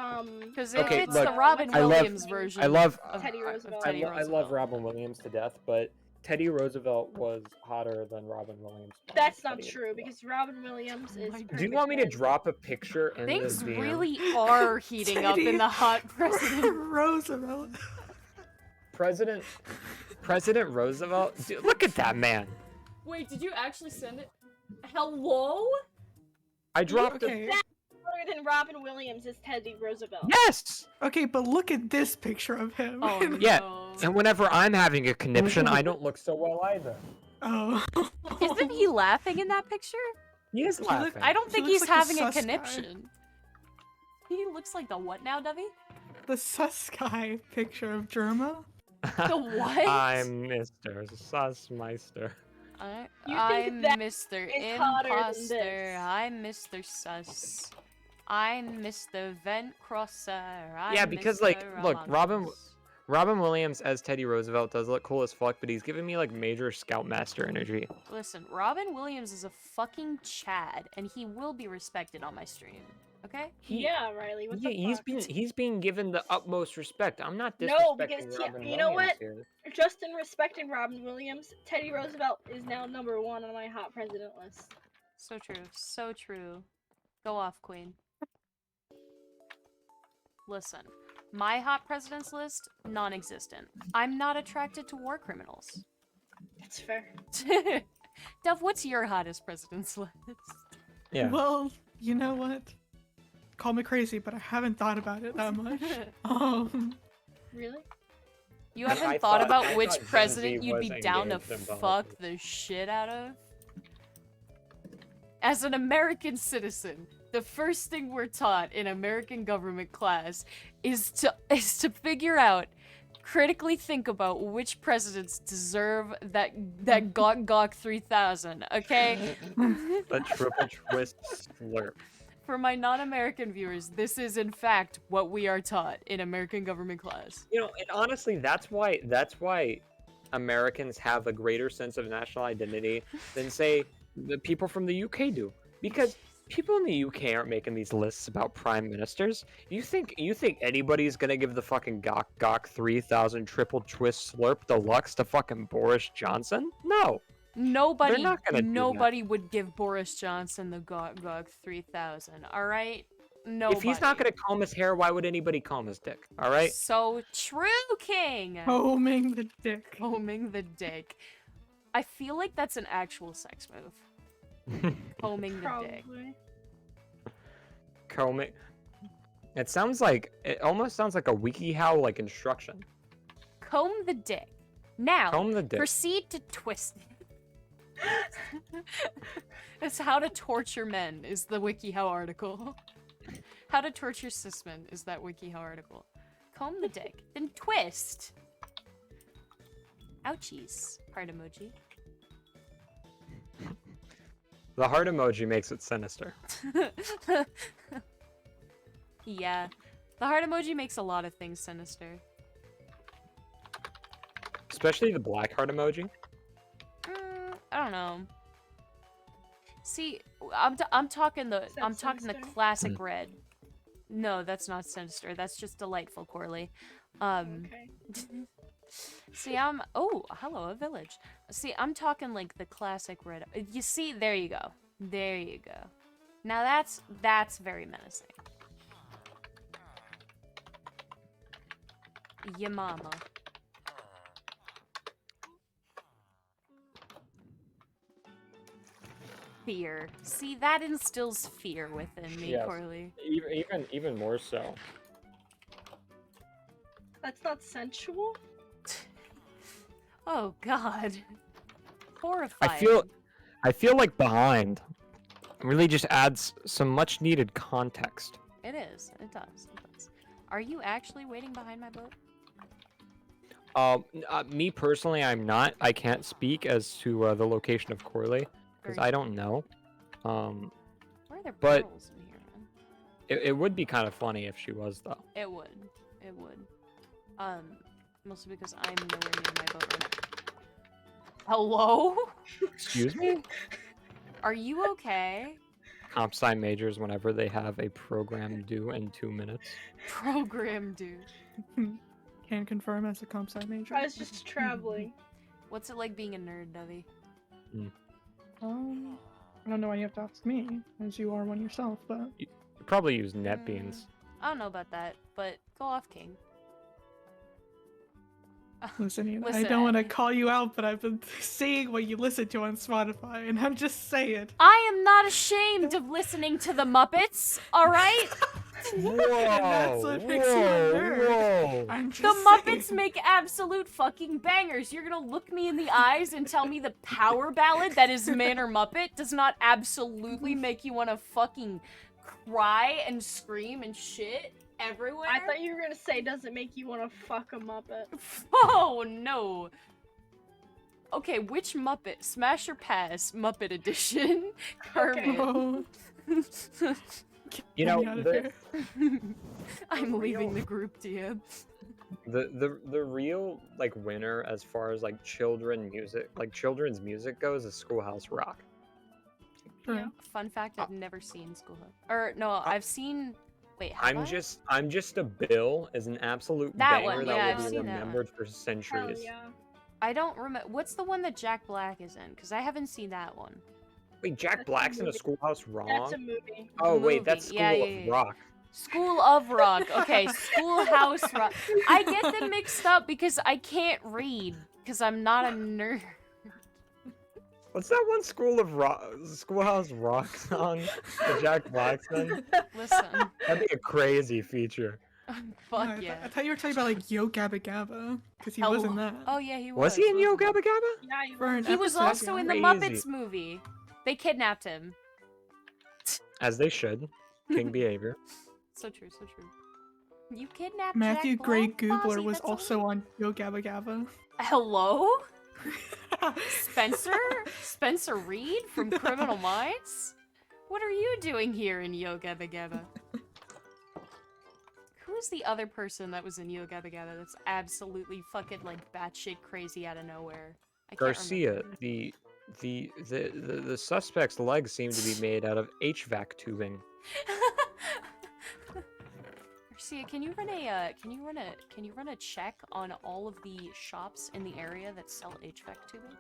Because Okay, it's look, the Robin I love- Williams version. I love of Teddy Roosevelt. Teddy I love Roosevelt. Robin Williams to death, but Teddy Roosevelt was hotter than Robin Williams. That's not Teddy true Roosevelt. because Robin Williams is. my Do you want me to perfect drop a picture in Things the DM? really are heating up in Teddy the hot president. Roosevelt. President Roosevelt? Dude, look at that man. Wait, did you actually send it? Hello? I dropped Okay. it. Hotter than Robin Williams is Teddy Roosevelt. Yes. Okay, but look at this picture of him. Oh no. Yeah, And whenever I'm having a conniption, I don't look so well either. Oh. Isn't he laughing in that picture? He is look- laughing. I don't He think looks he's like the having a sus guy. conniption. He looks like the what now, Debbie? The sus guy picture of Germa? The what? I'm Mr. Sussmeister. You I'm think that Mr. is hotter than Imposter. this? I'm Mr. Sus. I'm Mr. Vent Crosser. I'm Yeah, because, Mr. like, look, Among Us. Robin Williams as Teddy Roosevelt does look cool as fuck, but he's giving me like major Scoutmaster energy. Listen, Robin Williams is a fucking Chad, and he will be respected on my stream. Okay? Yeah, Riley. What the fuck? He's being given the utmost respect. I'm not disrespecting No, because Robin you know Williams what? here. Just in respecting Robin Williams, Teddy Roosevelt is now #1 on my hot president list. So true. So true. Go off, Queen. Listen, my hot presidents list, non-existent. I'm not attracted to war criminals. That's fair. Duff, what's your hottest president's list? Yeah. Well, you know what? Call me crazy, but I haven't thought about it that much. Really? You I haven't thought- thought about I which thought Gen president Z you'd be was down to engaged in fuck politics. the shit out of? As an American citizen, the first thing we're taught in American government class is to figure out, critically think about which presidents deserve that Gok 3000, okay? The triple twist slurp. For my non-American viewers, this is in fact what we are taught in American government class. You know, and honestly, that's why Americans have a greater sense of national identity than, say, the people from the UK do. Because people in the UK aren't making these lists about prime ministers. You think anybody's gonna give the fucking Gok 3000 triple twist slurp deluxe to fucking Boris Johnson? No. Nobody not gonna do that. would give Boris Johnson the Gok 3000, alright? Nobody. If he's not gonna comb his hair, why would anybody comb his dick? All right. So true, King! Homing the dick. Combing the dick. I feel like that's an actual sex move. Combing the dick. Probably. Comb it. It almost sounds like a WikiHow like instruction. Comb the dick. Now, Comb the dick. proceed to twist it. It's how to torture men is the WikiHow article. How to torture cis men is that WikiHow article. Comb the dick, then twist. Ouchies. Heart emoji. The heart emoji makes it sinister. Yeah. The heart emoji makes a lot of things sinister. Especially the black heart emoji. I don't know. See, I'm talking the Is that the sinister? classic red. No, that's not sinister. That's just delightful, Corley. Okay. See, oh, hello, a village. See, I'm talking like the classic red. You see, there you go. There you go. Now that's very menacing. Ya mama. Fear. See, that instills fear within me, Yes. Corley. Even more so. That's not sensual? Oh God. Horrifying. I feel like behind really just adds some much needed context. It is. It does. It does. Are you actually waiting behind my boat? Me personally, I'm not. I can't speak as to the location of Corley because Very I don't know. Where are there but- barrels in here, man? It would be kind of funny if she was though. It would. It would. Mostly because I'm nowhere near my boat right now. Hello? Excuse me? Are you okay? Comp sci majors whenever they have a program due in 2 minutes. Program dude. Can confirm as a comp sci major. I was just traveling. What's it like being a nerd, Debbie? I don't know why you have to ask me, as you are one yourself, but You probably use NetBeans. I don't know about that, but go off, King. listen, Ian, I Listen, don't want to call you out, but I've been seeing what you listen to on Spotify, and I'm just saying. I am not ashamed of listening to the Muppets, alright? Whoa! And that's what makes you a nerd. Whoa! I'm The just Muppets saying. make absolute fucking bangers. You're gonna look me in the eyes and tell me the power ballad that is Manor Muppet does not absolutely make you want to fucking cry and scream and shit everywhere? I thought you were gonna say, does it make you want to fuck a Muppet? Oh, no. Okay, which Muppet? Smash or Pass Muppet Edition? Kermit. Oh, You get know, me out of the- here. I'm leaving the group, DM. the real like winner as far as like children's music goes is Schoolhouse Rock. Sure. Fun fact, I've never seen Schoolhouse. Or, no, I've seen... Wait, have I'm I? just a Bill is an absolute That banger one, that yeah, will I've be seen that one. remembered for Hell centuries. yeah. I don't remember. What's the one that Jack Black is in? Because I haven't seen that one. Wait, Jack That's a Black's in a movie. Schoolhouse That's Rock? a movie. Oh wait, movie. that's School Yeah, yeah, of yeah. Rock. School of Rock. Okay, Schoolhouse Rock. I get them mixed up because I can't read. Because I'm not a nerd. What's that one Schoolhouse Rock song that Jack Black's in? Listen. That'd be a crazy feature. Fuck I yeah. thought you were talking about like Yo Gabba Gabba, because he was in that. Oh yeah, he Was he in Yo wasn't Gabba Gabba? Yeah, you For were. an He was episode, also yeah. in the Crazy. Muppets movie. They kidnapped him. As they should. King behavior. So true, so true. You kidnapped Matthew Jack Gray Black, Goobler Fozzie, was that's also all. on Yo Gabba Gabba. Hello? Spencer? Spencer Reed from Criminal Minds? What are you doing here in Yo Gabba Gabba? Who's the other person that was in Yo Gabba Gabba that's absolutely fucking like batshit crazy out of nowhere? I can't Garcia, remember. the suspect's legs seem to be made out of HVAC tubing. Garcia, can you run a check on all of the shops in the area that sell HVAC tubing?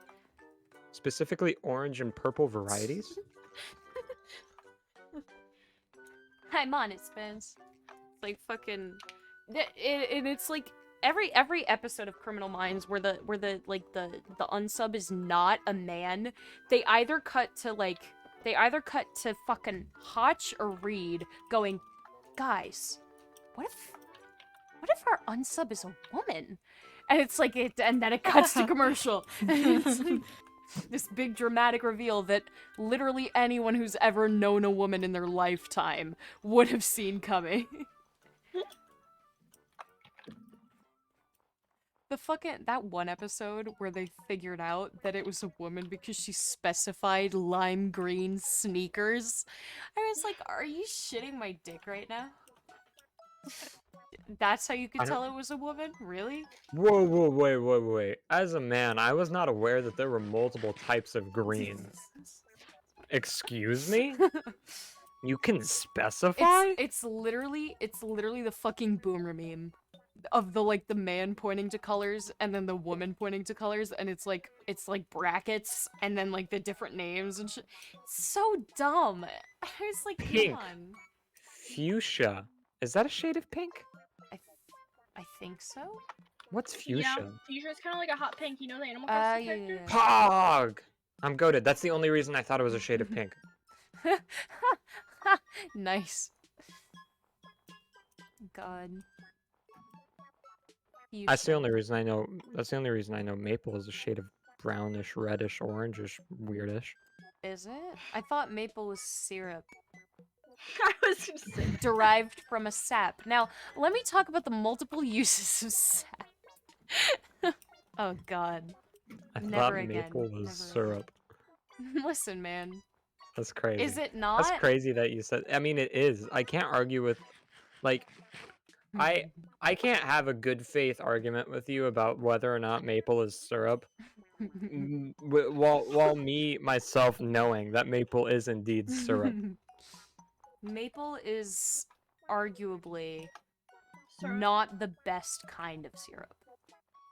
Specifically orange and purple varieties? I'm on it, Spence. It's like fucking, and it's like every episode of Criminal Minds where the unsub is not a man, they either cut to fucking Hotch or Reed going, guys, what if our unsub is a woman? And it's like and then it cuts to commercial. And it's like this big dramatic reveal that literally anyone who's ever known a woman in their lifetime would have seen coming. That one episode where they figured out that it was a woman because she specified lime green sneakers. I was like, are you shitting my dick right now? That's how you could tell it was a woman? Really? Whoa, wait. As a man, I was not aware that there were multiple types of green. Excuse me? You can specify? It's literally the fucking boomer meme of the man pointing to colors and then the woman pointing to colors, and it's like brackets and then like the different names and shit. It's so dumb. I was like, Pink. come on. Fuchsia. Is that a shade of pink? I think so. What's Yeah, fuchsia? Fuchsia is kind of like a hot pink. You know the Animal Crossing Yeah, character? Pog! I'm goated. That's the only reason I thought it was a shade of pink. Nice. God. That's the only reason I know. That's the only reason I know maple is a shade of brownish, reddish, orangish, weirdish. Is it? I thought maple was syrup. I was gonna say. Derived from a sap. Now, let me talk about the multiple uses of sap. Oh God. I Never thought again. maple was Never syrup. again. Listen, man. That's crazy. Is it That's not? crazy that you said. I mean, it is. I can't argue with, like, I can't have a good faith argument with you about whether or not maple is syrup. While me myself knowing that maple is indeed syrup. Maple is arguably Syrup. not the best kind of syrup.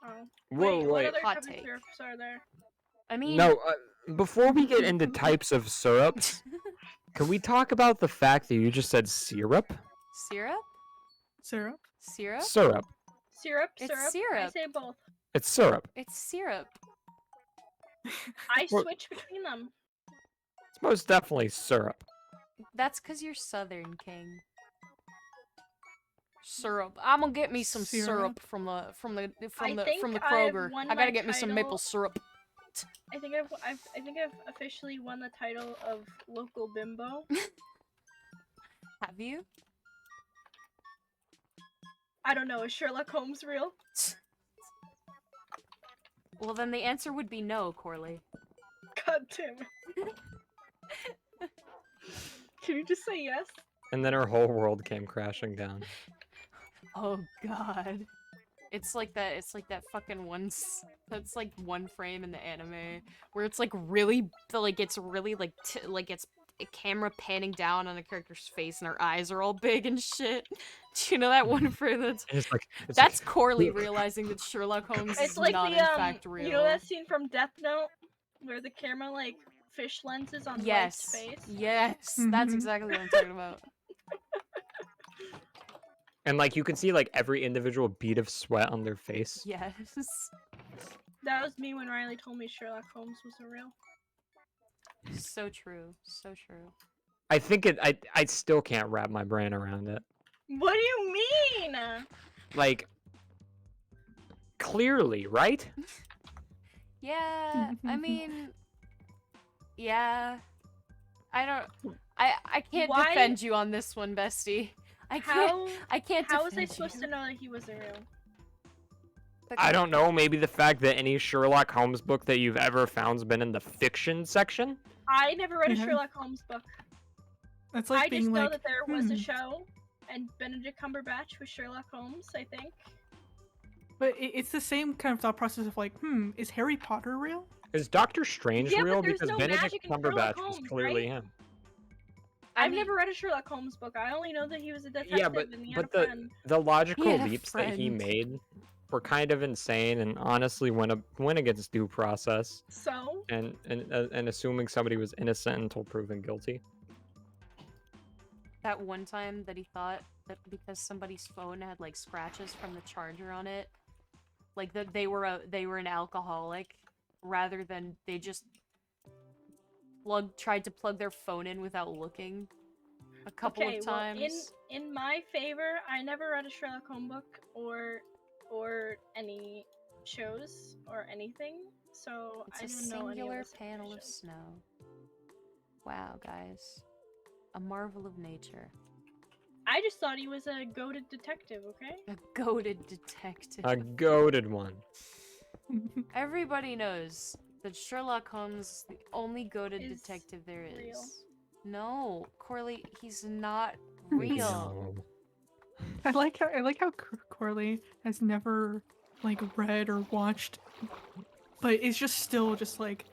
Oh. Whoa, What wait. other Hot type of take. syrups are there? I mean, No, before we get into types of syrups, can we talk about the fact that you just said syrup? syrup? Syrup? Syrup? Syrup. Syrup, It's syrup. I syrup. say both. It's syrup. It's syrup. I Well- switch between them. It's most definitely syrup. That's because you're Southern, King. Syrup. I'm gonna get me some syrup from the think Kroger. I've won I gotta my get me some maple title. syrup. I think I've officially won the title of local bimbo. Have you? I don't know. Is Sherlock Holmes real? Well, then the answer would be no, Corley. God damn it. Can you just say yes? And then our whole world came crashing down. Oh God. It's like that. It's like that fucking that's like one frame in the anime where it's like really, it's really like it's a camera panning down on a character's face and their eyes are all big and shit. Do you know that one frame? It's like That's Corley realizing that Sherlock Holmes It's is like not the in fact real. You know that scene from Death Note where the camera like fish lenses on Light's face? Yes, that's Mhm. exactly what I'm talking about. And like you can see like every individual bead of sweat on their face. Yes. That was me when Riley told me Sherlock Holmes was a real. So true. So true. I think I still can't wrap my brain around it. What do you mean? Like clearly, right? Yeah, I mean, yeah. I can't Why- defend you on this one, bestie. I can't How was I defend supposed you. to know that he wasn't real? I don't know, maybe the fact that any Sherlock Holmes book that you've ever found's been in the fiction section? I never read a Yeah. Sherlock Holmes book. That's like I being just know like, that there was a show, and Benedict Cumberbatch was Sherlock Holmes, I think. but it's the same kind of thought process of like, is Harry Potter real? Is Doctor Strange Yeah, but real? there's Because no Benedict magic in Sherlock Cumberbatch Holmes, is clearly right? him. I've never read a Sherlock Holmes book. I only know that he was a detective Yeah, but and he had a the friend. logical had a leaps that he friend. made were kind of insane and honestly went against due process So? and assuming somebody was innocent until proven guilty. That one time that he thought that because somebody's phone had like scratches from the charger on it, like that they were an alcoholic, rather than they just tried to plug their phone in without looking a couple Okay, of times. well, in my favor, I never read a Sherlock Holmes book or any shows or anything, so It's I a don't know any of singular this panel of information. snow. Wow, guys. A marvel of nature. I just thought he was a goated detective, okay? A goated detective. A goaded one. Everybody knows that Sherlock Holmes is the only goated Is detective there is. real. No, Corley, he's not real. No. I like how Corley has never like read or watched, but it's just still just like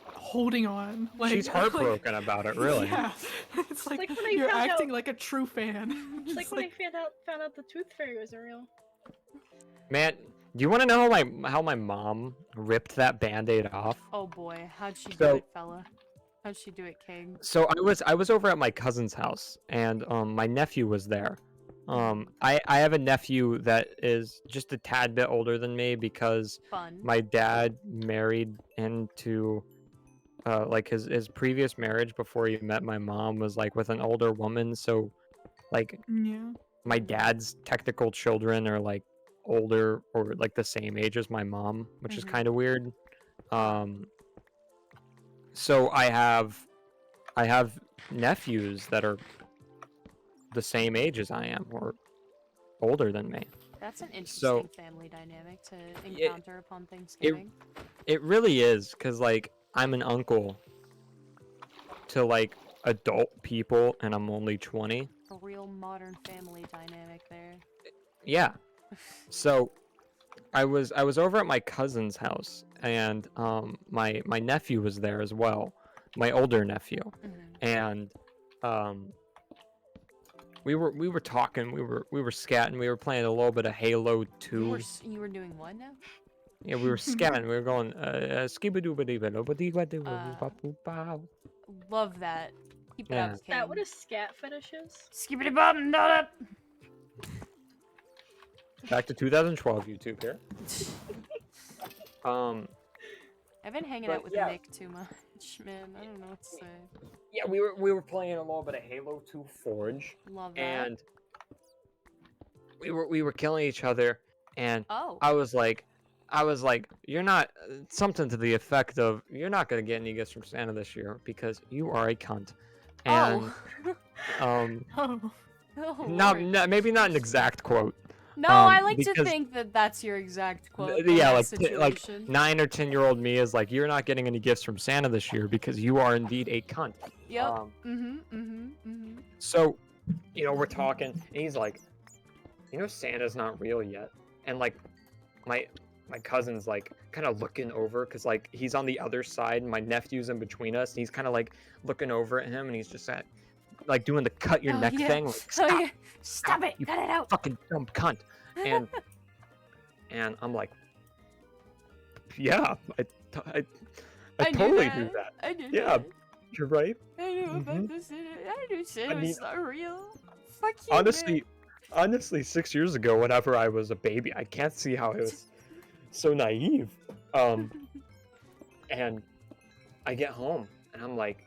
holding on. Like She's heartbroken about it, really. Yeah, it's like, like when I you're found acting out- like a true fan. It's like when I found out the Tooth Fairy wasn't real. Man, do you want to know how my mom ripped that Band-Aid off? Oh boy, how'd she do So- it, fella? How'd she do it, King? So I was over at my cousin's house, and my nephew was there. I have a nephew that is just a tad bit older than me because Fun. my dad married into like his previous marriage before he met my mom was like with an older woman, so like Yeah. my dad's technical children are like older or like the same age as my mom, which is Mhm. kind of weird. So I have nephews that are the same age as I am or older than me. That's an interesting So family dynamic to it encounter upon Thanksgiving. it really is, cause like I'm an uncle to like adult people, and I'm only 20. A real modern family dynamic there. Yeah. So I was over at my cousin's house, and my nephew was there as well, my older nephew, and um we were talking, we were scatting, we were playing a little bit of Halo 2. You were doing what now? Yeah, we were scatting, we were going Love that. Keep it Yeah. up, Is that King. what a scat fetish is? Skibbity bop, not up. Back to 2012 YouTube here. I've been hanging But out with yeah. Nick too much, man. I don't know what to say. Yeah, we were playing a little bit of Halo 2 Forge, Love that. and we were killing each other, and Oh. I was like, you're not, something to the effect of, you're not gonna get any gifts from Santa this year because you are a cunt. And Oh. Oh. Oh, not, Lord. maybe not an exact quote. No, I like to because- think that that's your exact quote. Yeah, in that like situation. 9 or 10-year-old me is like, you're not getting any gifts from Santa this year because you are indeed a cunt. Yep. So, you know, we're talking, and he's like, you know, Santa's not real yet. And like, my cousin's like kind of looking over, because like he's on the other side, and my nephew's in between us, and he's kind of like looking over at him, and he's just like doing the cut your neck thing. Like, stop, Oh, yeah. Stop it! you Cut it out! fucking dumb cunt. And I'm like, yeah, I totally do that. I did Yeah, that. you're right. I knew about Mhm. this. I knew Santa mean, was not real. Fuck you, man. Honestly, 6 years ago, whenever I was a baby, I can't see how I was so naive. And I get home, and I'm like,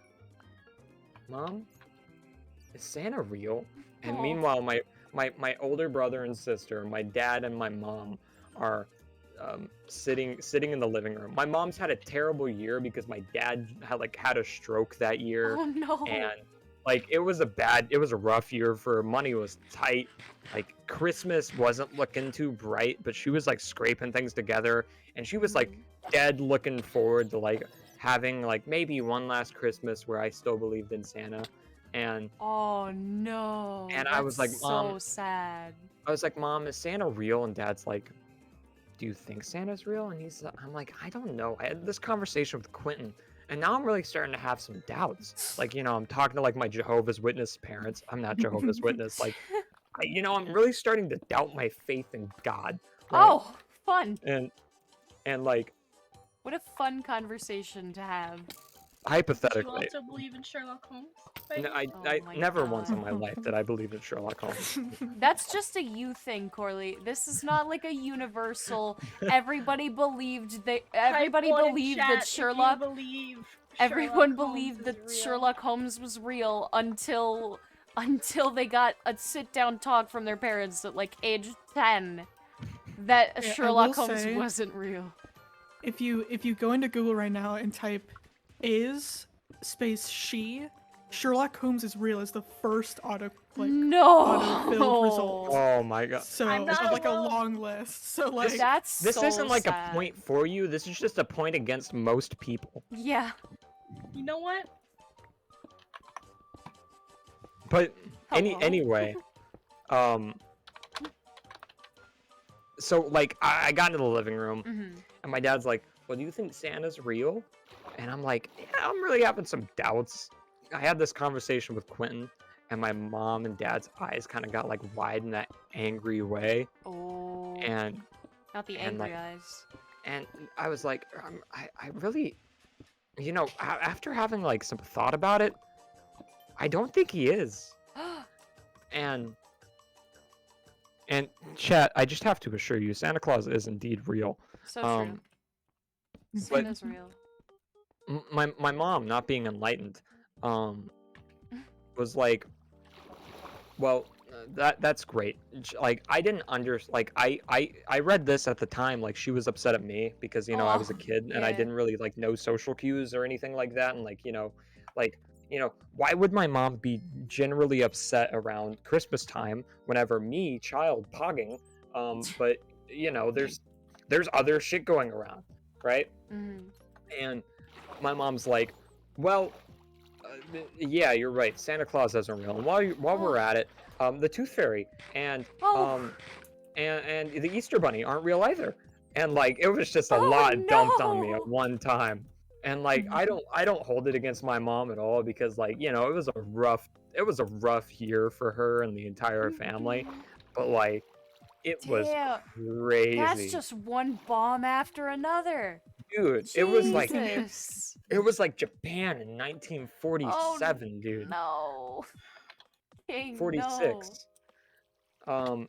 Mom, is Santa real? And Aw. meanwhile, my older brother and sister, my dad and my mom are sitting in the living room. My mom's had a terrible year because my dad had a stroke that year. Oh no. And like it was a rough year for her. Money was tight. Like Christmas wasn't looking too bright, but she was like scraping things together, and she was like dead looking forward to like having like maybe one last Christmas where I still believed in Santa. And Oh no. And I was That's like, Mom- so sad. I was like, Mom, is Santa real? And Dad's like, do you think Santa's real? And I'm like, I don't know. I had this conversation with Quentin, and now I'm really starting to have some doubts. Like, you know, I'm talking to like my Jehovah's Witness parents. I'm not Jehovah's Witness. Like, I'm really starting to doubt my faith in God. Right? Oh, fun. And like, What a fun conversation to have. Do you hypothetically, also believe in Sherlock Holmes? no, Baby? I Oh my never once in God. my life did I believe in Sherlock Holmes. That's just a you thing, Corley. This is not like a universal. Everybody believed that Sherlock. Everyone believed that Sherlock Holmes was real until they got a sit-down talk from their parents at like age 10 that Yeah, I Sherlock will Holmes say- wasn't real. If you go into Google right now and type "is space she," Sherlock Holmes is real is the first autofilled result. Oh my God. So I'm not of like a alone. long list. So like That's This so isn't like sad. a point for you. This is just a point against most people. Yeah. You know what? But Hello? anyway, so like I got into the living room, Mhm. and my dad's like, "Well, do you think Santa's real?" And I'm like, "Yeah, I'm really having some doubts." I had this conversation with Quentin, and my mom and dad's eyes kind of got like wide in that angry way, Oh. and Not the and, angry like, eyes. and I was like, I really, you know, after having like some thought about it, I don't think he is. And chat, I just have to assure you, Santa Claus is indeed real. So true. but- Santa's real. My mom, not being enlightened, was like, well, that's great. Like I didn't like I read this at the time, like she was upset at me because you know I was a Oh, kid and I yeah. didn't really like know social cues or anything like that, and like why would my mom be generally upset around Christmas time whenever me, child pogging, But there's other shit going around, right? Mhm. And my mom's like, well, yeah, you're right. Santa Claus isn't real. And while we're at it, the Tooth Fairy and Oh. and the Easter Bunny aren't real either. And like it was just a Oh, lot dumped on me no. at one time. And like I don't hold it against my mom at all because like, it was a rough year for her and the entire family. But like it was Damn. crazy. That's just one bomb after another. Dude, Jesus. it was like Japan in 1947, dude. No. King, 46. No.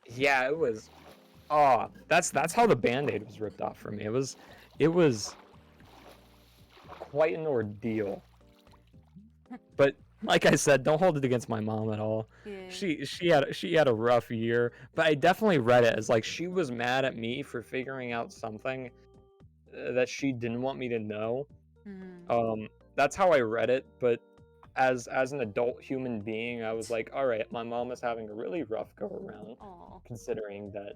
Yeah, it was. Oh, that's how the Band-Aid was ripped off for me. It was quite an ordeal. But like I said, don't hold it against my mom at all. Yeah. She had a rough year, but I definitely read it as like she was mad at me for figuring out something that she didn't want me to know. That's how I read it, but as an adult human being, I was like, all right, my mom is having a really rough go around, considering that,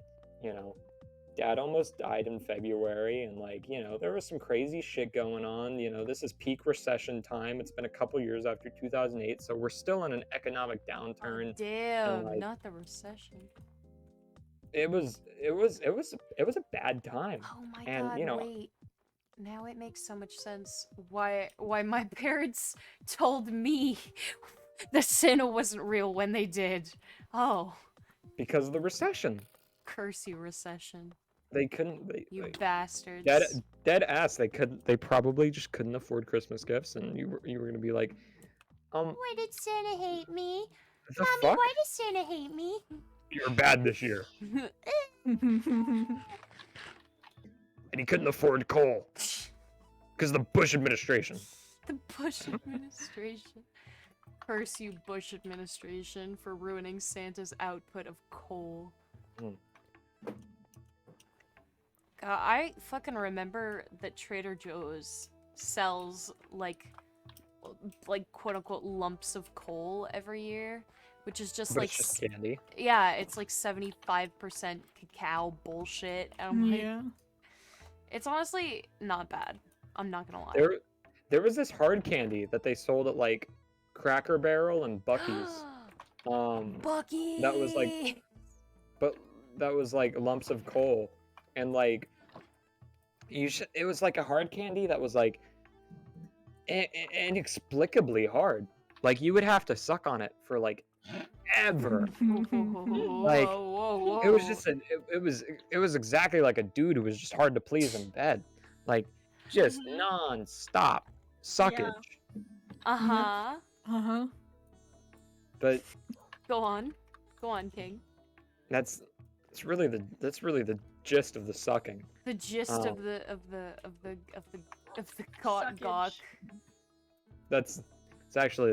Dad almost died in February, and like, there was some crazy shit going on. This is peak recession time. It's been a couple years after 2008, so we're still in an economic downturn. Damn, like, not the recession. It was a bad time. Oh my and, god, wait. Now it makes so much sense why my parents told me the Santa wasn't real when they did. Oh. Because of the recession. Curse you, recession. They couldn't. You bastards. Dead ass. They probably just couldn't afford Christmas gifts, and you were gonna be like, Why did Santa hate me? the Mommy, fuck? why does Santa hate me? You're bad this year. And he couldn't afford coal. Because the Bush administration. The Bush administration. Curse you, Bush administration, for ruining Santa's output of coal. I fucking remember that Trader Joe's sells like quote-unquote lumps of coal every year, which is just But like it's just candy. Yeah, it's like 75% cacao bullshit. And I'm like, Yeah. it's honestly not bad. I'm not gonna lie. There was this hard candy that they sold at like Cracker Barrel and Bucky's. Bucky. That was like lumps of coal, and like it was like a hard candy that was like inexplicably hard. Like you would have to suck on it for like ever. Like whoa. it was just it was exactly like a dude who was just hard to please in bed, like just non-stop suckage. But Go on, King. that's really the gist of the sucking. The gist of the gawk. It's actually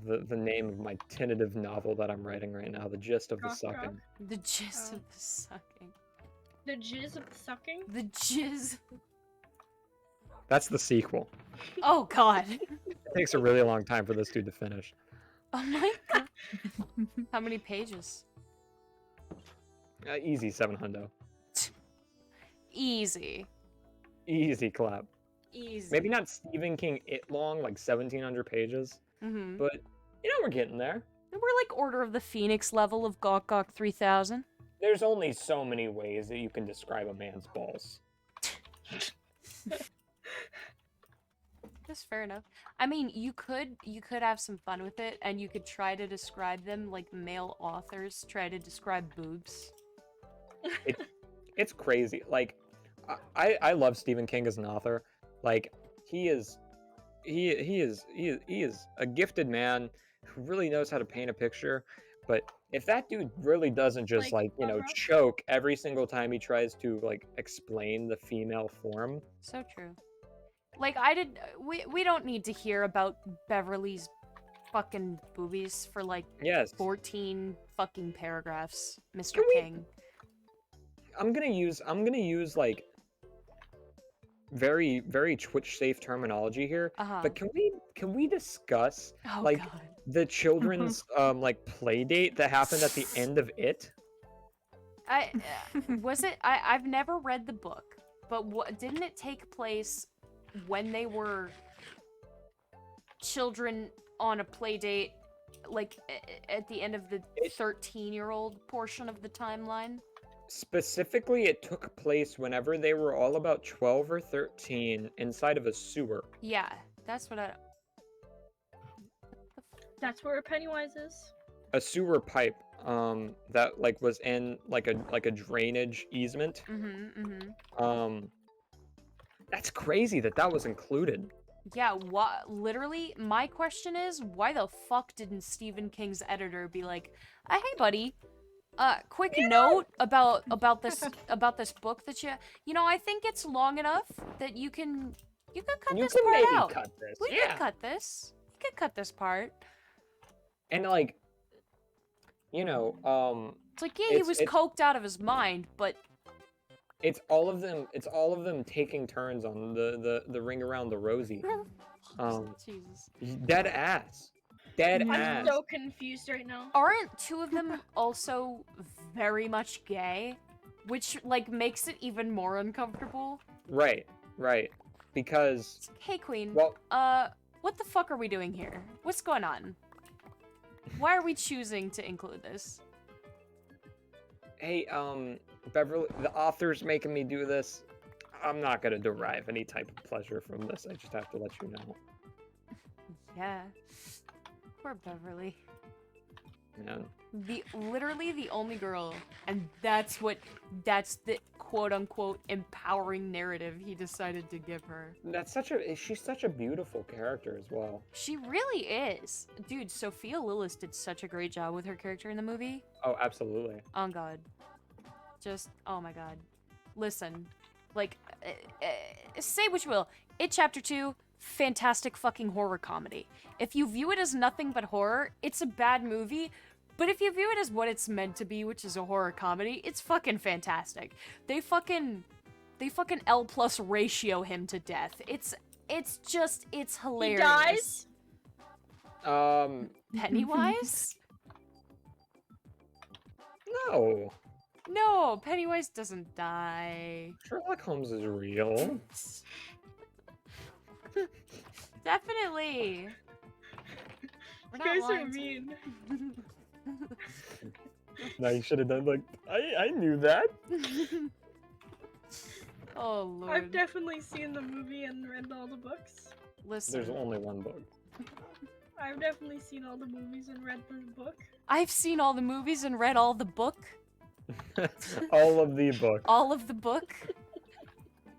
the name of my tentative novel that I'm writing right now. The gist of the sucking. The gist of the sucking. The jizz of the sucking? The jizz. That's the sequel. Oh god. It takes a really long time for this dude to finish. Oh my god. How many pages? Easy 700. Easy. Easy clap. Easy. Maybe not Stephen King it long, like 1700 pages. But we're getting there. We're like Order of the Phoenix level of Gawk Gawk 3000. There's only so many ways that you can describe a man's balls. That's fair enough. I mean, you could have some fun with it, and you could try to describe them like male authors try to describe boobs. It's crazy. Like, I love Stephen King as an author. Like, he is a gifted man who really knows how to paint a picture. But if that dude really doesn't just choke every single time he tries to like explain the female form. So true. Like we don't need to hear about Beverly's fucking boobies for like 14 fucking paragraphs, Mr. King. I'm gonna use like very, very Twitch safe terminology here. But can we discuss the children's like play date that happened at the end of It? Was it? I've never read the book, but didn't it take place when they were children on a play date, like at the end of the 13-year-old portion of the timeline? Specifically, it took place whenever they were all about 12 or 13 inside of a sewer. Yeah, that's what I... That's where Pennywise is. A sewer pipe, that like was in like a drainage easement. That's crazy that was included. Yeah, literally, my question is, why the fuck didn't Stephen King's editor be like, hey buddy, quick note about this book that I think it's long enough that you can cut this part maybe out. Cut this. We could cut this. You could cut this part. And like, it's like, yeah, he was coked out of his mind, but it's all of them taking turns on the ring around the rosy. Jesus. Dead ass. Dead ass. I'm so confused right now. Aren't two of them also very much gay? Which, like, makes it even more uncomfortable. Right. Because... Hey, Queen. Well... what the fuck are we doing here? What's going on? Why are we choosing to include this? Hey, Beverly, the author's making me do this. I'm not gonna derive any type of pleasure from this. I just have to let you know. Yeah. Poor Beverly. Man. Literally the only girl, and that's the quote-unquote empowering narrative he decided to give her. She's such a beautiful character as well. She really is. Dude, Sophia Lillis did such a great job with her character in the movie. Oh, absolutely. Oh god. Oh my god. Listen, like, say what you will. It Chapter 2, fantastic fucking horror comedy. If you view it as nothing but horror, it's a bad movie. But if you view it as what it's meant to be, which is a horror comedy, it's fucking fantastic. They fucking L+ ratio him to death. It's hilarious. He dies? Pennywise? No. No, Pennywise doesn't die. Sherlock Holmes is real. Definitely. We're You guys are mean. No, you should have done like, I knew that. Oh lord. I've definitely seen the movie and read all the books. Listen. There's only one book. I've definitely seen all the movies and read the book. I've seen all the movies and read all the book. All of the book. All of the book.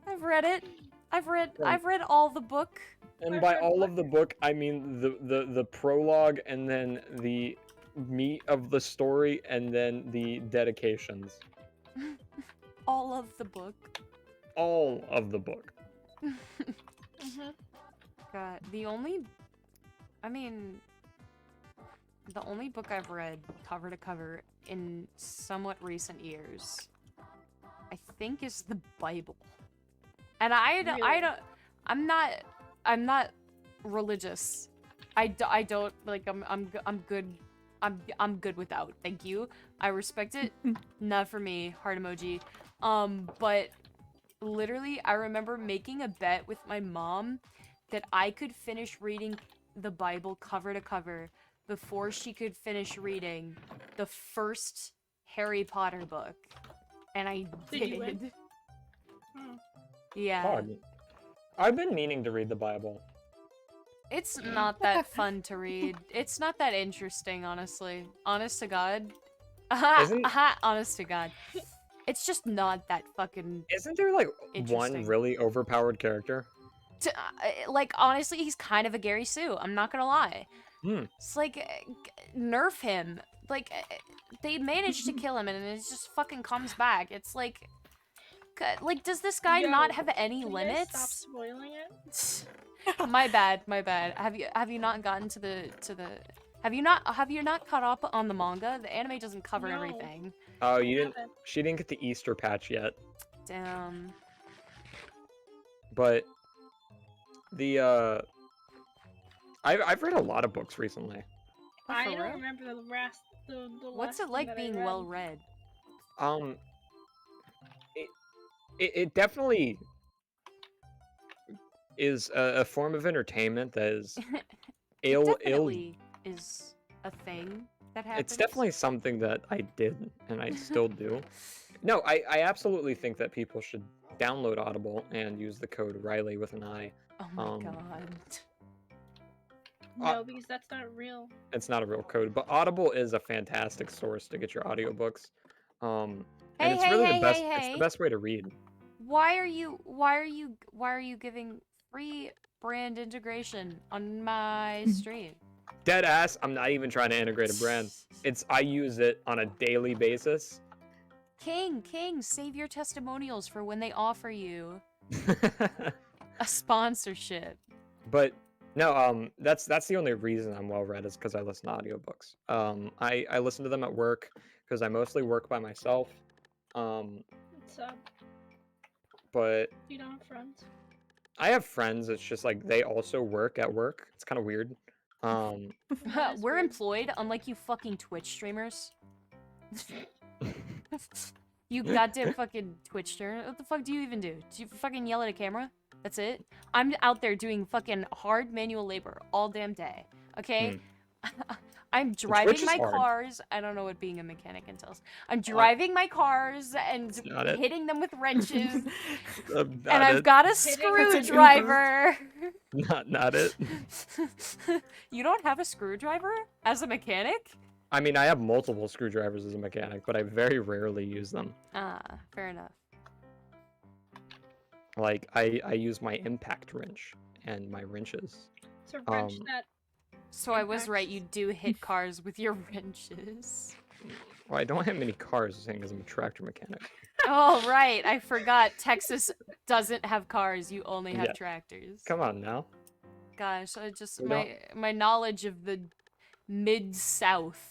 I've read it. I've read all the book. And by all of the book, I mean the prologue and then the meat of the story and then the dedications. All of the book. All of the book. God, the only book I've read cover to cover in somewhat recent years, I think, is the Bible. And I'm not religious. I don't like. I'm good. I'm good without. Thank you. I respect it. Not for me. Heart emoji. But literally, I remember making a bet with my mom that I could finish reading the Bible cover to cover before she could finish reading the first Harry Potter book. And I did. Did you win? Yeah. God. I've been meaning to read the Bible. It's not that fun to read. It's not that interesting, honestly. Honest to God. Honest to God. It's just not that fucking Isn't there like interesting. one really overpowered character? Like, honestly, he's kind of a Gary Sue. I'm not gonna lie. It's like, nerf him. Like, they managed to kill him and it just fucking comes back. It's like does this guy not have any limits? Stop spoiling it. My bad. Have you not gotten to the have you not caught up on the manga? The anime doesn't cover No. everything. Oh, you didn't. She didn't get the Easter patch yet. Damn. But the I've read a lot of books recently. I For don't real? remember the last. The What's last it like one that I being read. well read? Um, it definitely is a form of entertainment that is It ill. definitely is a thing that happens. It's definitely something that I did and I still do. No, I absolutely think that people should download Audible and use the code Riley with an I. Oh my god. No, because that's not real. It's not a real code, but Audible is a fantastic source to get your audiobooks. And Hey, it's hey, really hey, the best. hey, It's the hey. best way to read. Why are you giving free brand integration on my stream? Dead ass. I'm not even trying to integrate a brand. I use it on a daily basis. King, save your testimonials for when they offer you a sponsorship. But no, that's the only reason I'm well read is because I listen to audiobooks. I listen to them at work because I mostly work by myself. What's up? But You don't have friends? I have friends. It's just like they also work at work. It's kind of weird. That is We're weird. employed, unlike you fucking Twitch streamers. You goddamn fucking Twitch streamer. What the fuck do you even do? Do you fucking yell at a camera? That's it? I'm out there doing fucking hard manual labor all damn day. Okay? I'm driving my cars. I don't know what being a mechanic entails. I'm driving my cars and hitting them with wrenches. And I've got a screwdriver. Not it. You don't have a screwdriver as a mechanic? I mean, I have multiple screwdrivers as a mechanic, but I very rarely use them. Ah, fair enough. Like, I use my impact wrench and my wrenches. It's a wrench that. So I was right, you do hit cars with your wrenches. Well, I don't have many cars, saying as I'm a tractor mechanic. Oh, right, I forgot. Texas doesn't have cars, you only have tractors. Come on now. Gosh, my knowledge of the mid-south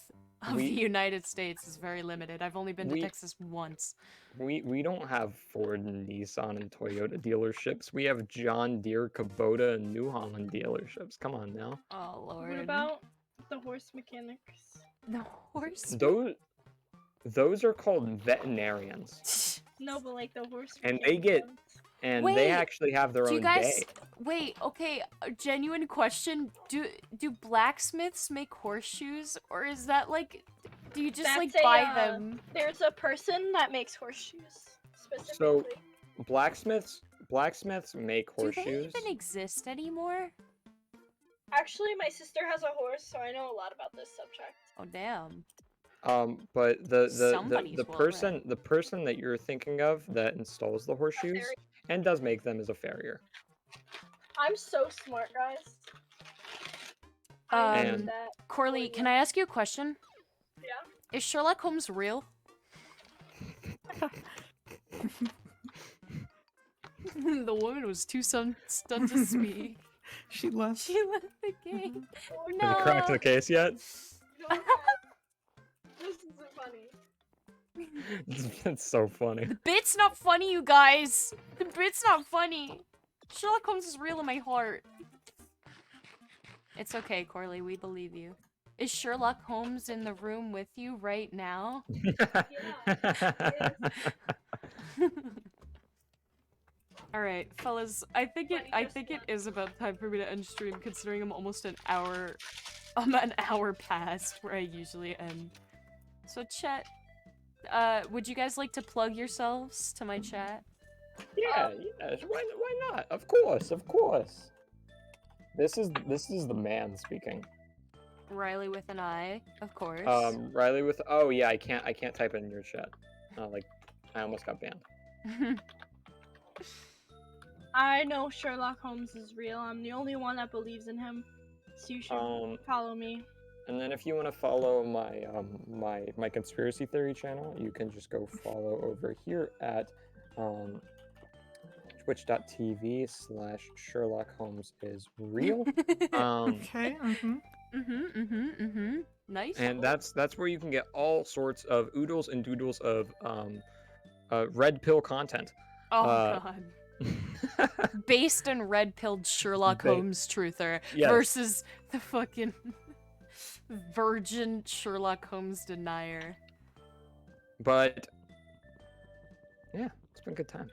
of the United States is very limited. I've only been to Texas once. We don't have Ford and Nissan and Toyota dealerships. We have John Deere, Kubota, and New Holland dealerships. Come on now. Oh lord. What about the horse mechanics? The horse? Those are called veterinarians. No, but like the horse. And they actually have their own day. Wait, okay, a genuine question. Do blacksmiths make horseshoes, or is that like, do you just buy them? There's a person that makes horseshoes specifically. So, blacksmiths make horseshoes. Do they even exist anymore? Actually, my sister has a horse, so I know a lot about this subject. Oh damn. But the person that you're thinking of that installs the horseshoes and does make them is a farrier. I'm so smart, guys. Corley, can I ask you a question? Yeah. Is Sherlock Holmes real? The woman was too stunned to speak. She left. She left the game. No. Have you cracked the case yet? This isn't funny. It's so funny. The bit's not funny, you guys. The bit's not funny. Sherlock Holmes is real in my heart. It's okay, Corley. We believe you. Is Sherlock Holmes in the room with you right now? All right, fellas. I think it is about time for me to end stream, considering I'm almost an hour past where I usually end. So chat, would you guys like to plug yourselves to my chat? Yeah, why not? Of course. This is the man speaking. Riley with an I, of course. Riley with I can't type it in your chat. Like I almost got banned. I know Sherlock Holmes is real. I'm the only one that believes in him. So you should follow me. And then if you want to follow my my conspiracy theory channel, you can just go follow over here at twitch.tv/Sherlock Holmes is real. Okay. Nice. And that's where you can get all sorts of oodles and doodles of red pill content. Oh god. Based in red-pilled Sherlock Holmes truther versus the fucking virgin Sherlock Holmes denier. But Yeah, it's been a good time.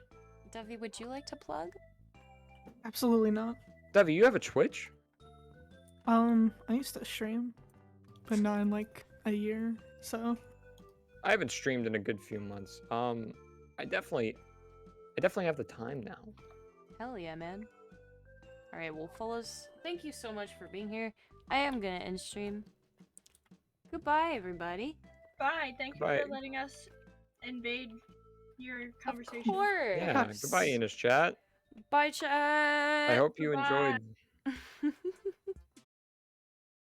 Devi, would you like to plug? Absolutely not. Devi, you have a Twitch? I used to stream, but not in like a year. So I haven't streamed in a good few months. I definitely have the time now. Hell yeah, man. Alright, well, fellas, thank you so much for being here. I am gonna end stream. Goodbye, everybody. Bye. Thank you Goodbye. for letting us invade your Of conversation. course. Yeah, goodbye, Enos chat. Bye, chat. I hope you Goodbye. enjoyed.